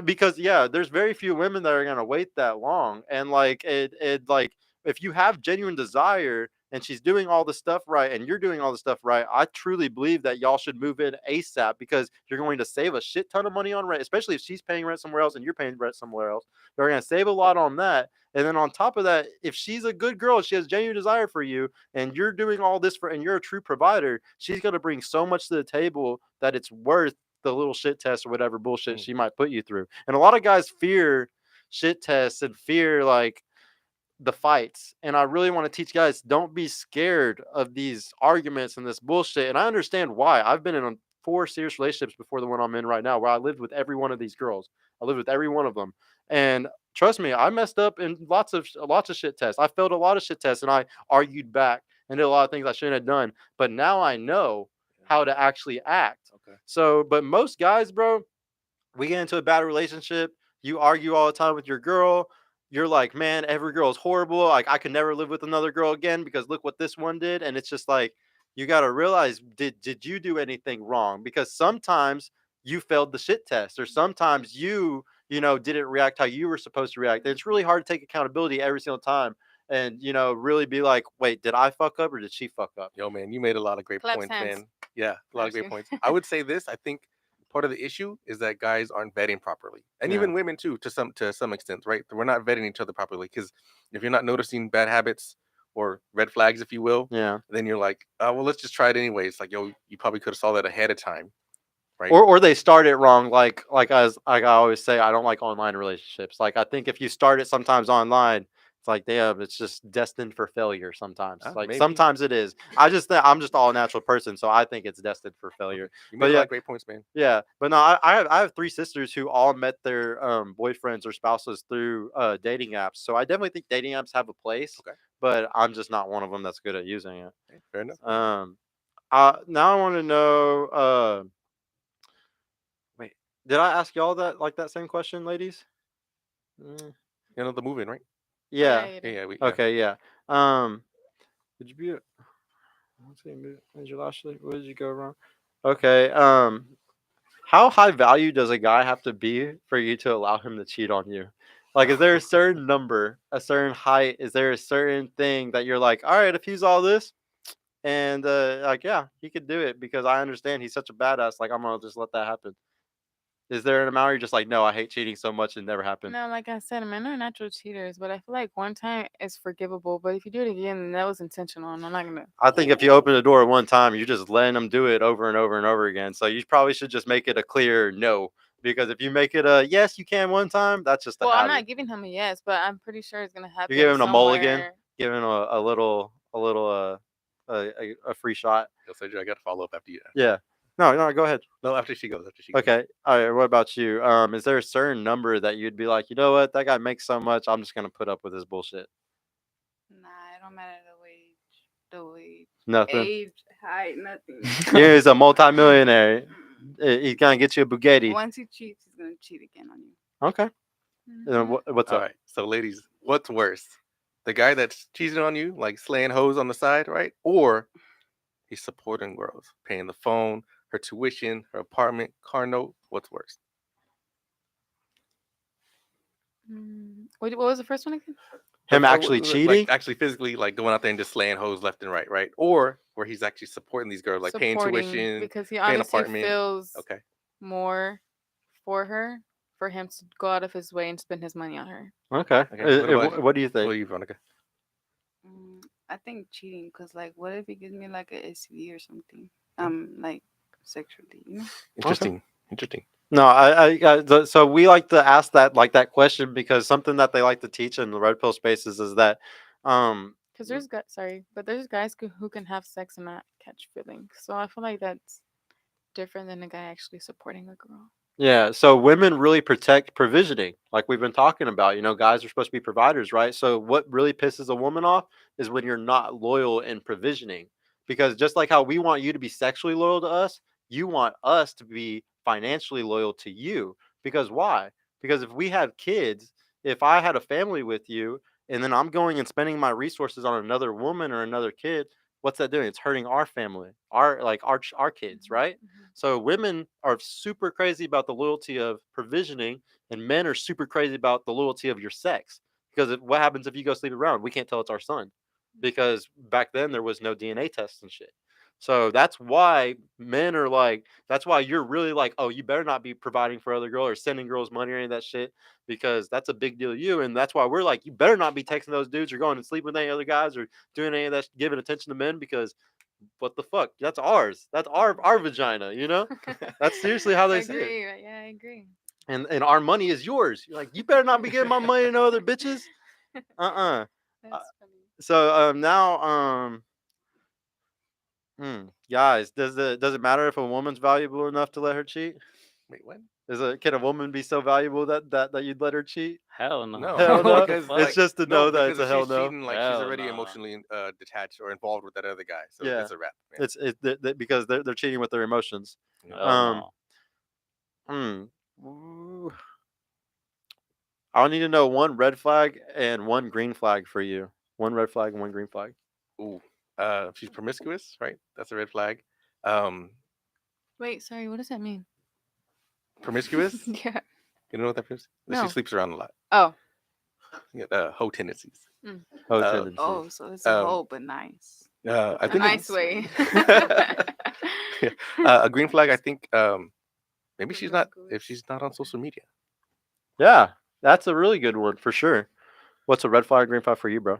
because there's very few women that are gonna wait that long, and like it like if you have genuine desire and she's doing all the stuff right and you're doing all the stuff right, I truly believe that y'all should move in ASAP because you're going to save a shit ton of money on rent, especially if she's paying rent somewhere else and you're paying rent somewhere else. You're going to save a lot on that. And then on top of that, if she's a good girl, she has genuine desire for you, and you're doing all this for, and you're a true provider, she's going to bring so much to the table that it's worth the little shit test or whatever bullshit she might put you through. And a lot of guys fear shit tests and fear like the fights. And I really want to teach guys, don't be scared of these arguments and this bullshit. And I understand why. I've been in 4 serious relationships before the one I'm in right now, where I lived with every one of these girls. I lived with every one of them. And trust me, I messed up in lots of shit tests. I failed a lot of shit tests and I argued back and did a lot of things I shouldn't have done. But now I know how to actually act. Okay. So, but most guys, bro, we get into a bad relationship. You argue all the time with your girl. You're like, man, every girl is horrible. Like, I could never live with another girl again because look what this one did. And it's just like, you got to realize, did you do anything wrong? Because sometimes you failed the shit test, or sometimes you didn't react how you were supposed to react. And it's really hard to take accountability every single time and, really be like, wait, did I fuck up or did she fuck up? Yo, man, you made a lot of great Claps points, hands. man. Yeah, a lot of great Claps points. I would say this. I think part of the issue is that guys aren't vetting properly, and Yeah. even women too, to some extent, right? We're not vetting each other properly because if you're not noticing bad habits or red flags, if you will, Yeah. then you're like, well, let's just try it anyway. It's like, yo, you probably could have saw that ahead of time, right? Or they start it wrong. Like I always say, I don't like online relationships. Like, I think if you start it sometimes online, it's like, damn, it's just destined for failure sometimes. Like Maybe. sometimes it is. I'm just all a natural person, so I think it's destined for failure. You But made a yeah. lot of great points, man. Yeah, but no, I have 3 sisters who all met their boyfriends or spouses through dating apps. So I definitely think dating apps have a place. Okay. But I'm just not one of them that's good at using it. Okay, fair enough. Now I want to know. Wait, did I ask y'all that same question, ladies? Mm, You know the moving, right? yeah. you did. Yeah. Okay. Yeah. Would you be? Where did you go wrong? Okay. How high value does a guy have to be for you to allow him to cheat on you? Like, is there a certain number, a certain height? Is there a certain thing that you're like, all right, if he's all this, and like, yeah, he could do it because I understand he's such a badass. Like, I'm gonna just let that happen. Is there an amount where you're just like, no, I hate cheating so much it never happened? No, like I said, men are natural cheaters, but I feel like one time is forgivable. But if you do it again, then that was intentional, and I'm not gonna. I think if you open the door one time, you're just letting them do it over and over and over again. So you probably should just make it a clear no. Because if you make it a yes, you can one time, that's just a Well, I'm habit. not giving him a yes, but I'm pretty sure it's gonna happen. You're giving him a mulligan, somewhere. giving him a little a free shot. Yo, Sergio, I got to follow up after you. Yeah. No, go ahead. No, after she goes. Okay. All right. What about you? Is there a certain number that you'd be like, you know what, that guy makes so much, I'm just gonna put up with his bullshit? Nah, it don't matter the wage, Nothing. age, height, nothing. He's a multimillionaire. He's gonna get you a Bugatti. Once he cheats, he's gonna cheat again on you. Okay. What's All up? right. So, ladies, what's worse? The guy that's cheating on you, like slaying hoes on the side, right? Or he's supporting girls, paying the phone, her tuition, her apartment, car note. What's worse? What was the first one again? Him actually Like, cheating? actually physically, like going out there and just slaying hoes left and right? Or where he's actually supporting these girls, like paying Supporting, tuition, because he paying obviously apartment. feels Okay. more for her, for him to go out of his way and spend his money on her. Okay. What do you think? What do you, Veronica? I think cheating, cause like, what if he gives me like a STD or something? Like sexually, you know? Interesting. No, so we like to ask that question because something that they like to teach in the red pill spaces is that, Because there's there's guys who can have sex and not catch feelings. So I feel like that's different than a guy actually supporting a girl. yeah, so women really protect provisioning, like we've been talking about. Guys are supposed to be providers, right? So what really pisses a woman off is when you're not loyal in provisioning. Because just like how we want you to be sexually loyal to us, you want us to be financially loyal to you. Because why? Because if we have kids, if I had a family with you, and then I'm going and spending my resources on another woman or another kid, what's that doing? It's hurting our family, our kids, right? So women are super crazy about the loyalty of provisioning, and men are super crazy about the loyalty of your sex. Because what happens if you go sleep around? We can't tell it's our son, because back then there was no DNA tests and shit. So that's why men are like, that's why you're really like, oh, you better not be providing for other girls or sending girls money or any of that shit, because that's a big deal to you. And that's why we're like, you better not be texting those dudes or going to sleep with any other guys or doing any of that, giving attention to men, because what the fuck? That's ours. That's our vagina, you know? That's seriously how I they say it. agree. Yeah, I agree. And our money is yours. You're like, you better not be giving my money to no other bitches. Uh-uh. That's funny. So now guys, does it matter if a woman's valuable enough to let her cheat? Wait, what? Can a woman be so valuable that you'd let her cheat? Hell no. No. Hell no. What the Because, fuck? It's just to know that because it's a if hell she's no. cheating, like she's Hell already no. emotionally detached or involved with that other guy. So Yeah. it's a wrap. Man. Because they're cheating with their emotions. Hell Um, no. Ooh. I need to know one red flag and one green flag for you. One red flag and one green flag. Ooh. She's promiscuous, right? That's a red flag. Wait, sorry. What does that mean? Promiscuous? Yeah. You know what that means? That No. She sleeps around a lot. Oh. Hoe tendencies. Tendencies. Oh, so it's a whole, but nice. I A think nice it's- way. a green flag. I think maybe she's not, if she's not on social media. Yeah, that's a really good one for sure. What's a red flag, green flag for you, bro?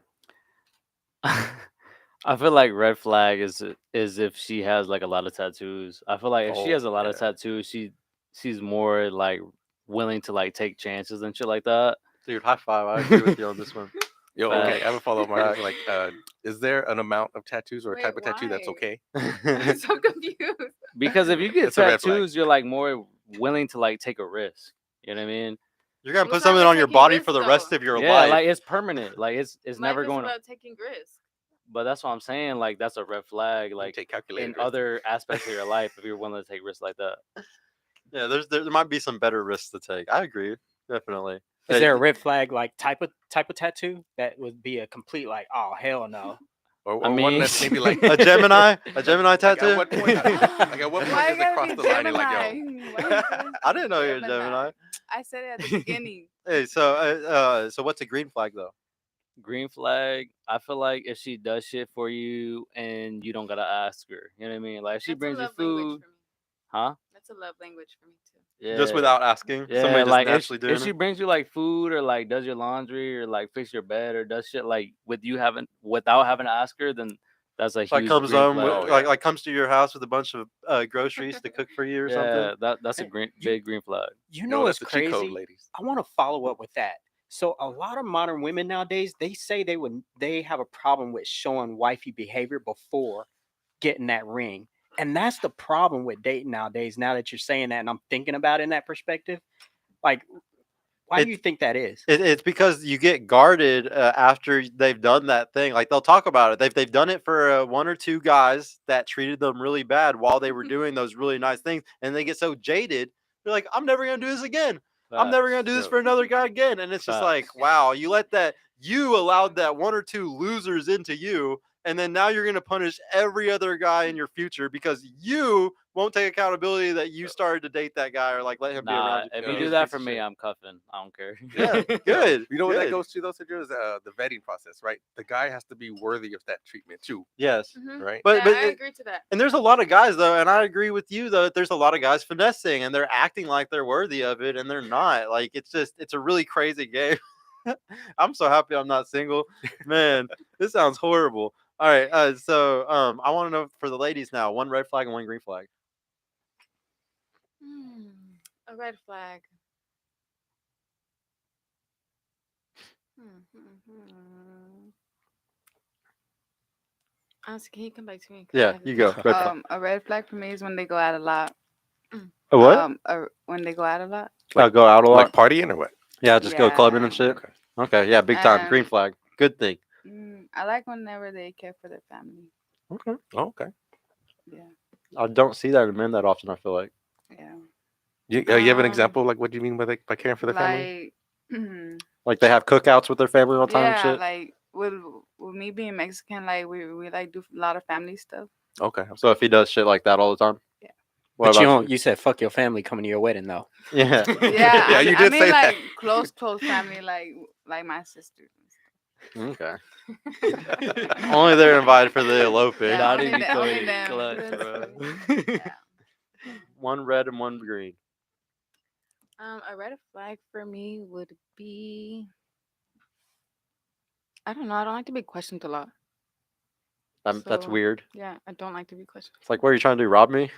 I feel like red flag is if she has like a lot of tattoos. I feel like if she Oh, has a lot of yeah. tattoos, she's more like willing to like take chances and shit like that. Dude, high five. I agree with you on this one. Yo, okay. I have a Facts. follow up, Marcus. Like, is there an amount of tattoos or a Wait, type of tattoo that's why? okay? I'm so confused. Because if you get It's a red flag. tattoos, you're like more willing to like take a risk. You know what I mean? You're gonna put What's wrong something with on your taking body risks, for the though? rest of your Yeah, life. like it's permanent. Like it's Life never is going to. about taking risks. But that's what I'm saying. Like that's a red flag. You Like take calculated in risks. other aspects of your life, if you're willing to take risks like that. Yeah, there might be some better risks to take. I agree, definitely. Is there a red flag like type of tattoo that would be a complete like, oh hell no? Or I one mean- that's maybe like a Gemini Like, tattoo? at what point? Like at what point Why does you it gotta cross be the line? And like, yo, Gemini? Why you gotta I be didn't know you were a Gemini. I said it at the beginning. Hey, so what's a green flag though? Green flag. I feel like if she does shit for you and you don't gotta ask her, you know what I mean? Like if she That's a brings you love language food, for me. huh? That's a love language for me too. Yeah. Just without asking? Yeah, Somebody just like naturally doing if she it? brings you like food or like does your laundry or like fix your bed or does shit like without having to ask her, then that's a huge Like comes green home flag. with, Oh, yeah. like comes to your house with a bunch of groceries to cook for you or yeah, something? that's a Hey, big green flag. You yo, know what's that's the cheat code, crazy? ladies. I want to follow up with that. So a lot of modern women nowadays, they say they have a problem with showing wifey behavior before getting that ring. And that's the problem with dating nowadays. Now that you're saying that and I'm thinking about it in that perspective, like why do you think that is? It's because you get guarded after they've done that thing. Like they'll talk about it. They've done it for one or two guys that treated them really bad while they were doing those really nice things, and they get so jaded. They're like, "I'm never gonna do this again. I'm never gonna do this Yo. for another guy again." And it's just like, Facts. wow, you allowed that one or two losers into you, and then now you're gonna punish every other guy in your future because you won't take accountability that you started to date that guy or like let him be Nah, around you. if Yo, you he's do a that piece for of me, shit. I'm cuffing. I don't care. Yeah, Yo, good. You know what that good. goes to though, Sergio, is the vetting process, right? The guy has to be worthy of that treatment too, Yes. right? But yeah, but I it- agree to that. and there's a lot of guys though, and I agree with you though. That there's a lot of guys finessing, and they're acting like they're worthy of it, and they're not. Like it's a really crazy game. I'm so happy I'm not single, man. This sounds horrible. All right, so I want to know for the ladies now, one red flag and one green flag. A red flag. Honestly, can you come back to me? 'Cause I Yeah, have to you go. think. Red flag. A red flag for me is when they go out a lot. A what? When they go out a lot. I'll go out a lot. Like partying or what? Yeah, just go clubbing and Yeah. shit. Okay. Okay, yeah, big time. Green And- flag. Good thing. I like whenever they care for their family. Okay. Oh, okay. Yeah, I don't see that in men that often. I feel like. yeah. You have an Um, example? Like, what do you mean by caring for the family? Like, Like they have cookouts with their family all the time and yeah, shit. like with me being Mexican, like we like do a lot of family stuff. Okay. So if he does shit like that all the time. Yeah. What But you about don't. You said fuck your family coming to your wedding though. Yeah. Yeah, Yeah, I, you I did mean say that. like close family, like my sisters. Okay. Only they're invited for the eloping. Yeah, Not only even them, only coming them. clutch, That's bro. funny. Yeah. One red and one green. A red flag for me would be, I don't know. I don't like to be questioned a lot. That's So, weird. Yeah, I don't like to be questioned. It's like, what are you trying to do? Rob me?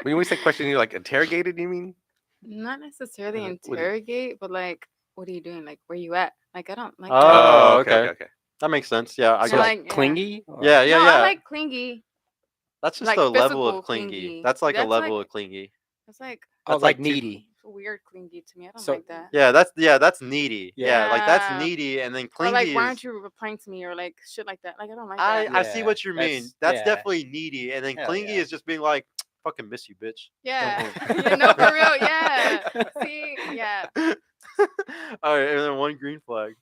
When we say question, you like interrogated? You mean? Not necessarily What do you- interrogate, but like, what are you doing? Like, where you at? Like, I don't like. Oh, okay, okay. That makes sense. Yeah, I So guess. like, yeah. clingy. Or- Yeah, No, I yeah. like clingy. That's just like a level of physical clingy. clingy. That's like a That's level like- of clingy. It's like Oh, That's like like too- needy. weird clingy to me. I don't So- like that. Yeah, that's needy. Yeah, like that's Yeah. needy, and then Or clingy like, why is. aren't you replying to me? Or like shit like that. Like, I don't like I that. I see Yeah, what you mean. that's- That's yeah. definitely needy, and then Hell clingy yeah. is just being like, "Fucking miss you, bitch." Yeah. Don't You know, for real. Yeah. See, yeah. All right, and then one green flag.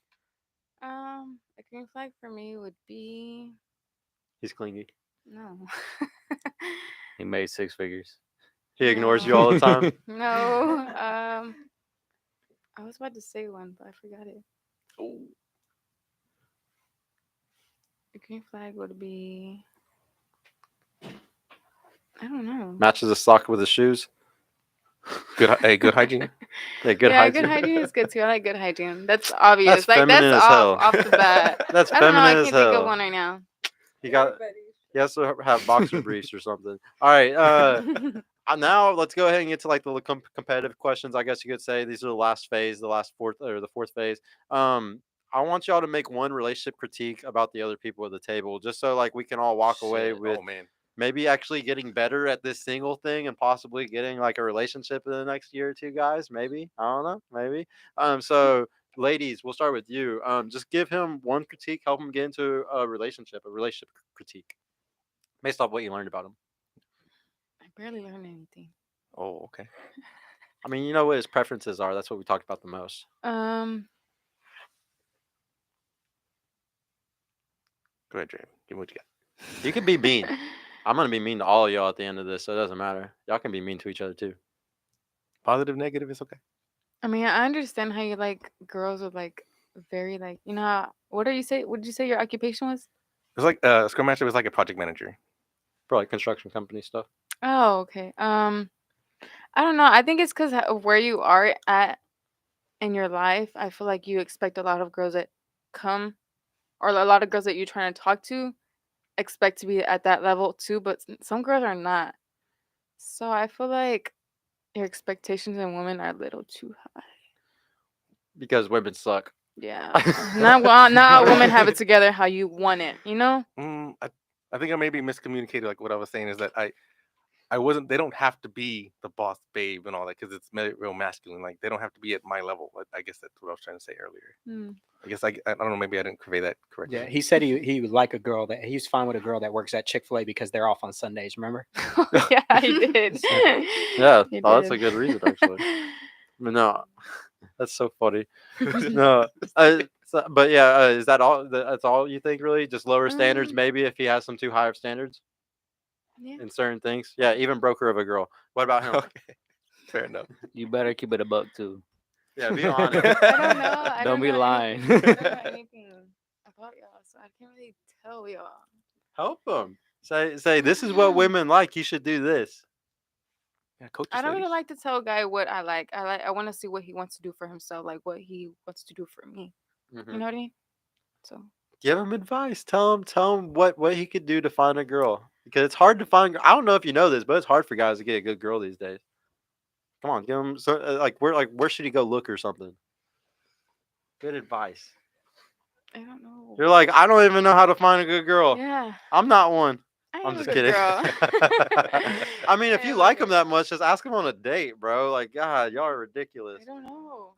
A green flag for me would be He's clingy. no. He made 6 figures. He ignores you all the time. No. I was about to say one, but I forgot it. A green flag would be, I don't know. Matches a sock with his shoes. Good hygiene. Yeah, good yeah, hygiene. good hygiene is good too. I like good hygiene. That's obvious. That's like feminine that's as off hell. the bat. That's I don't know. I feminine as can't think hell. of one right now. He has to have boxer briefs or something. All right. Now let's go ahead and get to like the competitive questions. I guess you could say these are the last phase, the fourth phase. I want y'all to make one relationship critique about the other people at the table, just so like we can all walk away Shit. with Oh man. maybe actually getting better at this single thing and possibly getting like a relationship in the next year or two, guys. Maybe. I don't know. Maybe. So ladies, we'll start with you. Just give him one critique, help him get into a relationship critique based off what you learned about him. I barely learned anything. Oh, okay. I mean, you know what his preferences are. That's what we talked about the most. Go ahead, Dre. Give me what you got. You can be mean. I'm gonna be mean to all of y'all at the end of this, so it doesn't matter. Y'all can be mean to each other too. Positive, negative, it's okay. I mean, I understand how you like girls with like very like, you know how, what did you say your occupation was? It's like Scrum Master was like a project manager. For like construction company stuff. Oh, okay. I don't know. I think it's because of where you are at in your life. I feel like you expect a lot of girls that come, or a lot of girls that you're trying to talk to, expect to be at that level too. But some girls are not. So I feel like your expectations in women are a little too high. Because women suck. Yeah. Not women have it together how you want it. You know. I think I maybe miscommunicated. Like what I was saying is that I wasn't. They don't have to be the boss babe and all that because it's real masculine. Like they don't have to be at my level. I guess that's what I was trying to say earlier. I guess I don't know. Maybe I didn't convey that correctly. Yeah, he said he would like a girl that he's fine with a girl that works at Chick-fil-A because they're off on Sundays. Remember? Yeah, he did. Yeah, He that's a did. good reason actually. But no, that's so funny. No, but yeah, is that all? That's all you think, really? Just lower standards, maybe if he has some too high of standards Yeah. in certain things. Yeah, even broker of a girl. What about him? Okay, fair enough. You better keep it a buck too. Yeah, be honest. I don't know. I Don't be know lying. anything. I don't know anything about y'all, so I can't really tell y'all. Help him. Say this is what women like. You should do this. Yeah, coach. I don't really like to tell a guy what I like. I want to see what he wants to do for himself, like what he wants to do for me. You know what I mean? So Give him advice. Tell him what he could do to find a girl. Because it's hard to find. I don't know if you know this, but it's hard for guys to get a good girl these days. Come on, give him where should he go look or something? Good advice. I don't know. You're like, I don't even know how to find a good girl. Yeah, I'm not one. I I'm am a just good kidding. girl. I mean, if I you am a like good him that girl. much, just ask him on a date, bro. Like, God, y'all are ridiculous. I don't know.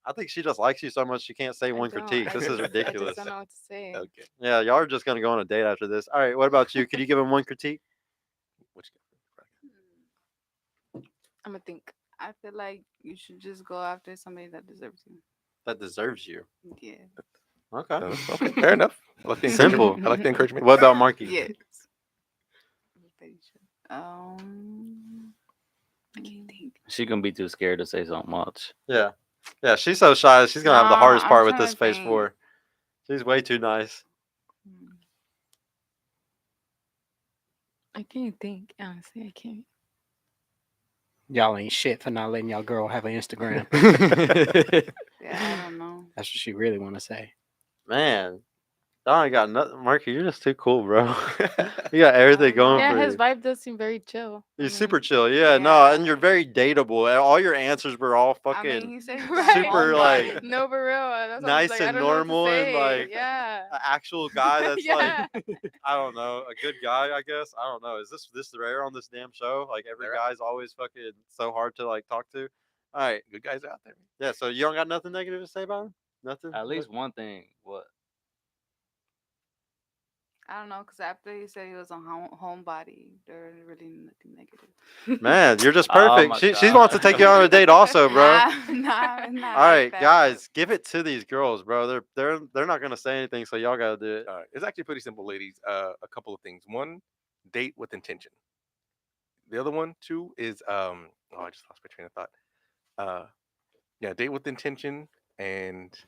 I think she just likes you so much she can't say I one don't. critique. I This is just- ridiculous. I just don't know what to say. Okay. Yeah, y'all are just gonna go on a date after this. All right, what about you? Could you give him one critique? What you I'm gonna think. I feel like you should just go after somebody that deserves you. That deserves you. Yeah. Okay. got? Okay, fair enough. I like the Simple. encouragement. I like the encouragement. What about Marky? Yes. That you should. I can't think. She can be too scared to say something much. Yeah. Yeah, she's so shy. She's going to have the Nah, hardest I'm part with trying this to phase think. 4. She's way too nice. I can't think. Honestly, I can't. Y'all ain't shit for not letting y'all girl have an Instagram. Yeah, I don't know. That's what she really want to say. Man, I ain't got nothing. Marky, you're just too cool, bro. You got everything going Yeah, for his you. vibe does seem very chill. You're super chill. Yeah, no, and you're very dateable. And all your answers were all I fucking mean, he said he's Right. super, like, No, for real. That's why I was nice like, I and don't know what to normal and, say. like, Yeah. an actual guy that's Yeah. like, I don't know, a good guy, I guess. I don't know. Is this rare on this damn show? Like, every They're- guy's always fucking so hard to, like, talk to. All right. Good guys are out there. Yeah, so you don't got nothing negative to say about him? Nothing? At least one thing. What? I don't know, because after he said he was a homebody, there ain't really nothing negative. Man, you're just Oh perfect. my She wants to take you on a date also, bro. Nah, not All right, like that, guys, give it to these girls, bro. They're not gonna say anything, so y'all gotta do it. It's actually pretty simple, ladies. A couple of things. One, date with intention. The other one, too, is I just lost my train of thought. Yeah, date with intention, and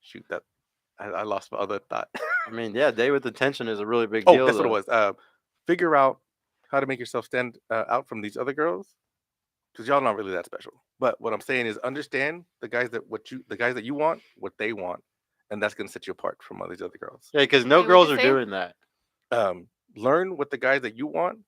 shoot, that I lost my other thought. I mean, yeah, date with intention is a really big Oh, deal. that's though. what it was. Figure out how to make yourself stand out from these other girls, because y'all not really that special. But what I'm saying is, understand the guys that you want, what they want, and that's gonna set you apart from all these other girls. Yeah, because no Wait, what'd girls you are say? doing that. Learn what the guys that you want,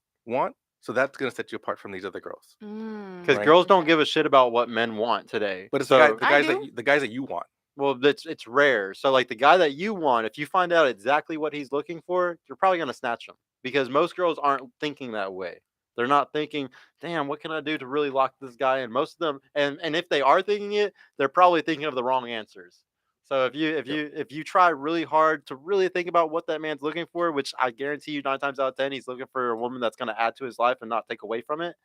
so that's gonna set you apart from these other girls. Because Right. girls don't give a shit about what men want today. But it's so, the guys that you want. well, it's rare. So like the guy that you want, if you find out exactly what he's looking for, you're probably gonna snatch him. Because most girls aren't thinking that way. They're not thinking, damn, what can I do to really lock this guy in? Most of them, and if they are thinking it, they're probably thinking of the wrong answers. So if you try really hard to really think about what that man's looking for, which I guarantee you 9 times out of 10 he's looking for a woman that's gonna add to his life and not take away from it,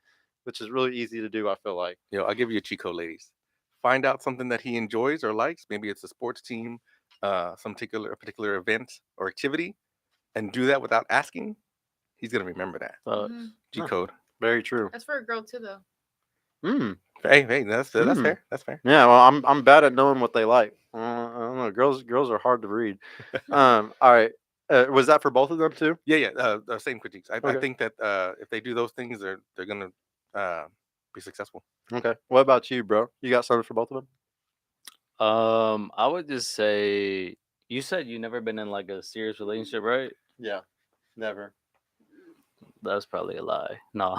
which is really easy to do. I feel like. I'll give you a cheat code, ladies. Find out something that he enjoys or likes. Maybe it's a sports team, some particular event or activity, and do that without asking. He's gonna remember that. Cheat code. Very true. That's for a girl too, though. Hey, that's fair. That's fair. Yeah, well, I'm bad at knowing what they like. I don't know. Girls are hard to read. All right. Was that for both of them too? Yeah. Same critiques. I Okay. think that if they do those things, they're gonna be successful. Okay. What about you, bro? You got something for both of them? I would just say you said you never been in like a serious relationship, right? Yeah. Never. That's probably a lie. No.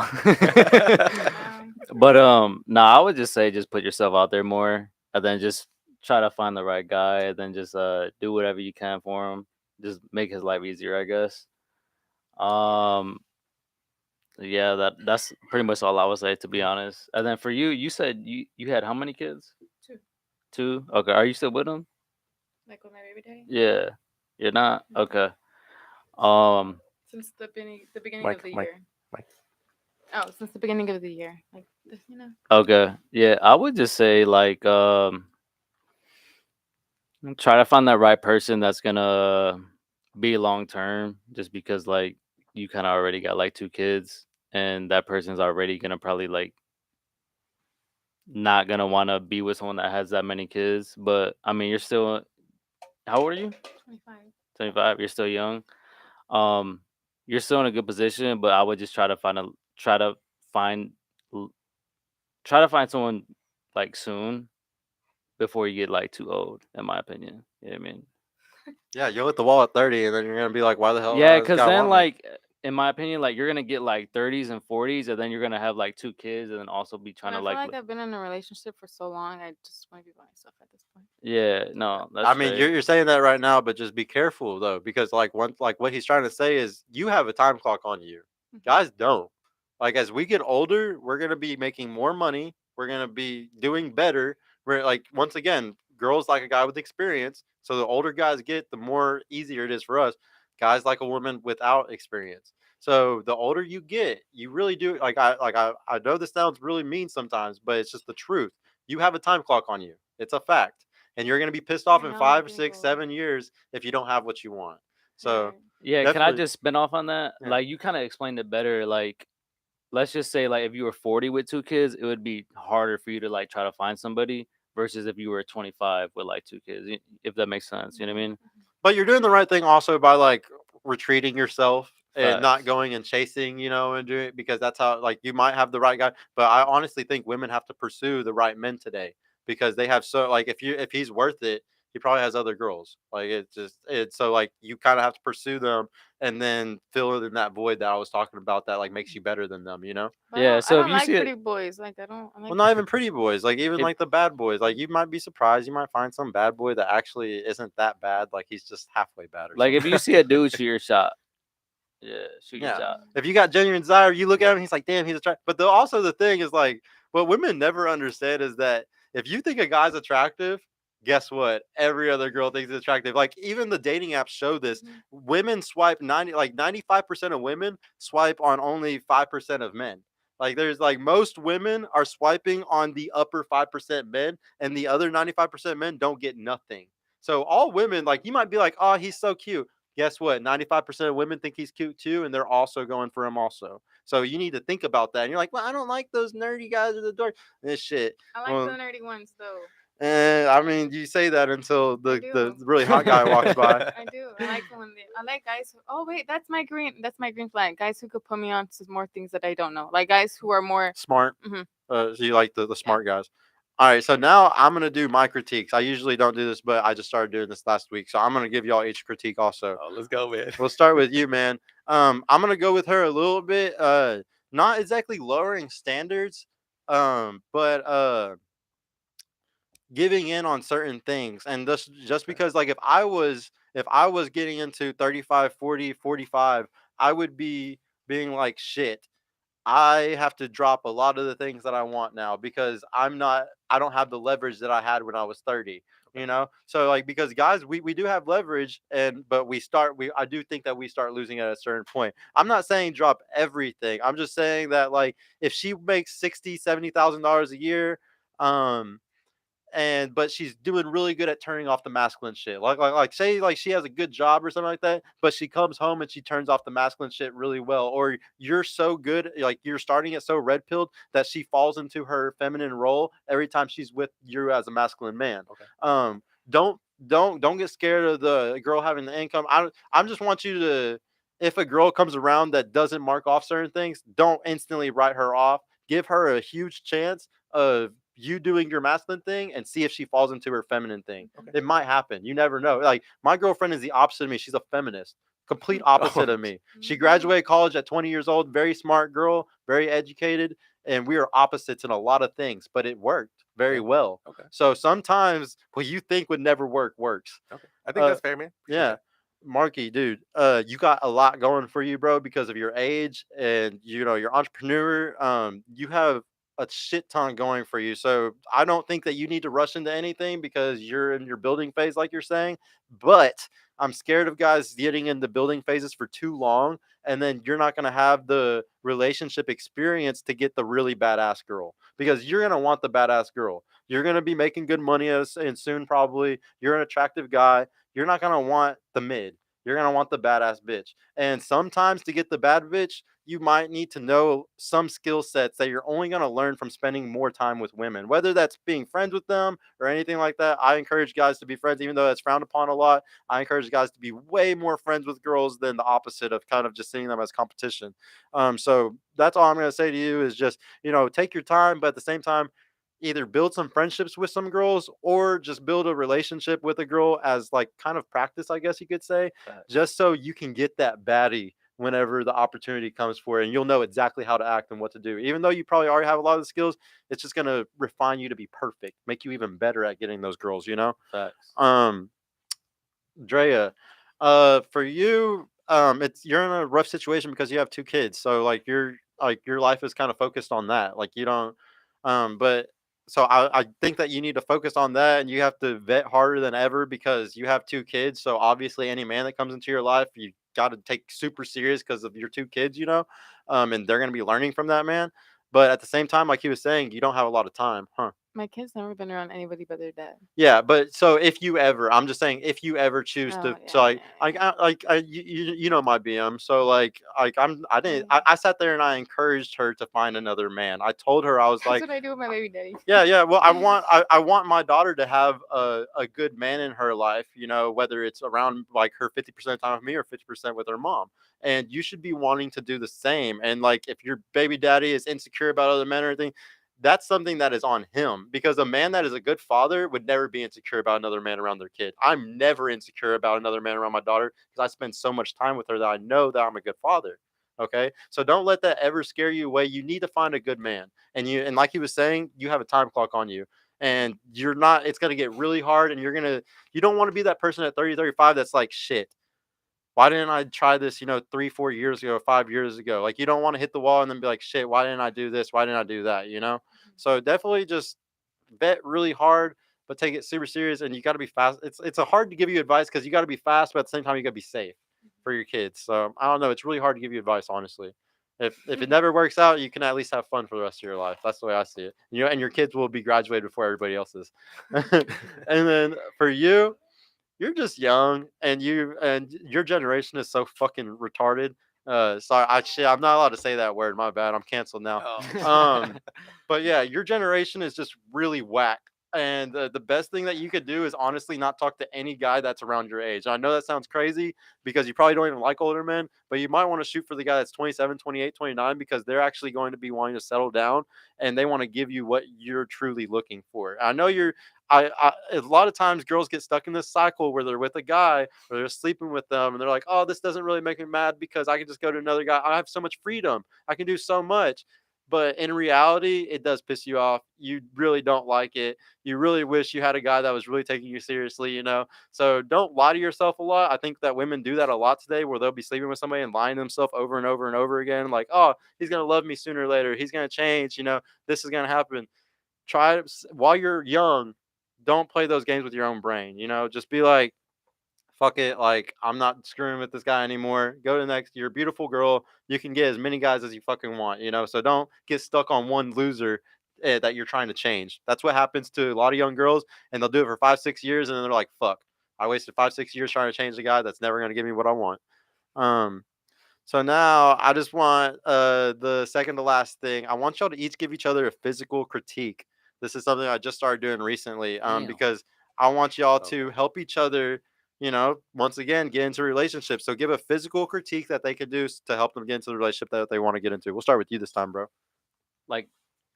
But I would just say just put yourself out there more, and then just try to find the right guy, and then just do whatever you can for him. Just make his life easier, I guess. Yeah, that's pretty much all I would say, to be honest. And then for you, you said you had how many kids? 2. 2. Okay. Are you still with him? Like with my baby daddy? Yeah. You're not? No. Okay. Since the beginning Mike, of the Mike, year. Mike. Oh, since the beginning of the year, like Okay. Yeah, I would just say like try to find that right person that's gonna be long term, just because like you kind of already got like 2 kids, and that person's already gonna probably like not gonna want to be with someone that has that many kids. But I mean, you're still, how old are you? 25. 25. You're still young. You're still in a good position, but I would just try to find someone like soon before you get like too old, in my opinion. You know what I mean? Yeah, you'll hit the wall at 30, and then you're gonna be like, "Why the hell?" Yeah, this because guy then want me? like in my opinion, like you're gonna get like 30s and 40s, and then you're gonna have like 2 kids, and then also be trying And I to feel like like I've been in a relationship for so long, I just want to be by myself at this point. yeah, no, that's I mean, straight. you're saying that right now, but just be careful though, because like what he's trying to say is you have a time clock on you. Guys don't. Like as we get older, we're gonna be making more money. We're gonna be doing better. We're like once again, girls like a guy with experience. So the older guys get, the more easier it is for us. Guys like a woman without experience. So the older you get, you really do I know this sounds really mean sometimes, but it's just the truth. You have a time clock on you. It's a fact. And you're gonna be pissed off I in know, 5, getting 6, old. 7 years if you don't have what you want. So Right. Yeah, can I definitely- just spin off on that? Yeah. Like you kind of explained it better. Like let's just say like if you were 40 with 2 kids, it would be harder for you to like try to find somebody versus if you were 25 with like 2 kids. If that makes sense, you know what I mean? But you're doing the right thing also by like retreating yourself and not Facts. going and chasing, and doing it because that's how like you might have the right guy. But I honestly think women have to pursue the right men today because they have so like if he's worth it, he probably has other girls. Like it's so like you kind of have to pursue them and then fill in that void that I was talking about that like makes you better than them. But Yeah. I So if don't you like see pretty it, boys. Like I don't. I Well, like. not even pretty boys, like even if like the bad boys. Like you might be surprised, you might find some bad boy that actually isn't that bad. Like he's just halfway bad or like if something. you see a dude shoot your shot, yeah, shoot your Yeah. shot. If you got genuine desire, you look at Yeah. him, he's like, damn, he's attractive. But also the thing is like, what women never understand is that if you think a guy's attractive, guess what? Every other girl thinks he's attractive. Like even the dating apps show this. Mhm. Women swipe 95% of women swipe on only 5% of men. Like there's like most women are swiping on the upper 5% men, and the other 95% men don't get nothing. So all women, like you might be like, oh, he's so cute. Guess what? 95% of women think he's cute too, and they're also going for him also. So you need to think about that. And you're like, well, I don't like those nerdy guys or the dork. This shit. I like Well, the nerdy ones though. I mean, you say that until the do. really hot guy walks by. I do. I like when they. I like guys. Who, oh wait, that's my green. That's my green flag. Guys who could put me on to more things that I don't know. Like guys who are more. Smart. Mhm. So you like the smart guys. All right, so now I'm gonna do my critiques. I usually don't do this, but I just started doing this last week, so I'm gonna give y'all each critique also. Oh, let's go, man. We'll start with you, man. I'm gonna go with her a little bit. Not exactly lowering standards, but giving in on certain things. And just because like if I was getting into 35, 40, 45, I would be being like shit. I have to drop a lot of the things that I want now because I don't have the leverage that I had when I was 30, So like because guys, we do have leverage but I do think that we start losing at a certain point. I'm not saying drop everything. I'm just saying that like if she makes 60, $70,000 a year, um but she's doing really good at turning off the masculine shit. Like say like she has a good job or something like that, but she comes home and she turns off the masculine shit really well. Or you're so good, like you're starting it so red pilled that she falls into her feminine role every time she's with you as a masculine man. Okay. Um, don't don't get scared of the girl having the income. I just want you to, if a girl comes around that doesn't mark off certain things, don't instantly write her off. Give her a huge chance of you doing your masculine thing and see if she falls into her feminine thing. Okay. It might happen. You never know. Like my girlfriend is the opposite of me. She's a feminist. Complete opposite of me. She graduated college at 20 years old, very smart girl, very educated, and we are opposites in a lot of things, but it worked very Okay. well. Okay. So sometimes what you think would never work works. Okay. I think that's fair, man. Appreciate Yeah. that. Marky, dude, you got a lot going for you, bro, because of your age and you're entrepreneur. You have a shit ton going for you. So I don't think that you need to rush into anything because you're in your building phase, like you're saying. But I'm scared of guys getting into building phases for too long, and then you're not gonna have the relationship experience to get the really badass girl because you're gonna want the badass girl. You're gonna be making good money and soon probably. You're an attractive guy. You're not gonna want the mid. You're gonna want the badass bitch. And sometimes to get the bad bitch, you might need to know some skill sets that you're only gonna learn from spending more time with women. Whether that's being friends with them or anything like that. I encourage guys to be friends, even though that's frowned upon a lot. I encourage guys to be way more friends with girls than the opposite of kind of just seeing them as competition. So that's all I'm gonna say to you is just, take your time, but at the same time, either build some friendships with some girls or just build a relationship with a girl as like kind of practice, I guess you could say, just so you can get that baddie whenever the opportunity comes for it and you'll know exactly how to act and what to do. Even though you probably already have a lot of the skills, it's just going to refine you to be perfect, make you even better at getting those girls. Facts. Drea, for you, you're in a rough situation because you have 2 kids. So like your life is kind of focused on that. Like you don't, but so I think that you need to focus on that and you have to vet harder than ever because you have 2 kids. So obviously any man that comes into your life, you got to take super serious because of your 2 kids, and they're going to be learning from that man. But at the same time, like he was saying, you don't have a lot of time, huh? My kid's never been around anybody but their dad. Yeah, but so if you ever, I'm just saying, if you ever choose Oh, to, yeah, so like, yeah. you know my BM, so I didn't, I sat there and I encouraged her to find another man. I told her I was That's like, what I do with my baby daddy. yeah. Well, I want my daughter to have a good man in her life, you know, whether it's around like her 50% of the time with me or 50% with her mom. And you should be wanting to do the same. And like, if your baby daddy is insecure about other men or anything, that's something that is on him, because a man that is a good father would never be insecure about another man around their kid. I'm never insecure about another man around my daughter because I spend so much time with her that I know that I'm a good father. Okay. So don't let that ever scare you away. You need to find a good man. And like he was saying, you have a time clock on you. And you're not, it's gonna get really hard, and you don't want to be that person at 30, 35 that's like, shit, why didn't I try this, 3, 4 years ago, 5 years ago? Like, you don't want to hit the wall and then be like, shit, why didn't I do this? Why didn't I do that? So definitely just bet really hard, but take it super serious. And you got to be fast. It's a hard to give you advice because you got to be fast, but at the same time, you got to be safe for your kids. So I don't know. It's really hard to give you advice, honestly. If it never works out, you can at least have fun for the rest of your life. That's the way I see it. And your kids will be graduated before everybody else is. And then for you, you're just young, and your generation is so fucking retarded. Sorry, I'm not allowed to say that word. My bad. I'm canceled now. But yeah, your generation is just really whack. And the best thing that you could do is honestly not talk to any guy that's around your age. I know that sounds crazy because you probably don't even like older men, but you might want to shoot for the guy that's 27, 28, 29, because they're actually going to be wanting to settle down, and they want to give you what you're truly looking for. I know a lot of times girls get stuck in this cycle where they're with a guy or they're sleeping with them, and they're like, oh, this doesn't really make me mad because I can just go to another guy. I have so much freedom. I can do so much. But in reality, it does piss you off. You really don't like it. You really wish you had a guy that was really taking you seriously. So don't lie to yourself a lot. I think that women do that a lot today, where they'll be sleeping with somebody and lying to themselves over and over and over again. Like, oh, he's going to love me sooner or later. He's going to change. This is going to happen. Try it while you're young. Don't play those games with your own brain. Just be like, fuck it. Like, I'm not screwing with this guy anymore. Go to the next. You're a beautiful girl. You can get as many guys as you fucking want. So don't get stuck on one loser that you're trying to change. That's what happens to a lot of young girls, and they'll do it for 5, 6 years, and then they're like, fuck, I wasted 5, 6 years trying to change the guy that's never going to give me what I want. So now I just want the second to last thing. I want y'all to each give each other a physical critique. This is something I just started doing recently because I want y'all to help each other, once again, get into relationships. So give a physical critique that they could do to help them get into the relationship that they want to get into. We'll start with you this time, bro. Like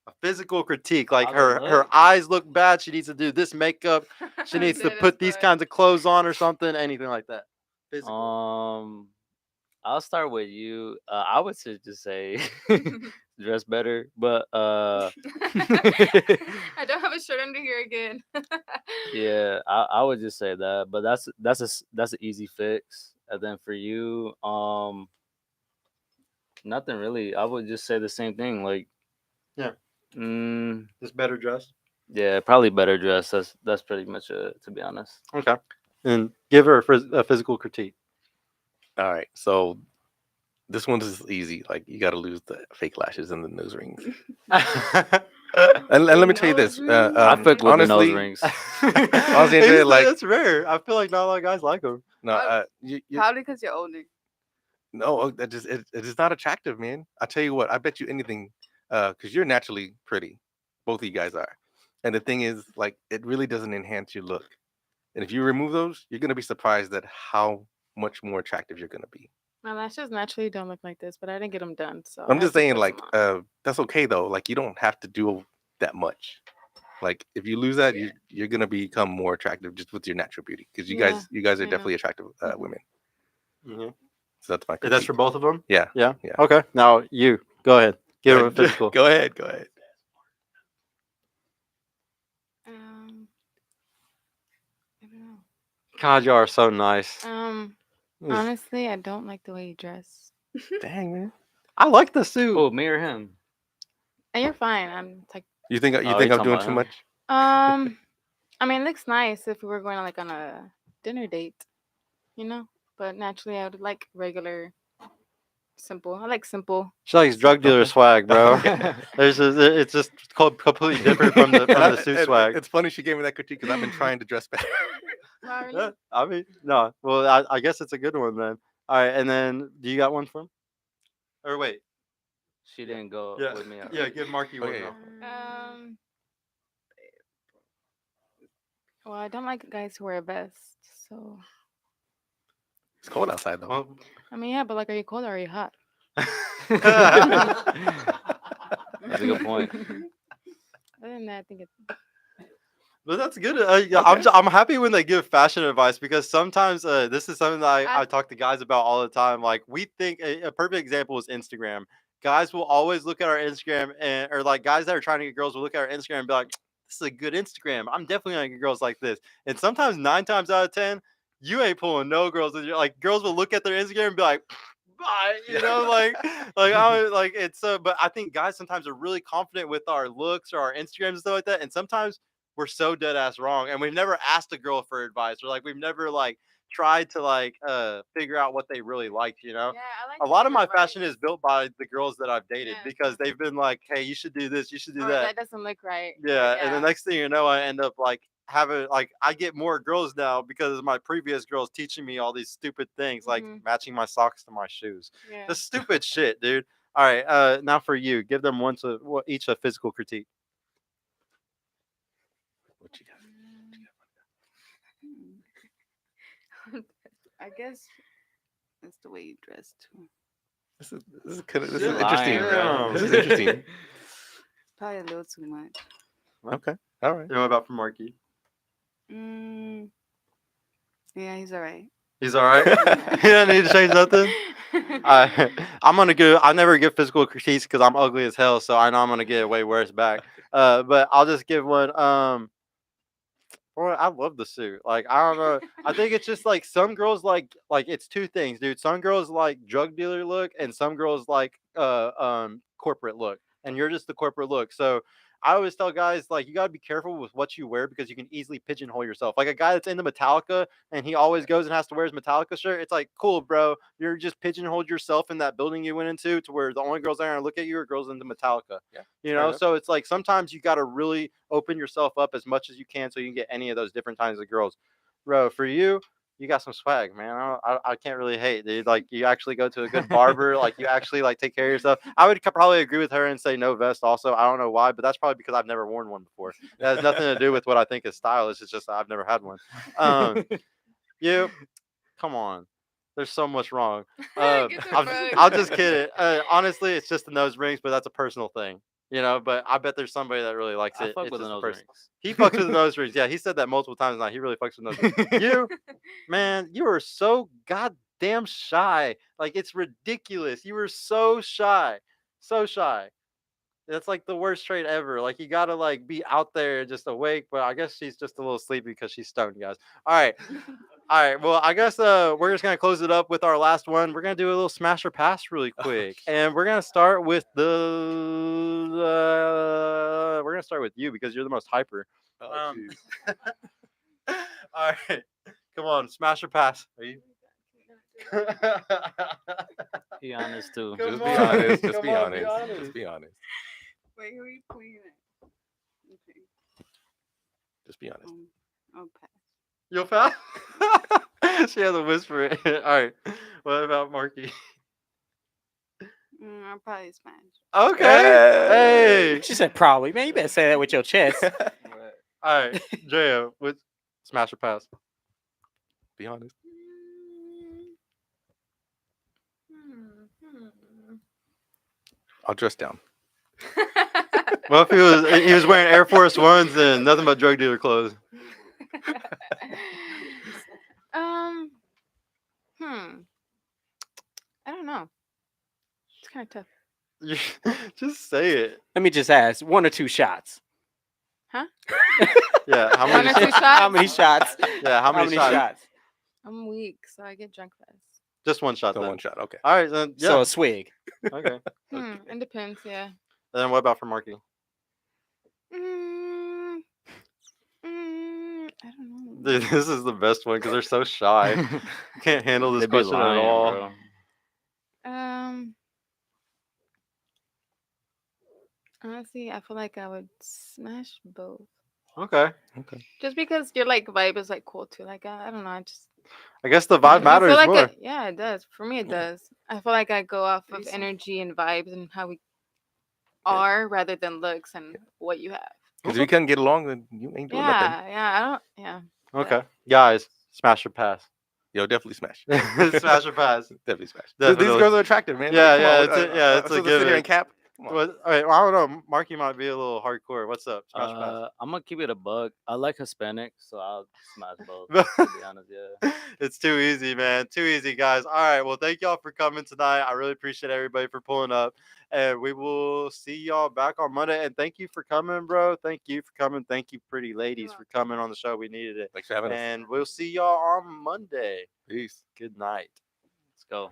A physical critique, like how they her look? eyes look bad. She needs to do this makeup. She needs to Dead put as these fuck. kinds of clothes on or something. Anything like that. Physical. I'll start with you. I would just say dress better, but I don't have a shirt under here again. yeah, I would just say that. But that's an easy fix. And then for you, nothing really. I would just say the same thing. Like, Yeah. mm, Just better dressed. yeah, probably better dress. That's pretty much it, to be honest. Okay. And give her a physical critique. All right, so this one is easy. Like, you got to lose the fake lashes and the nose rings. And let me tell you this. I fuck with the nose honestly, rings. honestly, Andrea, like, that's rare. I feel like not a lot of guys like them. no, Probably because you're older. no, it is not attractive, man. I tell you what, I bet you anything, because you're naturally pretty, both of you guys are. And the thing is, like, it really doesn't enhance your look. And if you remove those, you're gonna be surprised at how much more attractive you're gonna be. My lashes naturally don't look like this, but I didn't get them done, so I I'm had just to saying, put like, some on. that's okay though. Like, you don't have to do that much. Like, if you lose that, you're gonna become more attractive just with your natural beauty. Because you Yeah, guys are I know. definitely attractive Mhm. women. Mm-hmm. So that's my That's critique. for both of them? Yeah. Yeah? Yeah. Okay. Now you. Go ahead. Give her a physical. Go ahead. I don't know. God, you are so nice. Honestly, I don't like the way you dress. Dang, man. I like the suit. Oh, me or him? And you're fine. I'm like, You think you I'm talking doing about too him? much? I mean, it looks nice if we were going on a dinner date, But naturally, I would like regular Simple. I like simple. She likes drug dealer Okay. swag, bro. Okay. It's just completely different from the suit swag. It's funny she gave me that critique because I've been trying to dress better. Wow, really? Yeah, I mean, no. Well, I guess it's a good one then. All right, and then do you got one from? Or wait, She didn't go yeah, with me. yeah. Give Marky one. Okay. Now. Well, I don't like guys who wear a vest. So, It's cold outside though. Well, I mean, yeah, but like, are you cold or are you hot? That's a good point. Other than that, I think it's But that's good. I'm happy when they give fashion advice because sometimes this is something that I talk to guys about all the time. Like we think a perfect example is Instagram. Guys will always look at our Instagram or like guys that are trying to get girls will look at our Instagram and be like, "This is a good Instagram. I'm definitely gonna get girls like this." And sometimes 9 times out of 10, you ain't pulling no girls. Like girls will look at their Instagram and be like, "Bye," like it's. But I think guys sometimes are really confident with our looks or our Instagrams and stuff like that, and sometimes we're so dead ass wrong, and we've never asked a girl for advice, or like we've never like tried to like figure out what they really like. yeah. I like A lot of my fashion is built by the girls that I've dated Yeah. because they've been like, "Hey, you should do this, you should do Or that." that doesn't look right. Yeah, and the next thing you know, I end up like having like I get more girls now because of my previous girls teaching me all these stupid things like Mhm. matching my socks to my shoes. Yeah. The stupid shit, dude. All right, now for you, give them each a physical critique. What you got? I guess that's the way you dress too. This is kind of You're interesting. lying, bro. This is interesting. Probably a little too much. Okay. All right. And what about for Marky? Mm, yeah, he's all right. He's all right. He doesn't need to change nothing. I'm gonna go. I never give physical critiques because I'm ugly as hell, so I know I'm gonna get way worse back. But I'll just give one. Boy, I love the suit. Like I don't know. I think it's just like some girls like it's two things, dude. Some girls like drug dealer look, and some girls like corporate look. And you're just the corporate look. So I always tell guys like you gotta be careful with what you wear because you can easily pigeonhole yourself. Like a guy that's into Metallica and he always goes and has to wear his Metallica shirt. It's like cool, bro. You're just pigeonholed yourself in that building you went into to where the only girls that are gonna look at you are girls into Metallica. Yeah, You fair know, enough. so it's like sometimes you gotta really open yourself up as much as you can so you can get any of those different kinds of girls. Bro, for you, you got some swag, man. I can't really hate, dude. Like you actually go to a good barber, like you actually like take care of yourself. I would probably agree with her and say no vest. Also, I don't know why, but that's probably because I've never worn one before. It has nothing to do with what I think is stylish. It's just I've never had one. You, come on. There's so much wrong. Get the fuck. I'll just kid it. Honestly, it's just the nose rings, but that's a personal thing. But I bet there's somebody that really likes I it. fuck It's with the just a nose person. rings. He fucks with the nose rings. Yeah, he said that multiple times now. He really fucks with nose rings. You, man, you are so goddamn shy. Like it's ridiculous. You were so shy. So shy. That's like the worst trait ever. Like you gotta like be out there just awake, but I guess she's just a little sleepy because she's stoned, guys. All right. All right. Well, I guess we're just gonna close it up with our last one. We're gonna do a little smash or pass really quick, and we're gonna start with we're gonna start with you because you're the most hyper. Oh, jeez. All right. Come on, smash or pass. Are you? Be honest too. Come Just be on, honest. Just come be on, be honest. honest. Just be honest. Wait, who are you pointing at? Okay. Just be honest. I'll pass. You'll pass. She has a whisper. All right. What about Marky? I'll probably smash. Okay. Hey. She said probably. Man, you better say that with your chest. All right, Drea, with smash or pass? Be honest. I'll dress down. Well, if he was wearing Air Force Ones and nothing but drug dealer clothes. I don't know. It's kind of tough. Just say it. Let me just ask, 1 or 2 shots? Yeah. How One many? or two shots? How many shots? Yeah. How many shots? I'm weak, so I get drunk fast. Just one shot. So Then. one shot. Okay. All right. Then. Yeah. So a swig. Okay. It depends, yeah. And then what about for Marky? I don't know. Dude, this is the best one because they're so shy. Can't handle this They be question lying, at all. bro. Honestly, I feel like I would smash both. Okay. Okay. Just because your like vibe is like cool too. Like I don't know. I guess the I vibe feel matters like more. yeah, it does. For me, it does. I feel like I go off of Threesome. energy and vibes and how we Yeah. are rather than looks and what you have. Because if you can't get along, then you ain't doing nothing. Yeah, I don't. Yeah. Okay. Guys, smash or pass? Yo, definitely smash. Smash or pass? Definitely smash. Definitely. These girls are attractive, man. Yeah, Like, come yeah, on, it's a- yeah, it's a so to sit here given. and cap. Come on. What, all right, well, I don't know. Marky might be a little hardcore. What's up? Smash or pass? I'm gonna keep it a buck. I like Hispanic, so I'll smash both. To be honest, yeah. It's too easy, man. Too easy, guys. All right. Well, thank y'all for coming tonight. I really appreciate everybody for pulling up. And we will see y'all back on Monday. And thank you for coming, bro. Thank you for coming. Thank you, pretty ladies, for coming on the show. We needed it. Thanks for having us. And we'll see y'all on Monday. Peace. Good night. Let's go.